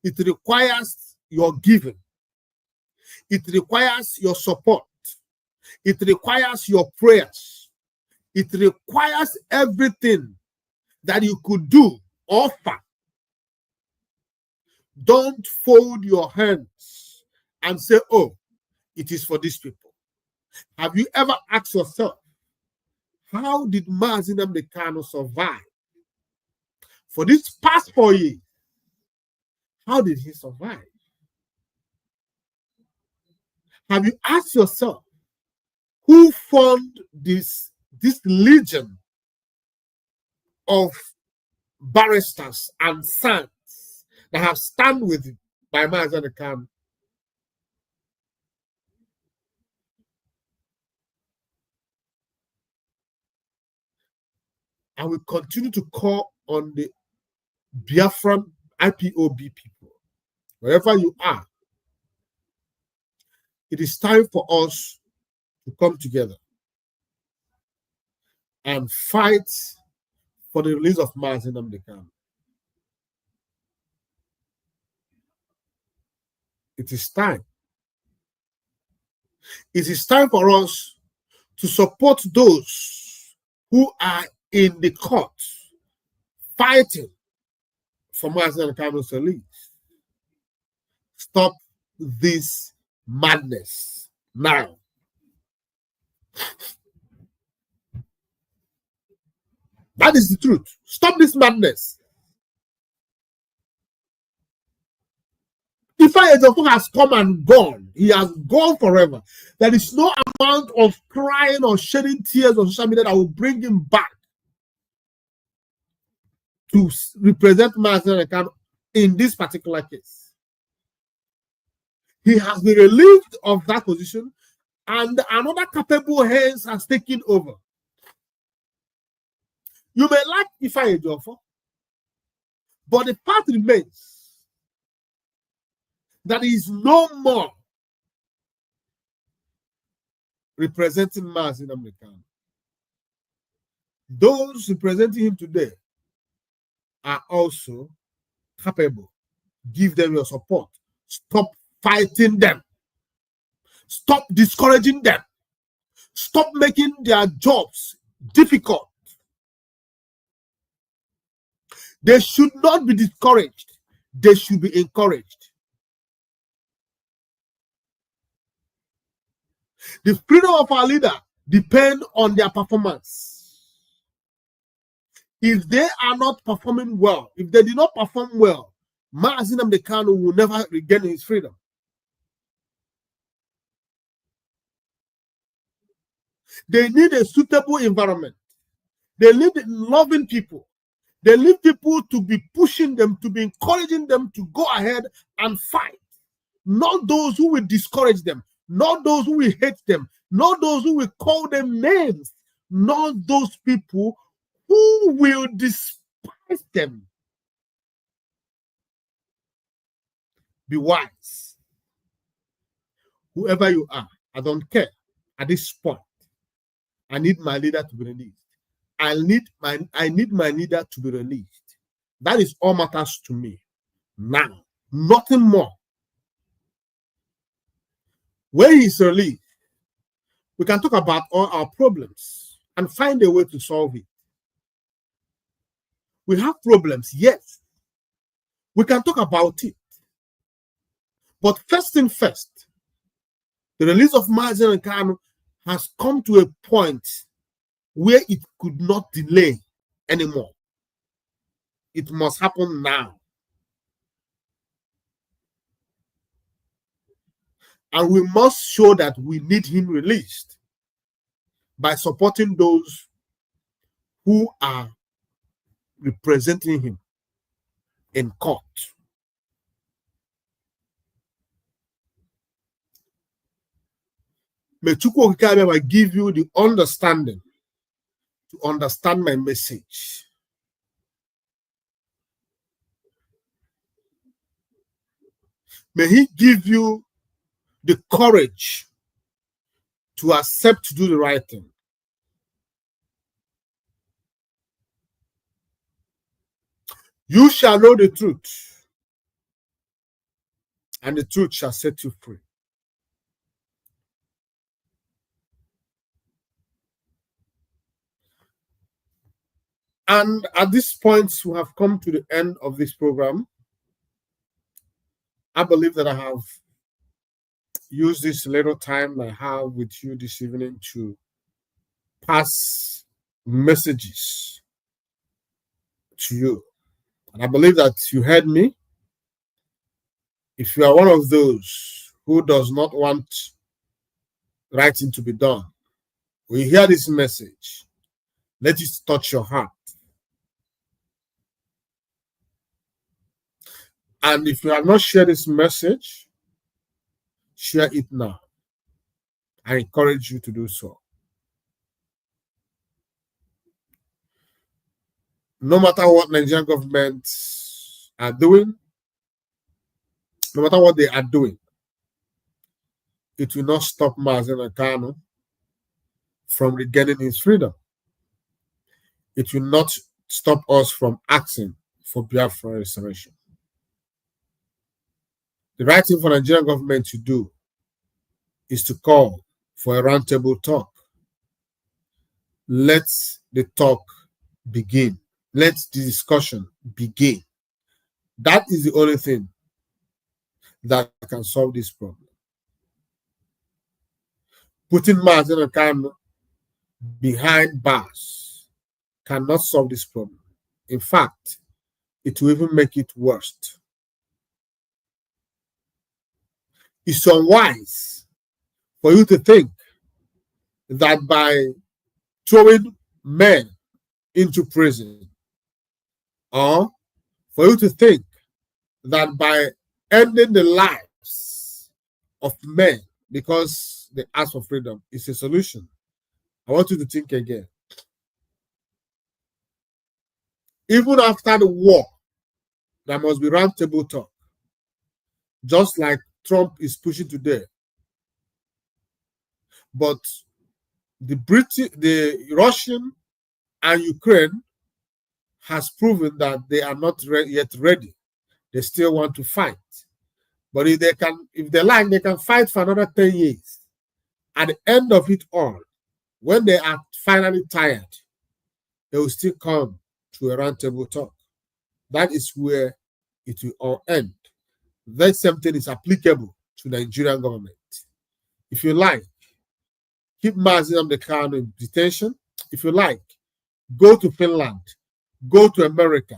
It requires your giving. It requires your support. It requires your prayers. It requires everything that you could do, offer. Don't fold your hands and say, oh, it is for these people. Have you ever asked yourself, how did Mazi Nnamdi Kanu survive for these past 4 years? How did he survive? Have you asked yourself, who formed this legion of barristers and sons that have stand with by Mazi Nnamdi Kanu. I will continue to call on the Biafran IPOB people, wherever you are. It is time for us to come together and fight for the release of Mazi Nnamdi Kanu. It is time. It is time for us to support those who are in the court fighting for Mazi Nnamdi Kanu's release. Stop this madness now. That is the truth. Stop this madness. Ifeanyi Ejiofor has come and gone. He has gone forever. There is no amount of crying or shedding tears on social media that will bring him back to represent Mazi Nnamdi Kanu in this particular case. He has been relieved of that position, and another capable hands has taken over. You may like Ifeanyi Ejiofor, but the fact remains that he is no more representing Mazi Nnamdi Kanu. Those representing him today are also capable. Give them your support. Stop fighting them. Stop discouraging them. Stop making their jobs difficult. They should not be discouraged. They should be encouraged. The freedom of our leader depends on their performance. If they are not performing well, if they did not perform well, Mazi Nnamdi Kanu will never regain his freedom. They need a suitable environment. They need loving people. They need people to be pushing them, to be encouraging them to go ahead and fight. Not those who will discourage them. Not those who will hate them. Not those who will call them names. Not those people who will despise them. Be wise. Whoever you are, I don't care. At this point, I need my leader to be released. I need my leader to be released. That is all matters to me. Now, nothing more. When he's released, we can talk about all our problems and find a way to solve it. We have problems, yes. We can talk about it. But first thing first, the release of Mazi Nnamdi Kanu has come to a point where it could not delay anymore. It must happen now. And we must show that we need him released by supporting those who are representing him in court. May Chukwu Okike Abiama give you the understanding to understand my message. May he give you the courage to accept to do the right thing. You shall know the truth, and the truth shall set you free. And at this point, we have come to the end of this program. I believe that I have used this little time I have with you this evening to pass messages to you. And I believe that you heard me. If you are one of those who does not want writing to be done, when you hear this message, let it touch your heart. And if you have not shared this message, share it now. I encourage you to do so. No matter what Nigerian governments are doing, no matter what they are doing, it will not stop Mazi Nnamdi Kanu from regaining his freedom. It will not stop us from asking for Biafra restoration. The right thing for Nigerian government to do is to call for a roundtable talk. Let the talk begin. Let the discussion begin. That is the only thing that can solve this problem. Putting Mazi Nnamdi Kanu behind bars cannot solve this problem. In fact, it will even make it worse. It's unwise for you to think that by throwing men into prison, or for you to think that by ending the lives of men because they ask for freedom is a solution. I want you to think again. Even after the war, there must be roundtable talk, just like Trump is pushing today. But the Russian and Ukraine has proven that they are not yet ready. They still want to fight. But if they like, they can fight for another 10 years. At the end of it all, when they are finally tired, they will still come to a roundtable talk. That is where it will all end. That same thing is applicable to the Nigerian government. If you like, keep Mazi Nnamdi Kanu in detention. If you like, go to Finland, go to America,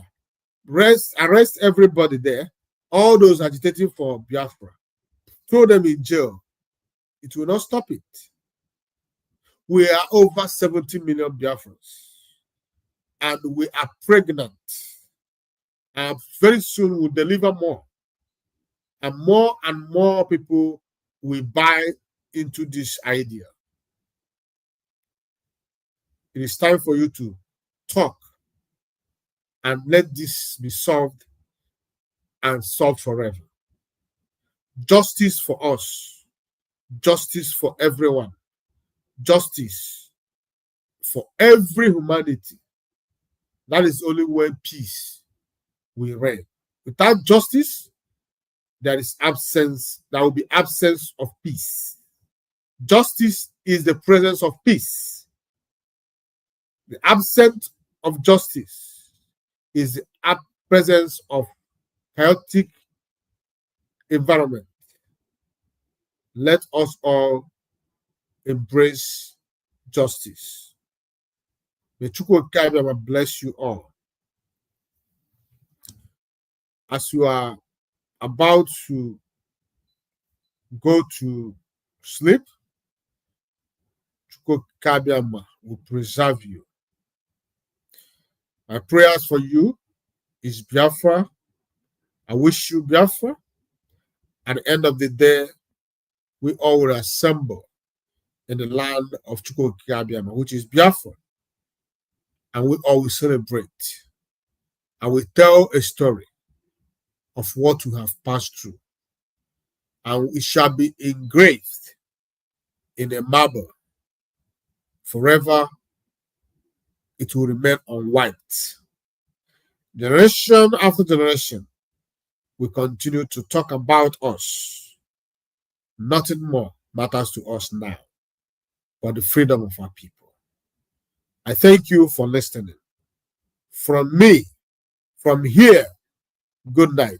arrest everybody there, all those agitating for Biafra, throw them in jail. It will not stop it. We are over 70 million Biafrans, and we are pregnant. And very soon we'll deliver more. And more people will buy into this idea. It is time for you to talk and let this be solved and solved forever. Justice for us. Justice for everyone. Justice for every humanity. That is only when peace will reign. Without justice, there will be absence of peace. Justice is the presence of peace. The absence of justice is the presence of chaotic environment. Let us all embrace justice. May Chukwu Okike bless you all. As you are about to go to sleep, Chukwu Okike will preserve you. My prayers for you is Biafra. I wish you Biafra. At the end of the day, we all will assemble in the land of Chukwu Okike, which is Biafra. And we all will celebrate. And we tell a story of what we have passed through. And it shall be engraved in a marble. Forever, it will remain unwiped. Generation after generation, we continue to talk about us. Nothing more matters to us now but the freedom of our people. I thank you for listening. From me, from here, good night.